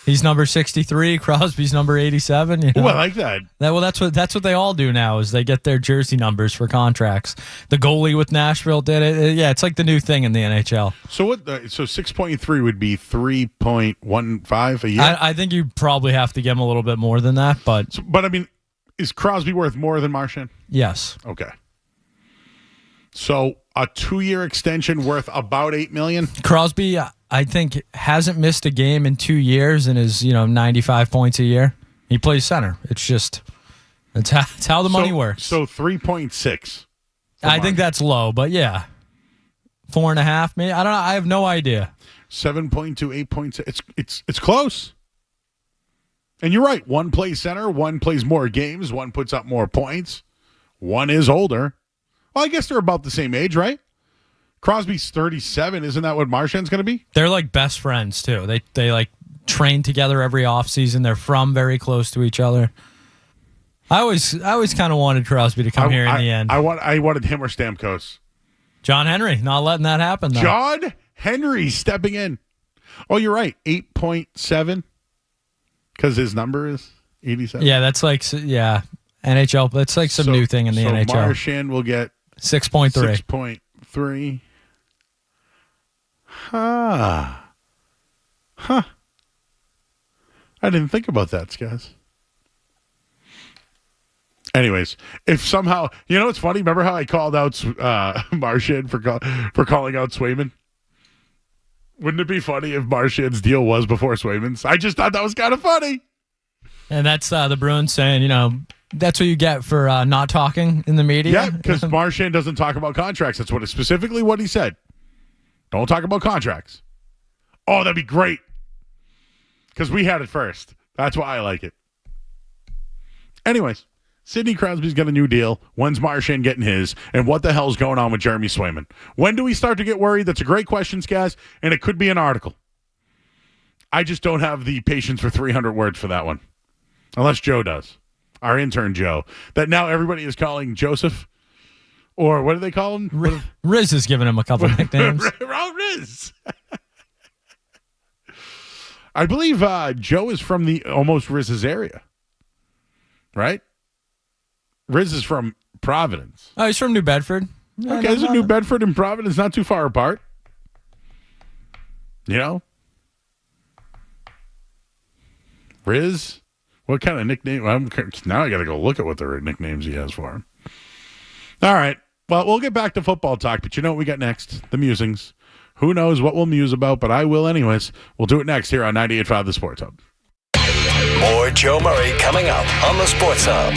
S9: He's number 63. Crosby's number 87. You know?
S5: Oh, I like that.
S9: That's what they all do now is they get their jersey numbers for contracts. The goalie with Nashville did it. Yeah, it's like the new thing in the NHL.
S5: So what? So 6.3 would be 3.15 a year.
S9: I think you probably have to give him a little bit more than that, but
S5: I mean, is Crosby worth more than Marchand?
S9: Yes.
S5: Okay. So a 2-year extension worth about $8 million.
S9: Crosby, I think, hasn't missed a game in 2 years and is 95 points a year. He plays center. It's how the money works.
S5: So 3.6.
S9: I think that's low, but yeah, 4.5 maybe. I don't know. I have no idea.
S5: 7.2, 8.6. It's close. And you're right. One plays center. One plays more games. One puts up more points. One is older. Well, I guess they're about the same age, right? Crosby's 37. Isn't that what Marchand's going to be?
S9: They're like best friends, too. They like train together every offseason. They're from very close to each other. I always kind of wanted Crosby to come here in the end.
S5: I wanted him or Stamkos.
S9: John Henry, not letting that happen, though.
S5: John Henry stepping in. Oh, you're right. 8.7 because his number is 87.
S9: Yeah, that's like, NHL. That's like some new thing in the NHL.
S5: So Marchand will get
S9: 6.3.
S5: 6.3. Huh. I didn't think about that, guys. Anyways, if somehow, what's funny? Remember how I called out Marchand for calling out Swayman? Wouldn't it be funny if Marchand's deal was before Swayman's? I just thought that was kind of funny.
S9: And that's the Bruins saying, that's what you get for not talking in the media.
S5: Yeah, because Marchand doesn't talk about contracts. That's specifically what he said. Don't talk about contracts. Oh, that'd be great. Because we had it first. That's why I like it. Anyways, Sidney Crosby's got a new deal. When's Marchand getting his? And what the hell's going on with Jeremy Swayman? When do we start to get worried? That's a great question, Skaz, and it could be an article. I just don't have the patience for 300 words for that one. Unless Joe does. Our intern Joe. That now everybody is calling Joseph. Or what do they call him?
S9: Riz is giving him a couple of nicknames.
S5: Riz. I believe Joe is from the almost Riz's area. Right? Riz is from Providence.
S9: Oh, he's from New Bedford.
S5: Okay, isn't New Bedford and Providence not too far apart? Riz? What kind of nickname? Now I got to go look at what the nicknames he has for him. All right. Well, we'll get back to football talk, but you know what we got next? The musings. Who knows what we'll muse about, but I will anyways. We'll do it next here on 98.5 The Sports Hub.
S6: More Joe Murray coming up on The Sports Hub.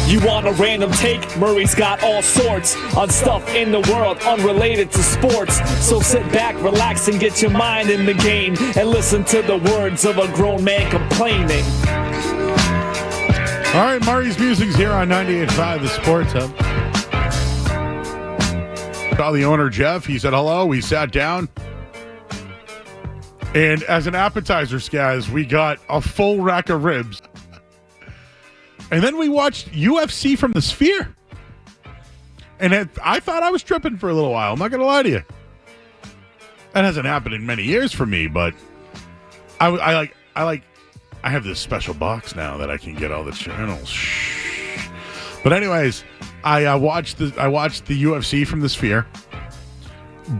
S21: You want a random take? Murray's got all sorts on stuff in the world unrelated to sports. So sit back, relax, and get your mind in the game and listen to the words of a grown man complaining.
S5: All right, Murray's Musings here on 98.5 The Sports Hub. Saw the owner, Jeff. He said hello. We sat down. And as an appetizer, guys, we got a full rack of ribs. And then we watched UFC from the Sphere. And I thought I was tripping for a little while. I'm not going to lie to you. That hasn't happened in many years for me, but I have this special box now that I can get all the channels. But anyways, I watched the UFC from the Sphere.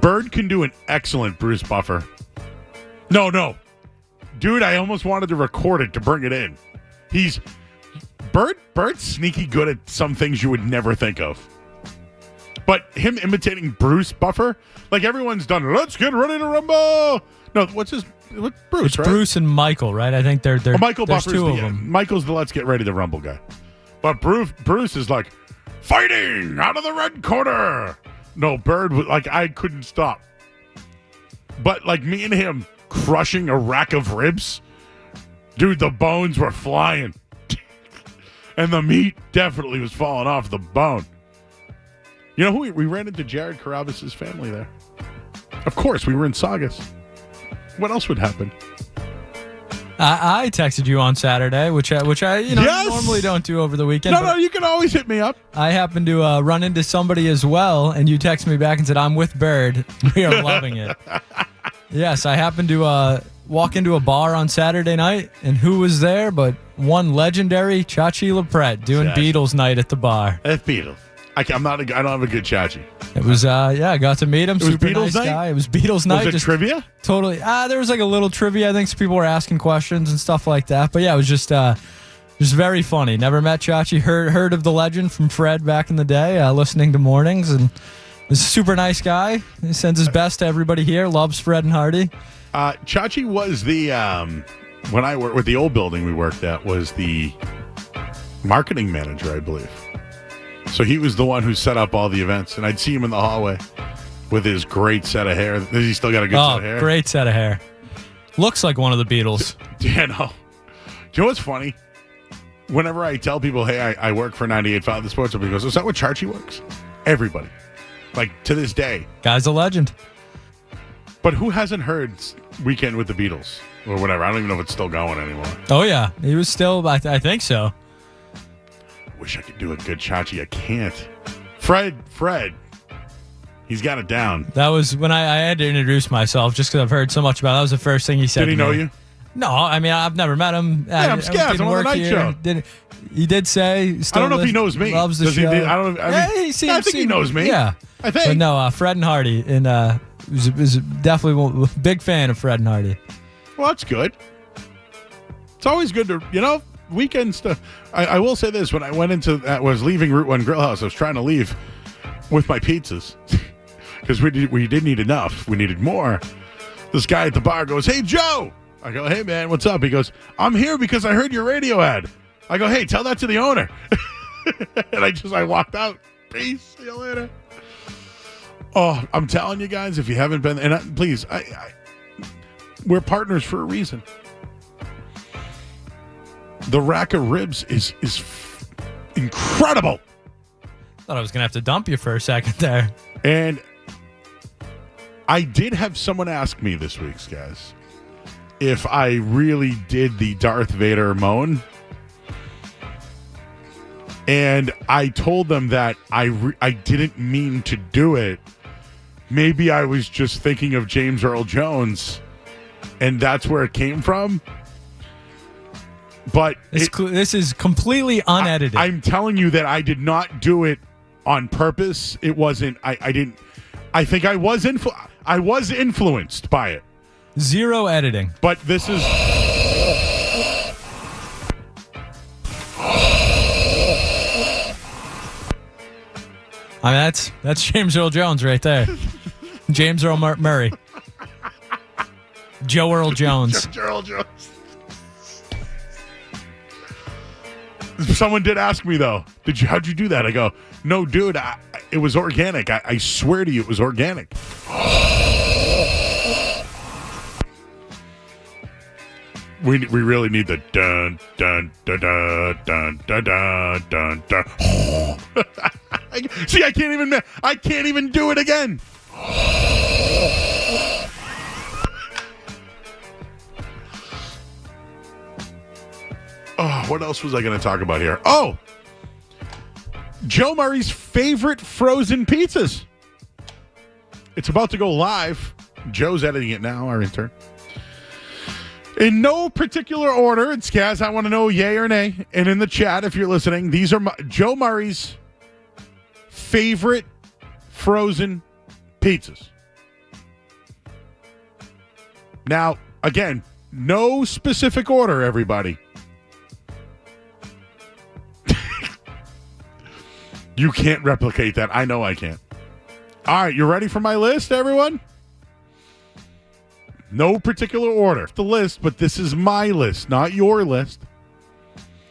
S5: Bird can do an excellent Bruce Buffer. No. Dude, I almost wanted to record it to bring it in. Bird's sneaky good at some things you would never think of. But him imitating Bruce Buffer, like everyone's done, let's get ready to rumble. No, what's Bruce,
S9: it's
S5: right?
S9: Bruce and Michael, right? I think they're
S5: Michael
S9: there's
S5: Buffer's
S9: two of them.
S5: Michael's the let's get ready to rumble guy. But Bruce is like, fighting out of the red corner. No, Bird, I couldn't stop. But like me and him crushing a rack of ribs, dude, the bones were flying. And the meat definitely was falling off the bone. You know who we ran into? Jared Carabas' family there. Of course, we were in Saugus. What else would happen?
S9: I texted you on Saturday, which I
S5: Yes!
S9: normally don't do over the weekend.
S5: No, you can always hit me up.
S9: I happened to run into somebody as well, and you texted me back and said, I'm with Bird. We are loving it. Yes, I happened to walk into a bar on Saturday night, and who was there but one legendary Chachi LaPrette doing Beatles night at the bar.
S5: That's Beatles. I don't have a good Chachi.
S9: It was, I got to meet him.
S5: It was
S9: Super
S5: Beatles
S9: nice
S5: night?
S9: guy. It was Beatles night.
S5: Was it trivia?
S9: Totally. There was like a little trivia. I think some people were asking questions and stuff like that. But yeah, it was just very funny. Never met Chachi. Heard of the legend from Fred back in the day, listening to mornings, and was a super nice guy. He sends his best to everybody here. Loves Fred and Hardy.
S5: Chachi was the when I worked with the old building we worked at, was the marketing manager, I believe. So he was the one who set up all the events, and I'd see him in the hallway with his great set of hair. Has he still got a good set of hair?
S9: Great set of hair. Looks like one of the Beatles.
S5: Yeah, no. Do you know what's funny? Whenever I tell people, hey, I work for 98.5 The Sports, everybody goes, is that what Chachi works? Everybody. Like, to this day.
S9: Guy's a legend.
S5: But who hasn't heard Weekend with the Beatles? Or whatever. I don't even know if it's still going anymore.
S9: Oh, yeah. He was still, I think so.
S5: Wish I could do a good Chachi. I can't. Fred. He's got it down.
S9: That was when I had to introduce myself just because I've heard so much about it. That was the first thing he said.
S5: Did he know you?
S9: No, I mean, I've never met him.
S5: Yeah, I'm scared. I'm on the night show.
S9: He did say...
S5: I don't know if he knows me.
S9: Loves the show.
S5: I think he knows me.
S9: Yeah.
S5: I think.
S9: But no, Fred and Hardy. And was definitely a big fan of Fred and Hardy.
S5: Well, that's good. It's always good to, weekend stuff. I will say this. When I went into that, was leaving Route 1 Grill House, I was trying to leave with my pizzas because we didn't need enough. We needed more. This guy at the bar goes, hey, Joe. I go, hey, man, what's up? He goes, I'm here because I heard your radio ad. I go, hey, tell that to the owner. And I walked out. Peace. See you later. Oh, I'm telling you guys, if you haven't been, and please, we're partners for a reason. The rack of ribs is incredible.
S9: Thought I was going to have to dump you for a second there.
S5: And I did have someone ask me this week, guys, if I really did the Darth Vader moan. And I told them that I didn't mean to do it. Maybe I was just thinking of James Earl Jones, and that's where it came from. But
S9: this is completely unedited.
S5: I'm telling you that I did not do it on purpose. It wasn't. I didn't. I think I was influenced by it.
S9: Zero editing.
S5: But this is.
S9: I mean, that's James Earl Jones right there. James Earl Murray. Joe Earl Jones.
S5: Joe Earl Jones. Someone did ask me, though, how'd you do that? I go, no, dude, it was organic. I swear to you, it was organic. We really need the dun, dun, dun, dun, dun, dun, dun, dun, dun. See, I can't even do it again. Oh, what else was I going to talk about here? Oh, Joe Murray's favorite frozen pizzas. It's about to go live. Joe's editing it now, our intern. In no particular order, it's Kaz, I want to know yay or nay. And in the chat, if you're listening, these are Joe Murray's favorite frozen pizzas. Now, again, no specific order, everybody. You can't replicate that. I know I can't. All right, you ready for my list, everyone? No particular order. The list, but this is my list, not your list.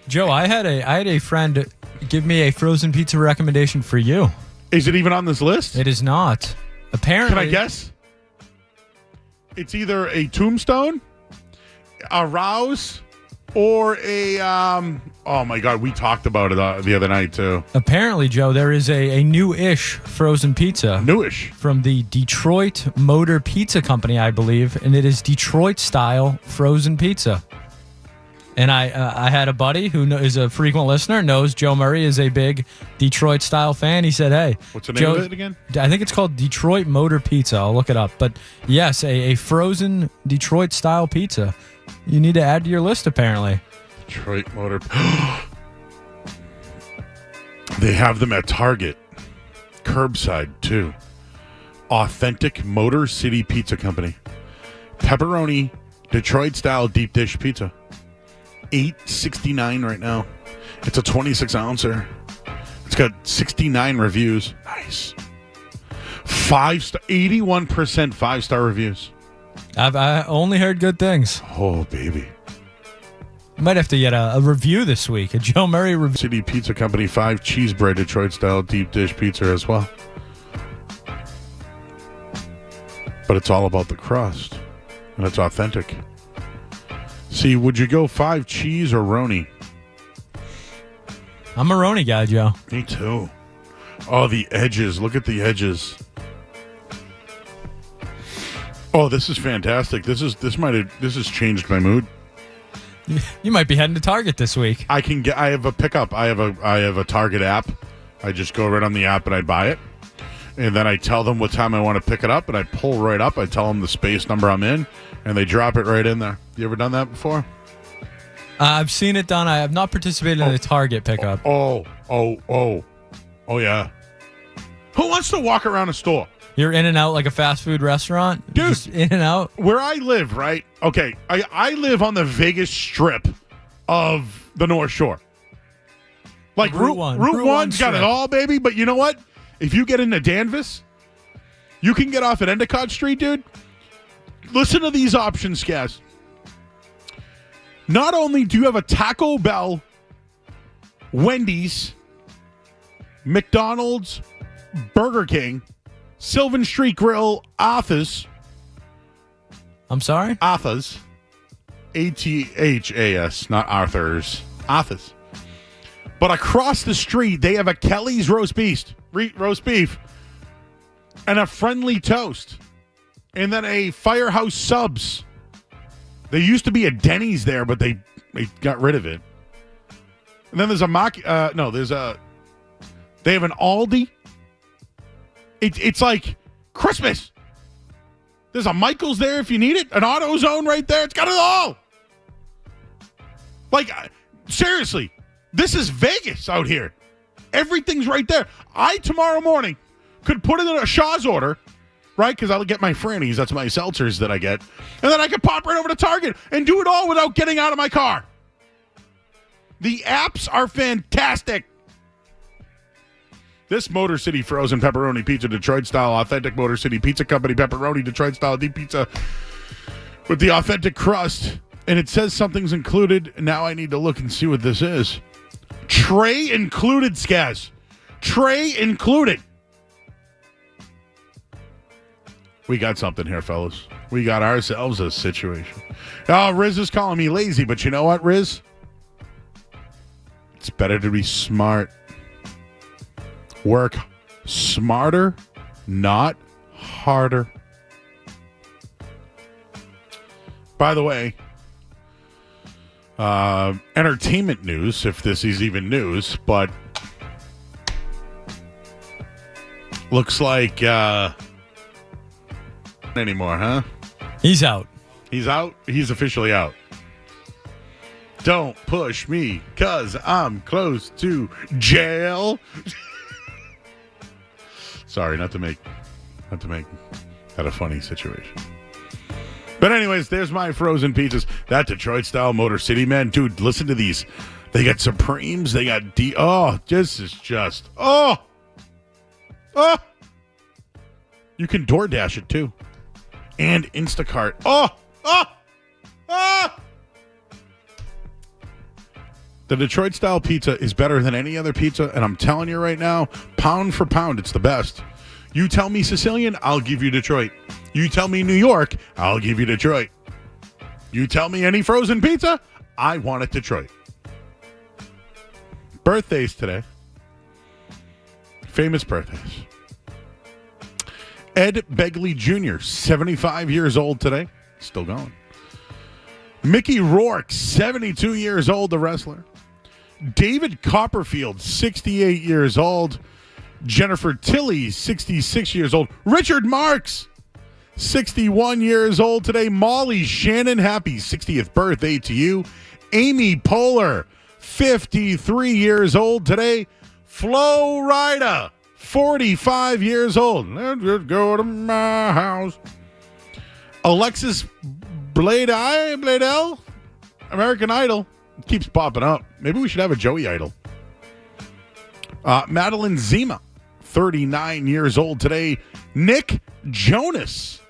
S9: Joe, I had a friend give me a frozen pizza recommendation for you.
S5: Is it even on this list?
S9: It is not. Apparently.
S5: Can I guess? It's either a Tombstone, a Rouse, or a oh my God, we talked about it the other night too.
S9: Apparently, Joe, there is a new-ish frozen pizza.
S5: Newish. From
S9: the Detroit Motor Pizza Company, I believe, and it is Detroit-style frozen pizza. And I had a buddy who is a frequent listener, knows Joe Murray is a big Detroit-style fan. He said, hey.
S5: What's the name of it again?
S9: I think it's called Detroit Motor Pizza. I'll look it up. But yes, a frozen Detroit-style pizza. You need to add to your list, apparently.
S5: Detroit Motor. They have them at Target. Curbside, too. Authentic Motor City Pizza Company. Pepperoni, Detroit-style deep dish pizza. $8.69 right now. It's a 26-ouncer. It's got 69 reviews. Nice. 81% 5-star reviews.
S9: I only heard good things.
S5: Oh, baby.
S9: Might have to get a review this week. A Joe Murray review.
S5: City Pizza Company 5 cheese bread Detroit-style deep dish pizza as well. But it's all about the crust. And it's authentic. See, would you go 5 cheese or Roni?
S9: I'm a Roni guy, Joe.
S5: Me too. Oh, the edges. Look at the edges. Oh, this is fantastic. This has changed my mood.
S9: You might be heading to Target this week.
S5: I have a pickup. I have a Target app. I just go right on the app and I buy it. And then I tell them what time I want to pick it up, and I pull right up. I tell them the space number I'm in, and they drop it right in there. You ever done that before?
S9: I've seen it done. I have not participated in the Target pickup.
S5: Oh, yeah. Who wants to walk around a store?
S9: You're in and out like a fast food restaurant?
S5: Dude,
S9: just in and out?
S5: Where I live, right? Okay, I live on the Vegas Strip of the North Shore. Like Route 1's got it all, baby. But you know what? If you get into Danvers, you can get off at Endicott Street, dude. Listen to these options, Skaz. Not only do you have a Taco Bell, Wendy's, McDonald's, Burger King, Sylvan Street Grill, Arthur's.
S9: I'm sorry?
S5: Arthur's. Athas, not Arthur's. Arthur's. But across the street, they have a Kelly's roast beef, and a Friendly Toast, and then a Firehouse Subs. There used to be a Denny's there, but they got rid of it. And then there's they have an Aldi. It's like Christmas. There's a Michael's there if you need it. An AutoZone right there. It's got it all. Like, seriously, this is Vegas out here. Everything's right there. Tomorrow morning, could put in a Shaw's order, right? Because I'll get my Frannies. That's my seltzers that I get. And then I could pop right over to Target and do it all without getting out of my car. The apps are fantastic. This Motor City Frozen Pepperoni Pizza, Detroit-style, authentic Motor City Pizza Company pepperoni, Detroit-style deep pizza with the authentic crust. And it says something's included. Now I need to look and see what this is. Tray included, Skaz. Tray included. We got something here, fellas. We got ourselves a situation. Oh, Riz is calling me lazy, but you know what, Riz? It's better to be smart. Work smarter, not harder. By the way, entertainment news, if this is even news, but looks like anymore, huh?
S9: He's out.
S5: He's out? He's officially out. Don't push me, cause I'm close to jail. Sorry, not to make that a funny situation. But anyways, there's my frozen pizzas. That Detroit-style Motor City, man. Dude, listen to these. They got Supremes. They got this is just, You can DoorDash it, too. And Instacart. The Detroit-style pizza is better than any other pizza, and I'm telling you right now, pound for pound, it's the best. You tell me Sicilian, I'll give you Detroit. You tell me New York, I'll give you Detroit. You tell me any frozen pizza, I want it Detroit. Birthdays today. Famous birthdays. Ed Begley Jr., 75 years old today. Still going. Mickey Rourke, 72 years old, the wrestler. David Copperfield, 68 years old. Jennifer Tilly, 66 years old. Richard Marks, 61 years old today. Molly Shannon, happy 60th birthday to you. Amy Poehler, 53 years old today. Flo Rida, 45 years old. Let's just go to my house. Alexis Bledel, American Idol, keeps popping up. Maybe we should have a Joey Idol. Madeline Zima, 39 years old today. Nick Jonas,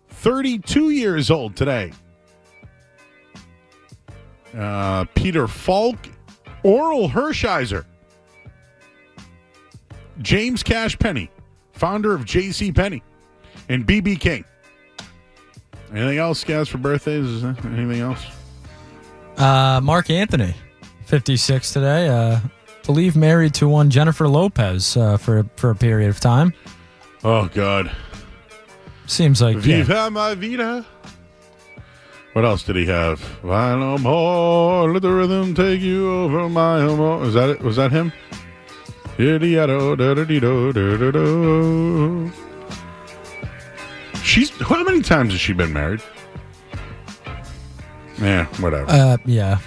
S5: 32 years old today. Peter Falk, Oral Hershiser. James Cash Penney, founder of J.C. Penney, and B.B. King. Anything else, guys, for birthdays? Anything else?
S9: Mark Anthony, 56 today. Believe married to one Jennifer Lopez for a period of time.
S5: Oh, God.
S9: Seems like
S5: Viva my vida. What else did he have? Why no more? Let the rhythm take you over my home. Is that it? Was that him? How many times has she been married? Yeah, whatever.
S9: Yeah.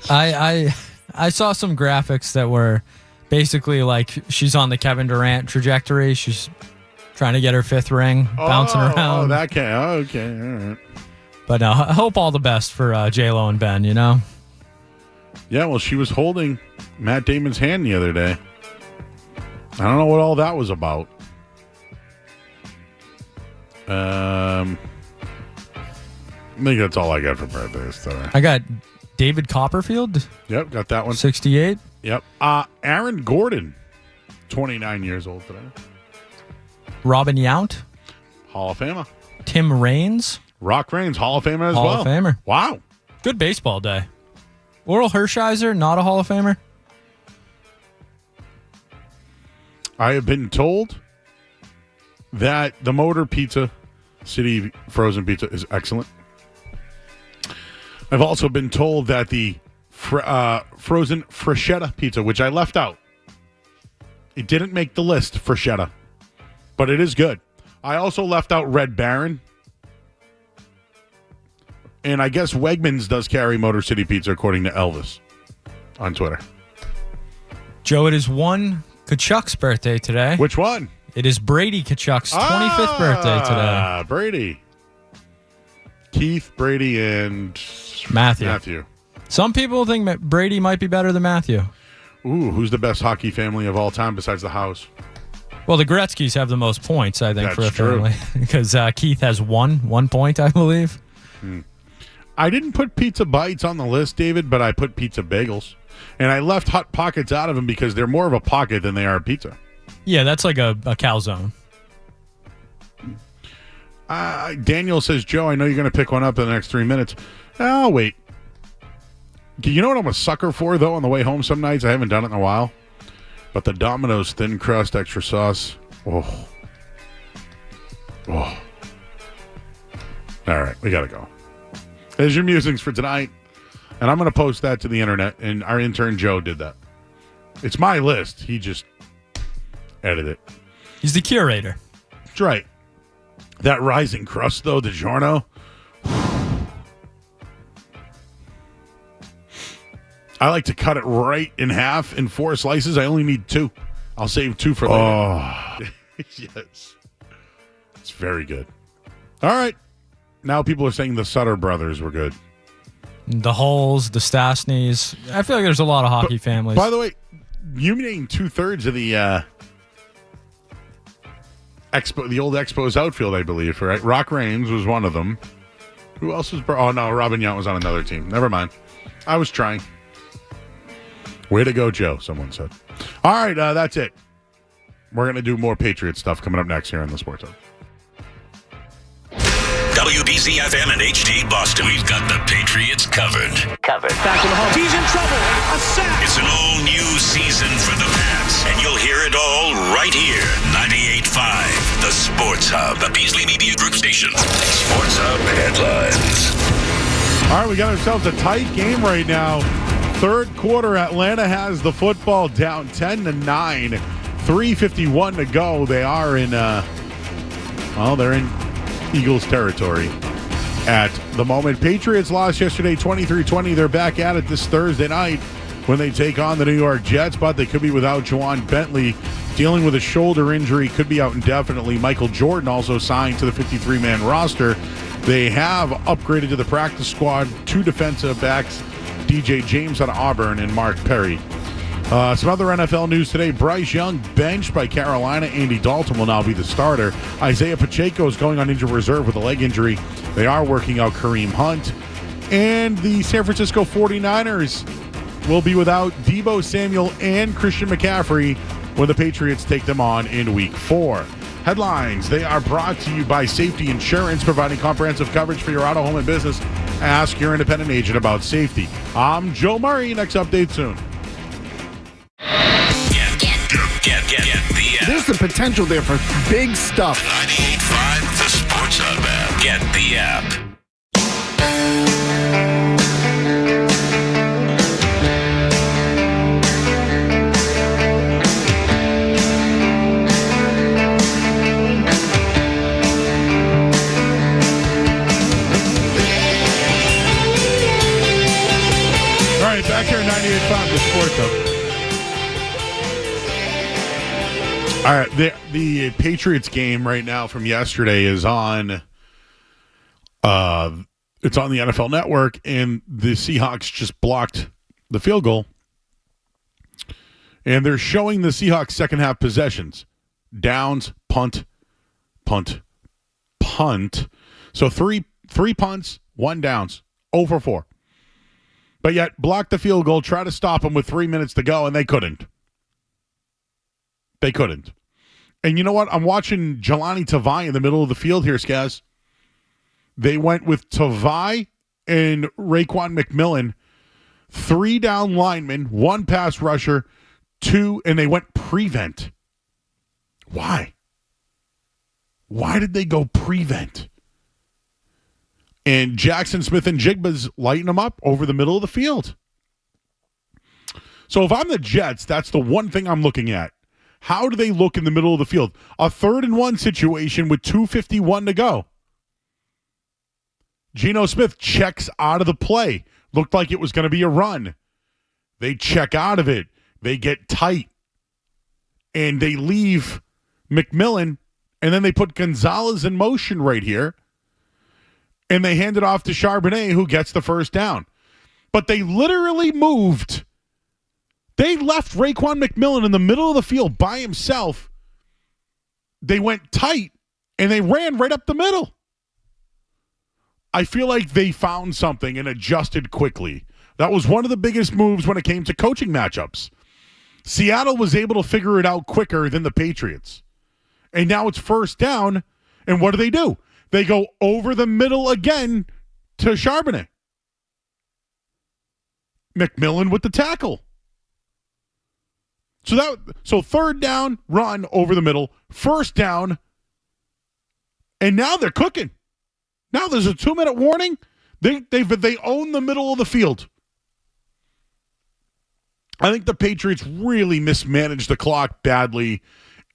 S9: I saw some graphics that were basically like she's on the Kevin Durant trajectory. She's trying to get her fifth ring, bouncing around.
S5: Oh, that can. Okay, all right.
S9: But no, I hope all the best for J-Lo and Ben, you know?
S5: Yeah, well, she was holding Matt Damon's hand the other day. I don't know what all that was about. I think that's all I got for birthdays today.
S9: I got David Copperfield.
S5: Yep, got that one.
S9: 68.
S5: Yep. Aaron Gordon, 29 years old today.
S9: Robin Yount.
S5: Hall of Famer.
S9: Tim Raines.
S5: Rock Raines, Hall of Famer as
S9: Hall
S5: well.
S9: of Famer.
S5: Wow.
S9: Good baseball day. Oral Hershiser, not a Hall of Famer.
S5: I have been told that the Motor Pizza City frozen pizza is excellent. I've also been told that the frozen Freshetta pizza, which I left out, it didn't make the list, Freshetta, but it is good. I also left out Red Baron. And I guess Wegmans does carry Motor City Pizza, according to Elvis on Twitter.
S9: Joe, it is one Kachuk's birthday today.
S5: Which one?
S9: It is Brady Kachuk's 25th birthday today.
S5: Brady. Keith, Brady, and
S9: Matthew. Some people think that Brady might be better than Matthew.
S5: Ooh, who's the best hockey family of all time besides the House?
S9: Well, the Gretzkys have the most points, I think,
S5: That's
S9: for a
S5: true.
S9: family. Because Keith has one point, I believe.
S5: I didn't put pizza bites on the list, David, but I put pizza bagels. And I left Hot Pockets out of them because they're more of a pocket than they are a pizza.
S9: Yeah, that's like a calzone.
S5: Daniel says, Joe, I know you're going to pick one up in the next 3 minutes. I'll wait. You know what I'm a sucker for, though, on the way home some nights? I haven't done it in a while. But the Domino's thin crust extra sauce. Oh. All right, we got to go. There's your musings for tonight. And I'm going to post that to the internet. And our intern, Joe, did that. It's my list. He just edited it.
S9: He's the curator.
S5: That's right. That rising crust, though, DiGiorno. I like to cut it right in half in 4 slices. I only need 2. I'll save 2 for later. Oh, yes. It's very good. All right. Now people are saying the Sutter brothers were good.
S9: The Hulls, the Stastnys. I feel like there's a lot of hockey families.
S5: By the way, you named 2/3 of the the old Expos outfield, I believe, right? Rock Raines was one of them. Who else was? Oh, no, Robin Yount was on another team. Never mind. I was trying. Way to go, Joe, someone said. All right, that's it. We're going to do more Patriots stuff coming up next here on the Sports Hub.
S16: WBZ-FM and HD Boston. We've got the Patriots covered.
S1: Back in the home. He's in trouble. A sack.
S16: It's an all-new season for the Pats, and you'll hear it all right here. 98.5, the Sports Hub, the Beasley Media Group station. Sports Hub headlines.
S5: All right, we got ourselves a tight game right now. Third quarter, Atlanta has the football down 10-9. 3:51 to go. They are in, they're in Eagles territory at the moment. Patriots lost yesterday 23-20. They're back at it this Thursday night when they take on the New York Jets, but they could be without Juwan Bentley dealing with a shoulder injury, could be out indefinitely. Michael Jordan also signed to the 53-man roster. They have upgraded to the practice squad 2 defensive backs, DJ James out of Auburn and Mark Perry. Some other NFL news today. Bryce Young benched by Carolina. Andy Dalton will now be the starter. Isaiah Pacheco is going on injured reserve with a leg injury. They are working out Kareem Hunt. And the San Francisco 49ers will be without Deebo Samuel and Christian McCaffrey when the Patriots take them on in Week 4. Headlines. They are brought to you by Safety Insurance, providing comprehensive coverage for your auto, home, and business. Ask your independent agent about safety. I'm Joe Murray. Next update soon.
S16: Get the app.
S2: There's the potential there for big stuff.
S16: 98.5, the Sports Hub app. Get the app.
S5: All right, back here at 98.5, the Sports Hub. All right, the Patriots game right now from yesterday is on. It's on the NFL Network, and the Seahawks just blocked the field goal, and they're showing the Seahawks second half possessions: downs, punt, punt, punt. So three punts, 1 downs, 0 for 4. But yet blocked the field goal, try to stop them with 3 minutes to go, and they couldn't. They couldn't. And you know what? I'm watching Jelani Tavai in the middle of the field here, Skaz. They went with Tavai and Raekwon McMillan, 3 down linemen, 1 pass rusher, 2, and they went prevent. Why? Why did they go prevent? And Jackson Smith and Jigba's lighting them up over the middle of the field. So if I'm the Jets, that's the one thing I'm looking at. How do they look in the middle of the field? A 3rd and 1 situation with 2:51 to go. Geno Smith checks out of the play. Looked like it was going to be a run. They check out of it. They get tight. And they leave McMillan, and then they put Gonzalez in motion right here. And they hand it off to Charbonnet, who gets the first down. But they literally moved. They left Raekwon McMillan in the middle of the field by himself. They went tight, and they ran right up the middle. I feel like they found something and adjusted quickly. That was one of the biggest moves when it came to coaching matchups. Seattle was able to figure it out quicker than the Patriots. And now it's first down, and what do? They go over the middle again to Charbonnet. McMillan with the tackle. So third down, run over the middle, first down, and now they're cooking. Now there's a 2-minute warning. They own the middle of the field. I think the Patriots really mismanaged the clock badly,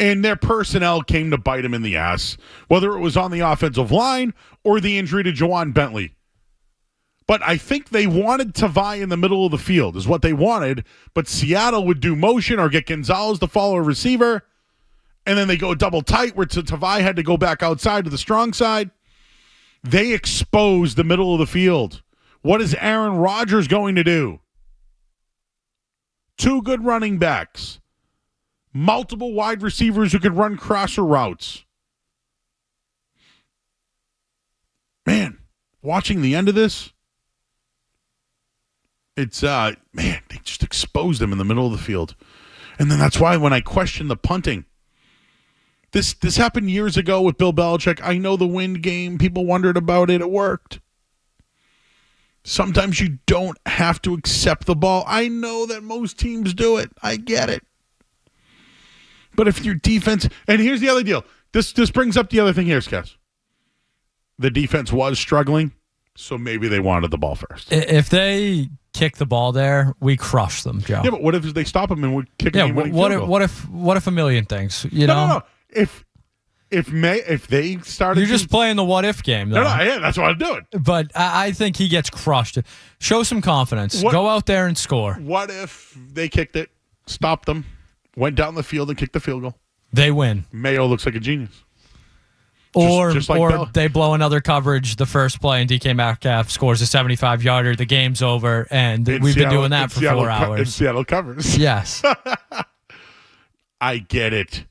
S5: and their personnel came to bite them in the ass, whether it was on the offensive line or the injury to Jawan Bentley. But I think they wanted Tavai in the middle of the field is what they wanted, but Seattle would do motion or get Gonzalez to follow a receiver, and then they go double tight where Tavai had to go back outside to the strong side. They exposed the middle of the field. What is Aaron Rodgers going to do? 2 good running backs. Multiple wide receivers who can run crosser routes. Man, watching the end of this, it's, they just exposed them in the middle of the field. And then that's why when I question the punting, this happened years ago with Bill Belichick. I know the wind game. People wondered about it. It worked. Sometimes you don't have to accept the ball. I know that most teams do it. I get it. But if your defense, and here's the other deal. This brings up the other thing here, Cass. The defense was struggling, so maybe they wanted the ball first.
S9: If they kick the ball there, we crush them, Joe.
S5: Yeah, but what if they stop them and we kick them?
S9: What if a million things?
S5: No. If they started,
S9: you're just playing the what if game, though.
S5: No, yeah, that's what I'm doing.
S9: But I think he gets crushed. Show some confidence. Go out there and score.
S5: What if they kicked it, stopped them, went down the field and kicked the field goal?
S9: They win.
S5: Mayo looks like a genius.
S9: Or
S5: Bell.
S9: they blow another coverage the first play and DK Metcalf scores a 75-yarder. The game's over, and we've been doing that for 4 hours.
S5: And Seattle covers.
S9: Yes.
S5: I get it.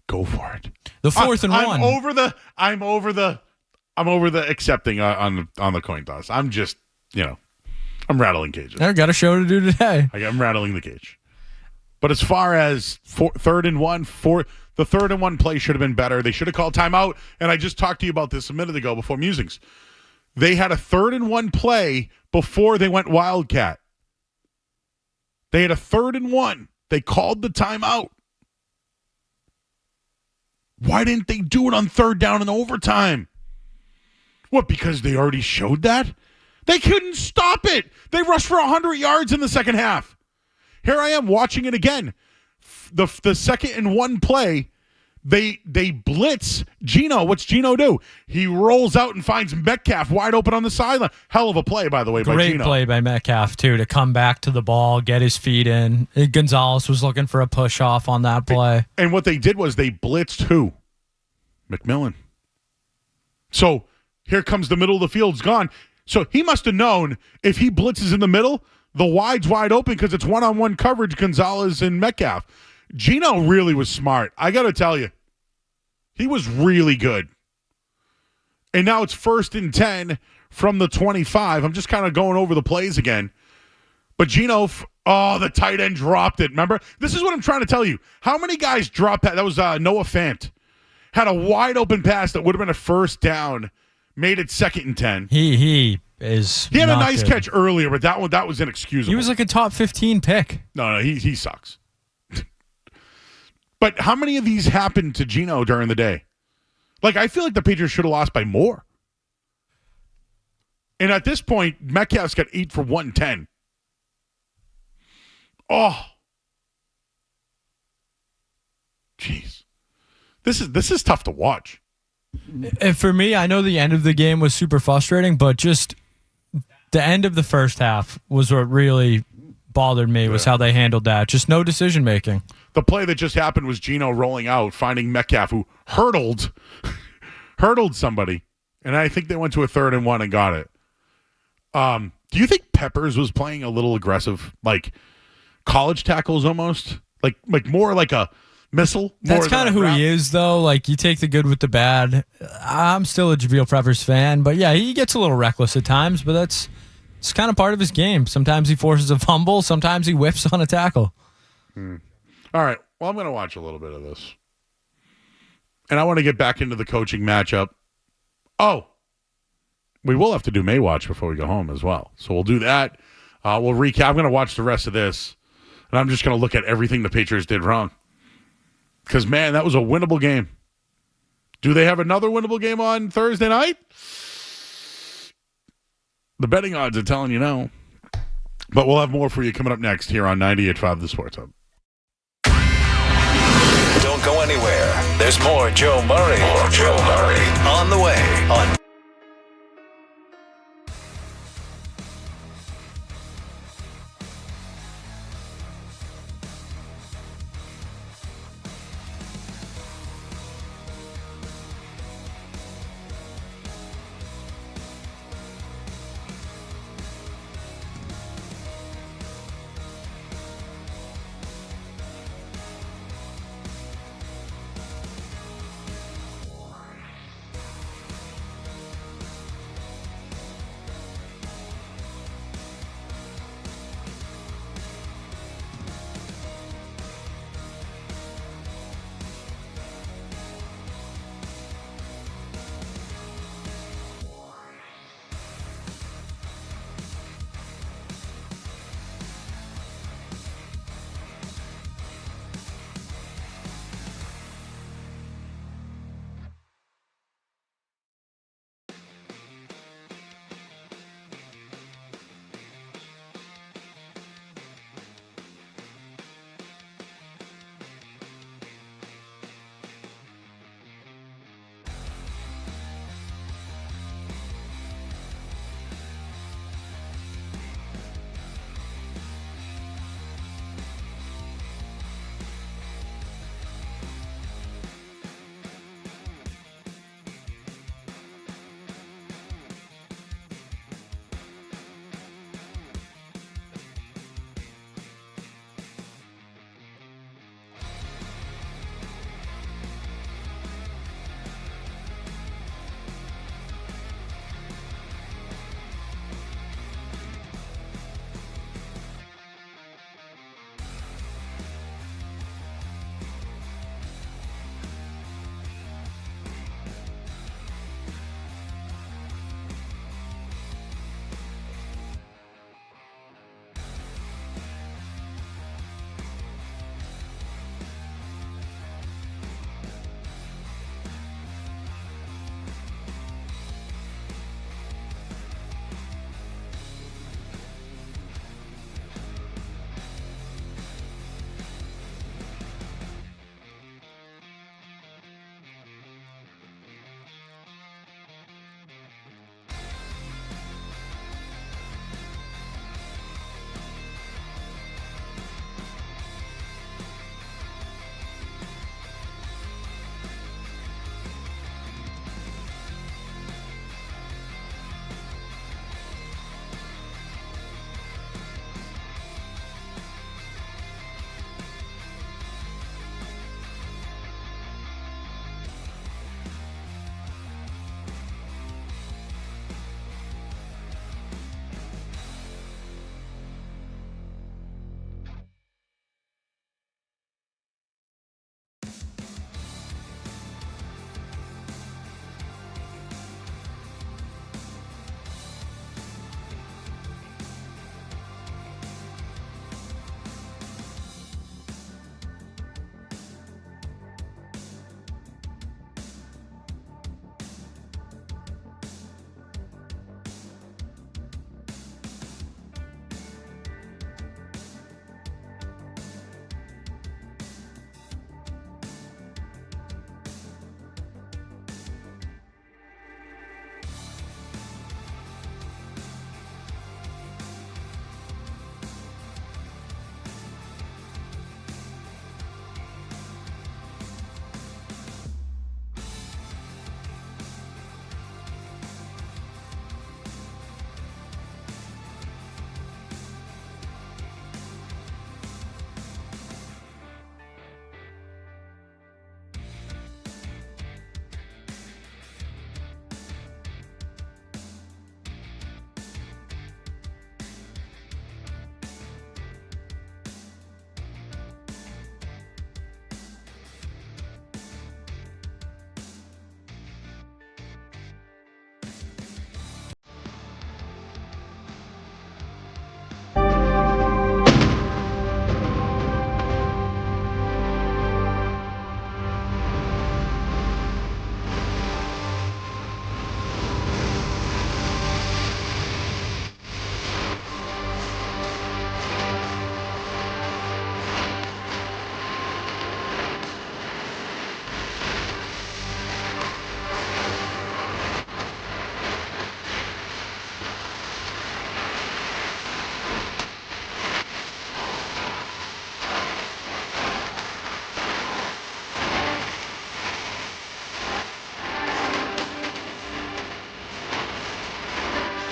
S5: Go for it.
S9: The 4th and 1.
S5: I'm over the accepting on the coin toss. I'm just, I'm rattling cages.
S9: I got a show to do today.
S5: I'm rattling the cage. But as far as 3rd and 1, the 3rd and 1 play should have been better. They should have called timeout. And I just talked to you about this a minute ago before Musings. They had a 3rd and 1 play before they went Wildcat. They had a 3rd and 1. They called the timeout. Why didn't they do it on 3rd down in overtime? What, because they already showed that? They couldn't stop it. They rushed for 100 yards in the second half. Here I am watching it again. The 2nd and 1 play, they blitz Geno. What's Geno do? He rolls out and finds Metcalf wide open on the sideline. Hell of a play, by the way, by Geno.
S9: Great play by Metcalf, too, to come back to the ball, get his feet in. Gonzalez was looking for a push-off on that play.
S5: And what they did was they blitzed who? McMillan. So here comes the middle of the field's gone. So he must have known if he blitzes in the middle, the wide's wide open because it's one-on-one coverage, Gonzalez and Metcalf. Geno really was smart. I got to tell you. He was really good. And now it's 1st and 10 from the 25. I'm just kind of going over the plays again. But Geno, the tight end dropped it. Remember? This is what I'm trying to tell you. How many guys dropped that? That was Noah Fant. Had a wide open pass that would have been a 1st down. Made it 2nd and 10.
S9: He
S5: had a nice catch earlier, but that was inexcusable.
S9: He was like a top 15 pick.
S5: No, he sucks. But how many of these happened to Geno during the day? Like, I feel like the Patriots should have lost by more. And at this point, Metcalf's got 8 for 110. Oh. Jeez. This is tough to watch.
S9: And for me, I know the end of the game was super frustrating, but just the end of the first half was what really bothered me, was how they handled that. Just no decision making.
S5: The play that just happened was Geno rolling out, finding Metcalf, who hurdled somebody. And I think they went to a 3rd and 1 and got it. Do you think Peppers was playing a little aggressive, like college tackles almost? Like more like a missile?
S9: That's kind of who he is, though. Like, you take the good with the bad. I'm still a Jabril Peppers fan, but yeah, he gets a little reckless at times, but It's kind of part of his game. Sometimes he forces a fumble. Sometimes he whiffs on a tackle.
S5: All right. Well, I'm going to watch a little bit of this. And I want to get back into the coaching matchup. Oh, we will have to do May Watch before we go home as well. So we'll do that. We'll recap. I'm going to watch the rest of this. And I'm just going to look at everything the Patriots did wrong. Because, man, that was a winnable game. Do they have another winnable game on Thursday night? The betting odds are telling you no. But we'll have more for you coming up next here on 98.5 The Sports Hub.
S6: Don't go anywhere. There's more Joe Murray. On the way on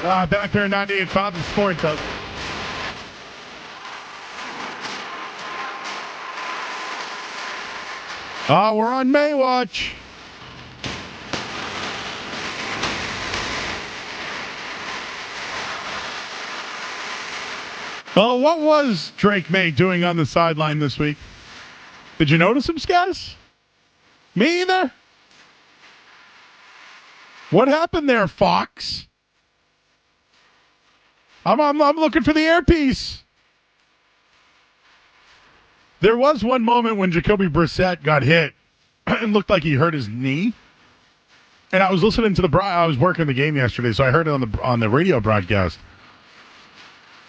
S5: Back there in 98.5 the Sports Hub. We're on May Watch. What was Drake May doing on the sideline this week? Did you notice him, Skaz? Me either. What happened there, Fox? I'm looking for the earpiece. There was one moment when Jacoby Brissett got hit and looked like he hurt his knee. And I was listening to I was working the game yesterday, so I heard it on the radio broadcast.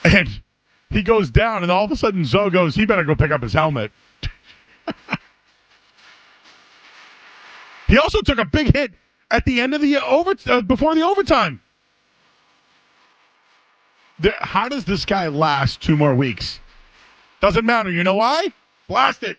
S5: And he goes down, and all of a sudden Zoe goes, he better go pick up his helmet. He also took a big hit at the end of the before the overtime. How does this guy last 2 more weeks? Doesn't matter. You know why? Blast it.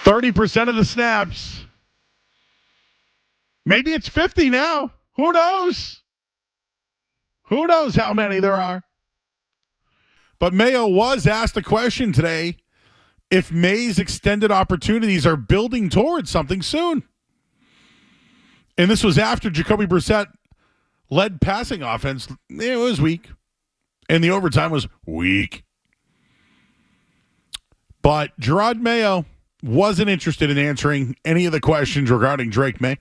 S5: %30 of the snaps. Maybe it's 50 now. Who knows? Who knows how many there are? But Mayo was asked a question today if May's extended opportunities are building towards something soon. And this was after Jacoby Brissett led passing offense. It was weak. And the overtime was weak. But Gerard Mayo wasn't interested in answering any of the questions regarding Drake May.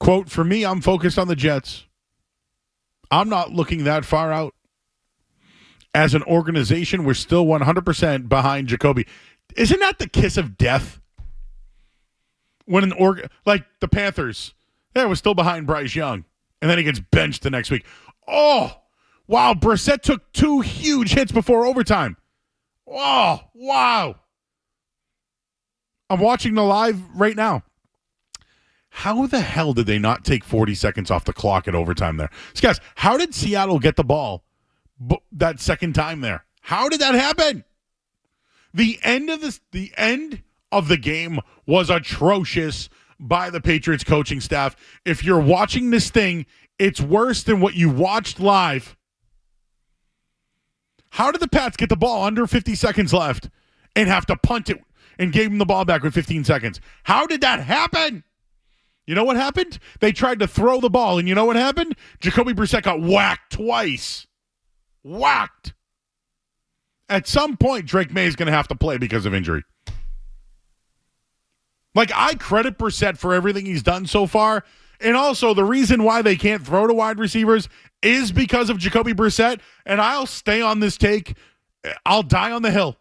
S5: Quote, for me, I'm focused on the Jets. I'm not looking that far out. As an organization, we're still 100% behind Jacoby. Isn't that the kiss of death? When like the Panthers, we're still behind Bryce Young. And then he gets benched the next week. Oh, wow. Brissett took 2 huge hits before overtime. Oh, wow. I'm watching the live right now. How the hell did they not take 40 seconds off the clock at overtime there? So guys, how did Seattle get the ball that second time there? How did that happen? The end of the game was atrocious by the Patriots coaching staff. If you're watching this thing, it's worse than what you watched live. How did the Pats get the ball under 50 seconds left and have to punt it and gave them the ball back with 15 seconds? How did that happen? You know what happened? They tried to throw the ball, and you know what happened? Jacoby Brissett got whacked twice. Whacked. At some point, Drake May is going to have to play because of injury. Like, I credit Brissett for everything he's done so far, and also the reason why they can't throw to wide receivers is because of Jacoby Brissett, and I'll stay on this take. I'll die on the hill.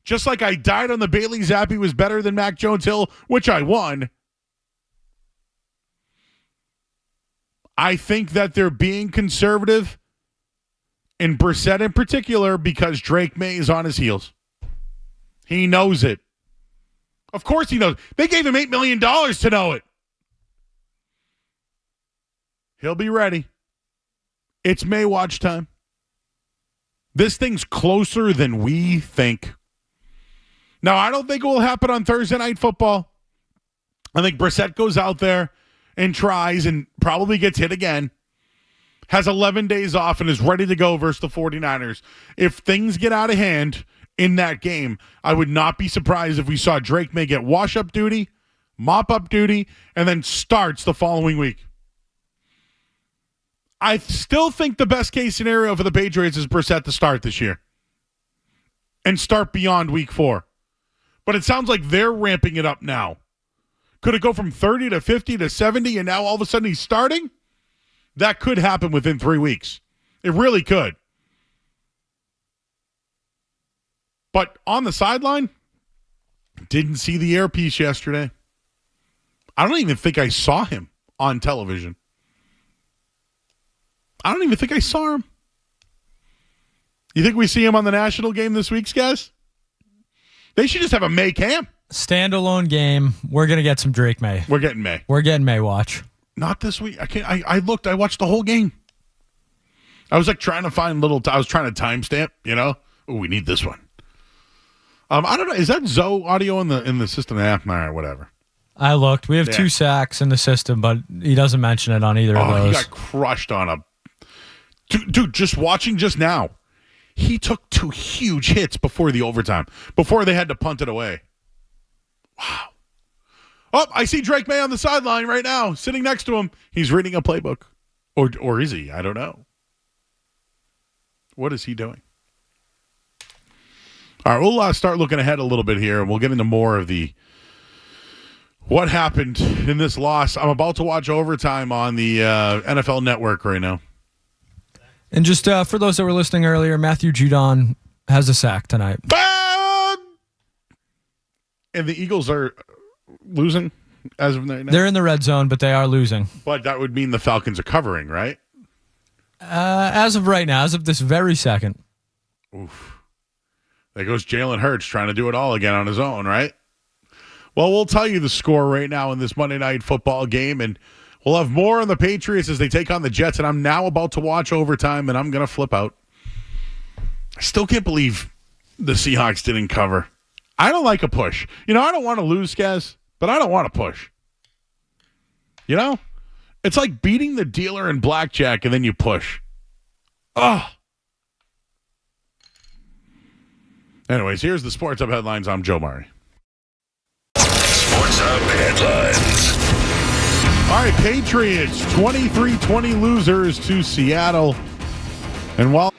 S5: Just like I died on the Bailey Zappi was better than Mac Jones Hill, which I won. I think that they're being conservative, in Brissett in particular, because Drake May is on his heels. He knows it. Of course he knows. They gave him $8 million to know it. He'll be ready. It's May watch time. This thing's closer than we think. Now, I don't think it will happen on Thursday Night Football. I think Brissett goes out there and tries and probably gets hit again. Has 11 days off and is ready to go versus the 49ers. If things get out of hand in that game, I would not be surprised if we saw Drake May get wash-up duty, mop-up duty, and then starts the following week. I still think the best-case scenario for the Patriots is Brissett to start this year and start beyond week 4. But it sounds like they're ramping it up now. Could it go from 30 to 50 to 70 and now all of a sudden he's starting? That could happen within 3 weeks. It really could. But on the sideline, didn't see the earpiece yesterday. I don't even think I saw him on television. I don't even think I saw him. You think we see him on the national game this week, guys? They should just have a May camp.
S9: Standalone game. We're going to get some Drake May.
S5: We're getting May.
S9: We're getting May watch.
S5: Not this week. I looked. I watched the whole game. I was like trying to find I was trying to timestamp, you know. Oh, we need this one. I don't know. Is that Zoe audio in the system app? All right, whatever.
S9: I looked. We have 2 sacks in the system, but he doesn't mention it on either of those.
S5: He got crushed on a... Dude, just watching just now, he took 2 huge hits before the overtime, before they had to punt it away. Wow. Oh, I see Drake May on the sideline right now, sitting next to him. He's reading a playbook. Or is he? I don't know. What is he doing? All right, we'll start looking ahead a little bit here, and we'll get into more of what happened in this loss. I'm about to watch overtime on the NFL Network right now.
S9: And just for those that were listening earlier, Matthew Judon has a sack tonight.
S5: And the Eagles are losing as of right now?
S9: They're in the red zone, but they are losing.
S5: But that would mean the Falcons are covering, right?
S9: As of right now, as of this very second.
S5: Oof. There goes Jalen Hurts trying to do it all again on his own, right? Well, we'll tell you the score right now in this Monday Night Football game, and we'll have more on the Patriots as they take on the Jets, and I'm now about to watch overtime, and I'm going to flip out. I still can't believe the Seahawks didn't cover. I don't like a push. I don't want to lose, Skaz, but I don't want to push. It's like beating the dealer in blackjack, and then you push. Oh. Anyways, here's the Sports Hub headlines. I'm Joe Murray.
S16: Sports Hub headlines.
S5: All right, Patriots, 23-20 losers to Seattle. And while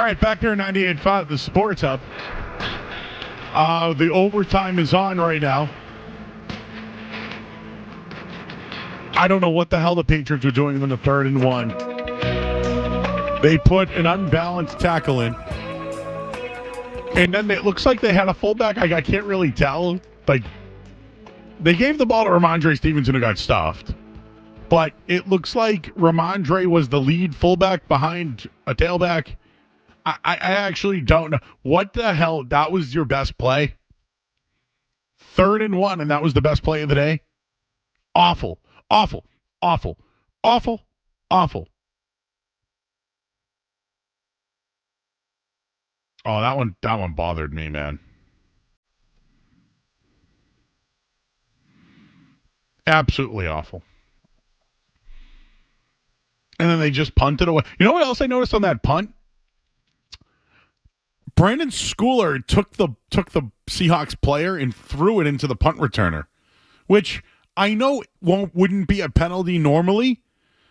S5: right, back there in 98.5, the Sports Hub. The overtime is on right now. I don't know what the hell the Patriots are doing in the 3rd and 1. They put an unbalanced tackle in. And then it looks like they had a fullback. I can't really tell. Like, they gave the ball to Ramondre Stevenson who got stuffed. But it looks like Ramondre was the lead fullback behind a tailback. I actually don't know. What the hell? That was your best play? 3rd and 1, and that was the best play of the day? Awful. Awful. Awful. Awful. Awful. Oh, that one bothered me, man. Absolutely awful. And then they just punted away. You know what else I noticed on that punt? Brandon Schooler took the Seahawks player and threw it into the punt returner, which I know wouldn't be a penalty normally,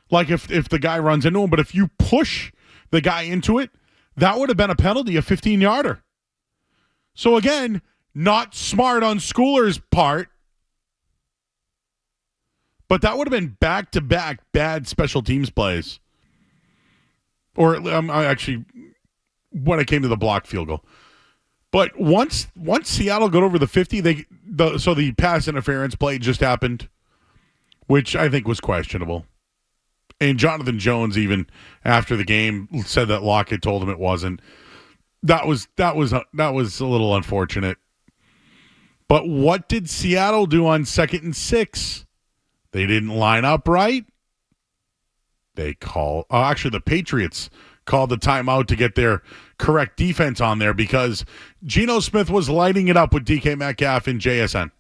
S5: like if the guy runs into him, but if you push the guy into it, that would have been a penalty, a 15-yarder. So again, not smart on Schooler's part, but that would have been back-to-back bad special teams plays. Or actually, when it came to the blocked field goal. But once Seattle got over the 50, so the pass interference play just happened, which I think was questionable. And Jonathan Jones, even after the game, said that Lockett told him it wasn't. That was a little unfortunate. But what did Seattle do on 2nd and 6? They didn't line up right. Actually, the Patriots called the timeout to get their correct defense on there because Geno Smith was lighting it up with DK Metcalf and JSN.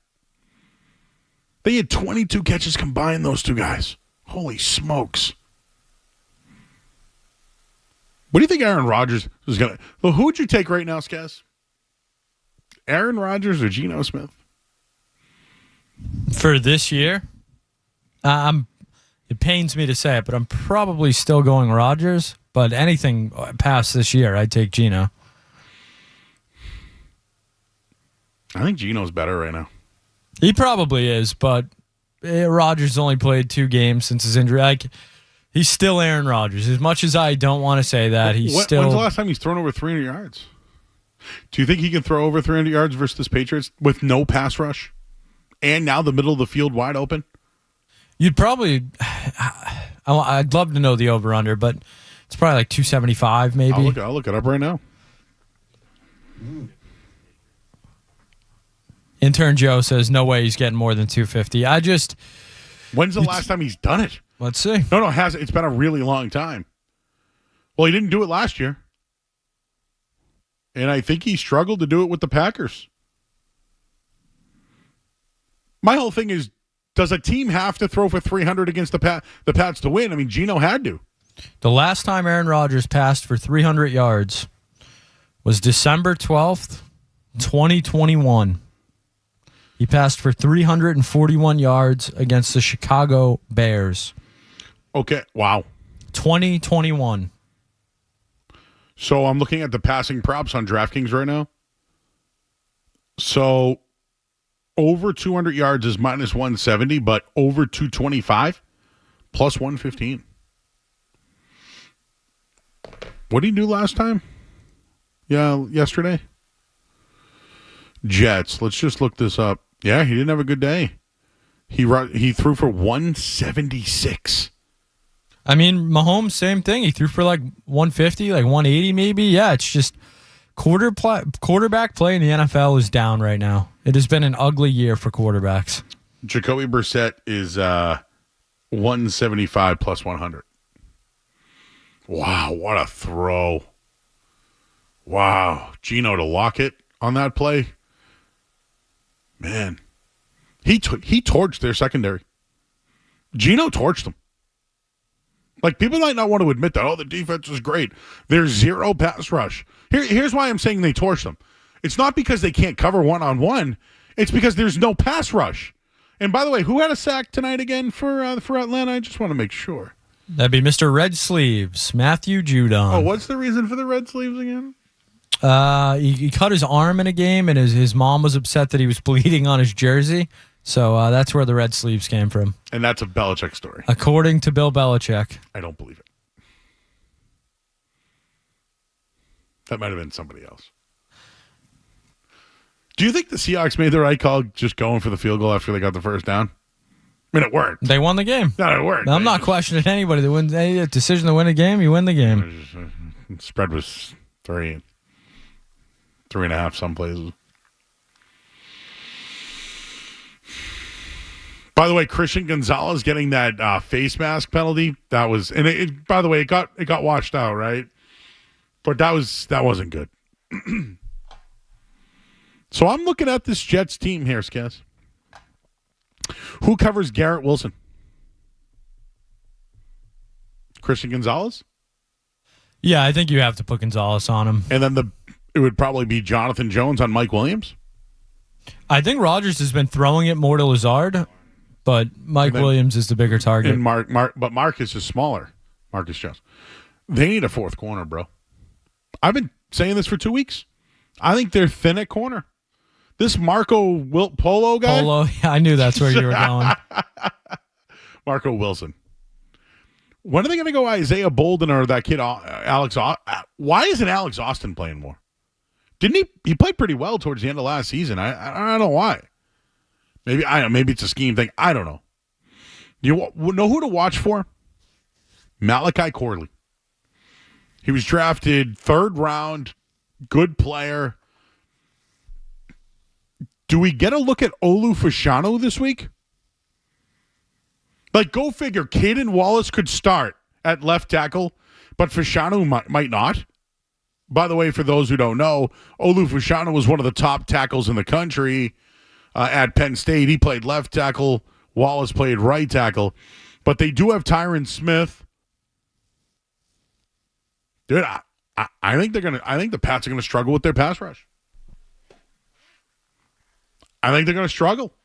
S5: They had 22 catches combined, those two guys. Holy smokes. What do you think Aaron Rodgers is going to... Well, who would you take right now, Skaz? Aaron Rodgers or Geno Smith?
S9: For this year, it pains me to say it, but I'm probably still going Rodgers. But anything past this year, I'd take Geno.
S5: I think Geno's better right now.
S9: He probably is, but Rodgers only played 2 games since his injury. He's still Aaron Rodgers. As much as I don't want to say that,
S5: When's the last time he's thrown over 300 yards? Do you think he can throw over 300 yards versus the Patriots with no pass rush? And now the middle of the field wide open?
S9: You'd probably... I'd love to know the over-under, but... It's probably like 275, maybe.
S5: I'll look it up right now.
S9: Intern Joe says, no way he's getting more than 250.
S5: When's the last time he's done it?
S9: Let's see.
S5: No, it's been a really long time. Well, he didn't do it last year. And I think he struggled to do it with the Packers. My whole thing is, does a team have to throw for 300 against the Pats to win? I mean, Geno had to.
S9: The last time Aaron Rodgers passed for 300 yards was December 12th, 2021. He passed for 341 yards against the Chicago Bears.
S5: Okay, wow.
S9: 2021.
S5: So I'm looking at the passing props on DraftKings right now. So over 200 yards is minus 170, but over 225 plus 115. What did he do last time? Yeah, yesterday? Jets. Let's just look this up. Yeah, he didn't have a good day. He threw for 176.
S9: I mean, Mahomes, same thing. He threw for like 150, like 180 maybe. Yeah, it's just quarterback play in the NFL is down right now. It has been an ugly year for quarterbacks.
S5: Jacoby Brissett is 175 plus 100. Wow, what a throw. Wow. Geno to Lockett on that play. Man. He torched their secondary. Geno torched them. Like, people might not want to admit that, the defense is great. There's zero pass rush. Here's why I'm saying they torched them. It's not because they can't cover one-on-one. It's because there's no pass rush. And by the way, who had a sack tonight again for Atlanta? I just want to make sure.
S9: That'd be Mr. Red Sleeves, Matthew Judon.
S5: Oh, what's the reason for the red sleeves again?
S9: He cut his arm in a game, and his mom was upset that he was bleeding on his jersey. So that's where the red sleeves came from.
S5: And that's a Belichick story.
S9: According to Bill Belichick.
S5: I don't believe it. That might have been somebody else. Do you think the Seahawks made the right call just going for the field goal after they got the first down? I mean, it worked.
S9: They won the game.
S5: No, it worked.
S9: I'm not questioning anybody that wins a decision to win a game. You win the game.
S5: The spread was 3.5 some places. By the way, Christian Gonzalez getting that face mask penalty. That was, and by the way, it got washed out, right? But that wasn't good. So I'm looking at this Jets team here, Skaz. Who covers Garrett Wilson? Christian Gonzalez?
S9: Yeah, I think you have to put Gonzalez on him.
S5: And then it would probably be Jonathan Jones on Mike Williams?
S9: I think Rodgers has been throwing it more to Lazard, but Mike Williams is the bigger target.
S5: And but Marcus is smaller. Marcus Jones. They need a fourth corner, bro. I've been saying this for 2 weeks. I think they're thin at corner. This Marco Polo guy?
S9: Polo, yeah, I knew that's where you were going.
S5: Marco Wilson. When are they going to go Isaiah Bolden or that kid Alex? Why isn't Alex Austin playing more? Didn't he played pretty well towards the end of last season. I don't know why. Maybe it's a scheme thing. I don't know. You know who to watch for? Malachi Corley. He was drafted 3rd round, good player. Do we get a look at Olu Fashanu this week? Like, go figure. Caden Wallace could start at left tackle, but Fashanu might not. By the way, for those who don't know, Olu Fashanu was one of the top tackles in the country at Penn State. He played left tackle. Wallace played right tackle. But they do have Tyron Smith. Dude, I think the Pats are gonna struggle with their pass rush. I think they're gonna struggle.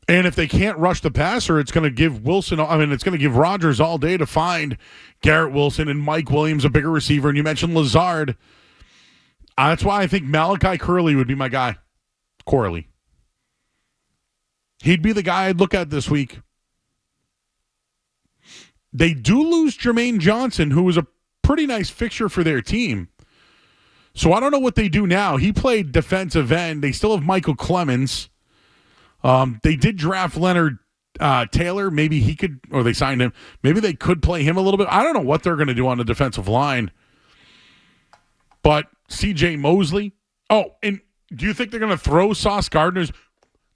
S5: And if they can't rush the passer, it's gonna give it's gonna give Rodgers all day to find Garrett Wilson and Mike Williams, a bigger receiver, and you mentioned Lazard. That's why I think Malachi Corley would be my guy. Corley. He'd be the guy I'd look at this week. They do lose Jermaine Johnson, who was a pretty nice fixture for their team. So I don't know what they do now. He played defensive end. They still have Michael Clemens. They did draft Leonard Taylor. Maybe he could, or they signed him. Maybe they could play him a little bit. I don't know what they're going to do on the defensive line. But C.J. Mosley. Oh, and do you think they're going to throw Sauce Gardner's?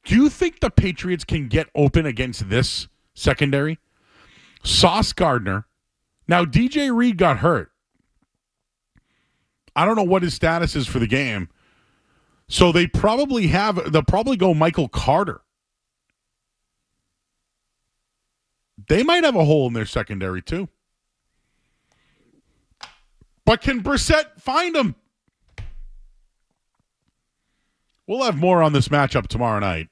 S5: Do you think the Patriots can get open against this secondary? Sauce Gardner. Now, DJ Reed got hurt. I don't know what his status is for the game. So they'll probably go Michael Carter. They might have a hole in their secondary too. But can Brissett find him? We'll have more on this matchup tomorrow night.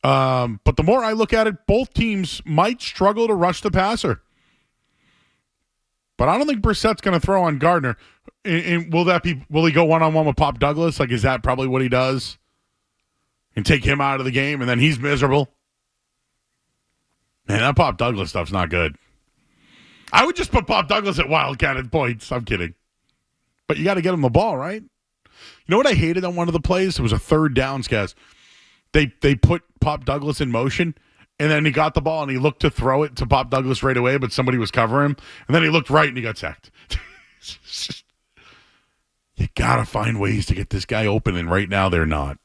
S5: But the more I look at it, both teams might struggle to rush the passer. But I don't think Brissett's going to throw on Gardner. And will he go one-on-one with Pop Douglas? Like, is that probably what he does? And take him out of the game, and then he's miserable? Man, that Pop Douglas stuff's not good. I would just put Pop Douglas at Wildcat at points. I'm kidding. But you got to get him the ball, right? You know what I hated on one of the plays? It was a 3rd down, guys. They put Pop Douglas in motion, and then he got the ball, and he looked to throw it to Pop Douglas right away, but somebody was covering him. And then he looked right, and he got sacked. You got to find ways to get this guy open, and right now they're not.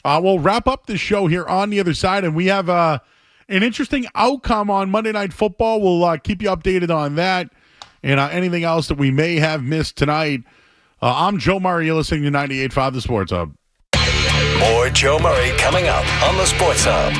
S5: We'll wrap up the show here on the other side, and we have an interesting outcome on Monday Night Football. We'll keep you updated on that and anything else that we may have missed tonight. I'm Joe Murray. You're listening to 98.5 The Sports Hub.
S6: More Joe Murray coming up on The Sports Hub.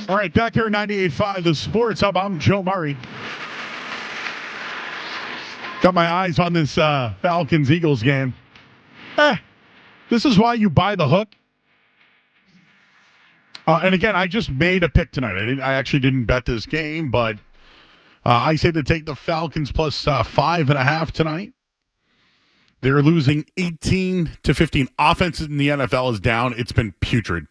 S5: All right, back here at 98.5, the Sports Hub. I'm Joe Murray. Got my eyes on this Falcons-Eagles game. This is why you buy the hook. And again, I just made a pick tonight. I actually didn't bet this game, but I say to take the Falcons plus 5.5 tonight. They're losing 18-15. Offense in the NFL is down. It's been putrid.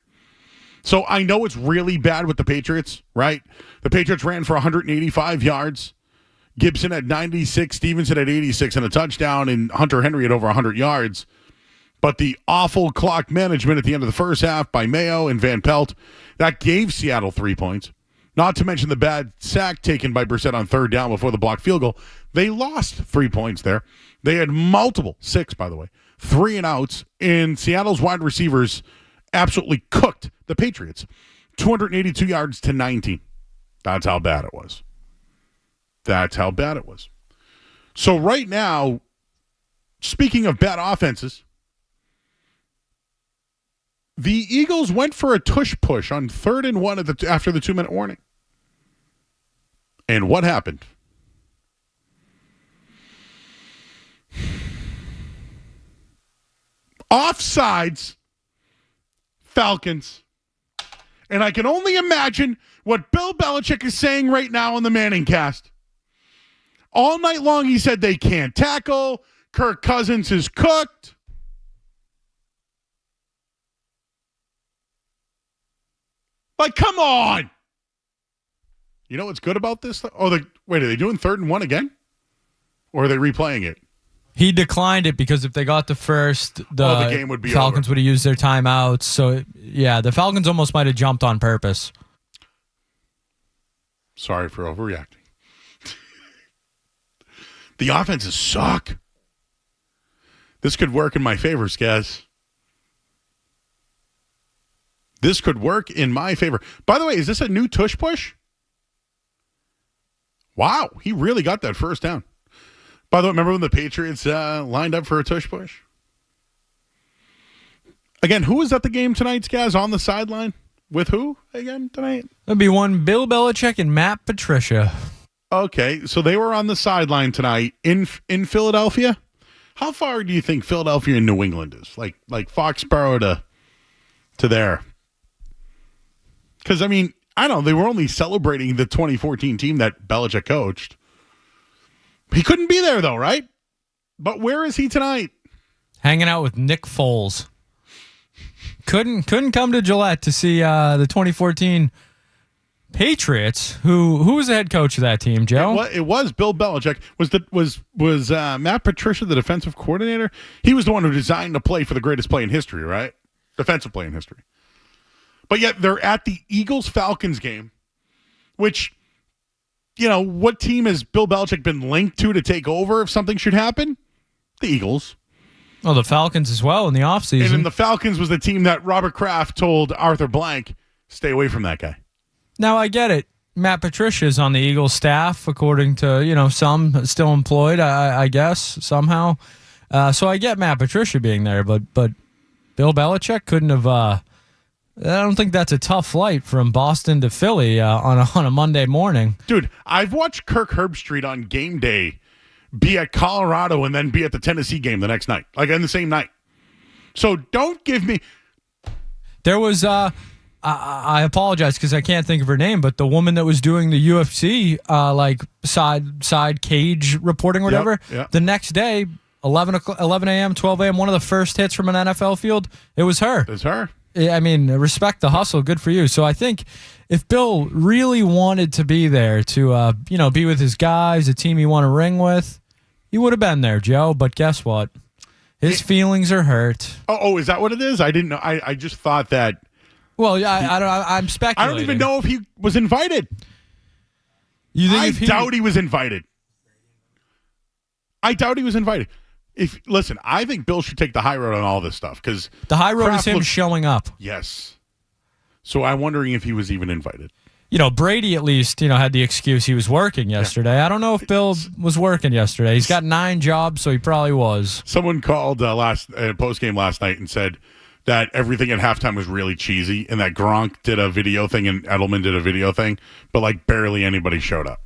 S5: So I know it's really bad with the Patriots, right? The Patriots ran for 185 yards. Gibson had 96, Stevenson had 86 and a touchdown, and Hunter Henry had over 100 yards. But the awful clock management at the end of the first half by Mayo and Van Pelt, that gave Seattle 3 points. Not to mention the bad sack taken by Brissett on third down before the blocked field goal. They lost 3 points there. They had multiple, 6 by the way, 3 and outs, and Seattle's wide receivers absolutely cooked the Patriots. 282 yards to 19. That's how bad it was. That's how bad it was. So right now, speaking of bad offenses, the Eagles went for a tush push on 3rd and 1 after the 2-minute warning. And what happened? Offsides, Falcons. And I can only imagine what Bill Belichick is saying right now on the Manning cast. All night long he said they can't tackle. Kirk Cousins is cooked. Like, come on. You know what's good about this? Wait, are they doing 3rd and 1 again? Or are they replaying it?
S9: He declined it because if they got the first, the
S5: game would be
S9: Falcons
S5: over.
S9: would have used their timeouts. So, yeah, the Falcons almost might have jumped on purpose.
S5: Sorry for overreacting. The offenses suck. This could work in my favor, Skaz. This could work in my favor. By the way, is this a new tush push? Wow, he really got that first down. By the way, remember when the Patriots lined up for a tush push? Again, who was at the game tonight, Skaz, on the sideline? With who again tonight?
S9: That'd be one Bill Belichick and Matt Patricia.
S5: Okay, so they were on the sideline tonight in Philadelphia. How far do you think Philadelphia and New England is? Like Foxborough to there? Because, I mean, I don't know. They were only celebrating the 2014 team that Belichick coached. He couldn't be there, though, right? But where is he tonight?
S9: Hanging out with Nick Foles. Couldn't come to Gillette to see the 2014 Patriots. Who was the head coach of that team, Joe?
S5: It was Bill Belichick. Was Matt Patricia the defensive coordinator? He was the one who designed the play for the greatest play in history, right? Defensive play in history. But yet they're at the Eagles-Falcons game, which, you know, what team has Bill Belichick been linked to take over if something should happen? The Eagles.
S9: Oh, the Falcons as well in the offseason.
S5: And then the Falcons was the team that Robert Kraft told Arthur Blank, stay away from that guy.
S9: Now, I get it. Matt Patricia is on the Eagles staff, according to, some still employed, I guess, somehow. So I get Matt Patricia being there, but Bill Belichick couldn't have... I don't think that's a tough flight from Boston to Philly on a Monday morning.
S5: Dude, I've watched Kirk Herbstreit on game day be at Colorado and then be at the Tennessee game the next night, like on the same night. So don't give me...
S9: There was... I apologize because I can't think of her name, but the woman that was doing the UFC side cage reporting or whatever,
S5: Yep.
S9: The next day, 11 a.m., 12 a.m., one of the first hits from an NFL field, it was her.
S5: It's her.
S9: I mean, respect the hustle. Good for you. So I think if Bill really wanted to be there to, be with his guys, a team he won a ring with, he would have been there, Joe. But guess what? His feelings are hurt.
S5: Oh, is that what it is? I didn't know. I just thought that.
S9: Well, I'm speculating.
S5: I don't even know if he was invited. I doubt he was invited. Listen, I think Bill should take the high road on all this stuff because
S9: the high road is him showing up.
S5: Yes. So I'm wondering if he was even invited.
S9: Brady at least, had the excuse he was working yesterday. I don't know if Bill was working yesterday. He's got 9 jobs, so he probably was.
S5: Someone called post-game last night and said that everything at halftime was really cheesy and that Gronk did a video thing and Edelman did a video thing, but like barely anybody showed up.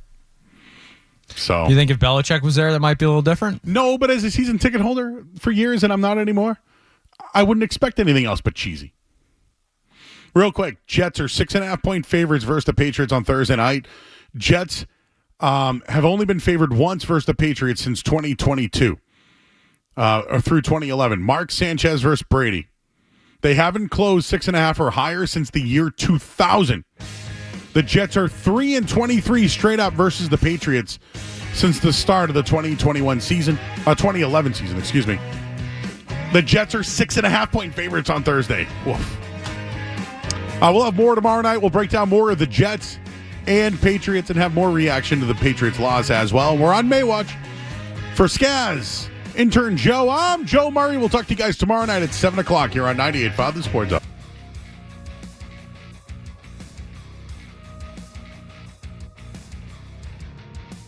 S5: So
S9: you think if Belichick was there, that might be a little different?
S5: No, but as a season ticket holder for years, and I'm not anymore, I wouldn't expect anything else but cheesy. Real quick, Jets are 6.5-point favorites versus the Patriots on Thursday night. Jets have only been favored once versus the Patriots since 2022 or through 2011. Mark Sanchez versus Brady. They haven't closed 6.5 or higher since the year 2000. The Jets are 3-23 straight up versus the Patriots since the start of the 2011 season. Excuse me. The Jets are 6.5-point favorites on Thursday. Woof. We'll have more tomorrow night. We'll break down more of the Jets and Patriots and have more reaction to the Patriots loss as well. We're on Maywatch. For Skaz, intern Joe, I'm Joe Murray. We'll talk to you guys tomorrow night at 7 o'clock here on 98.5 The Sports Hub.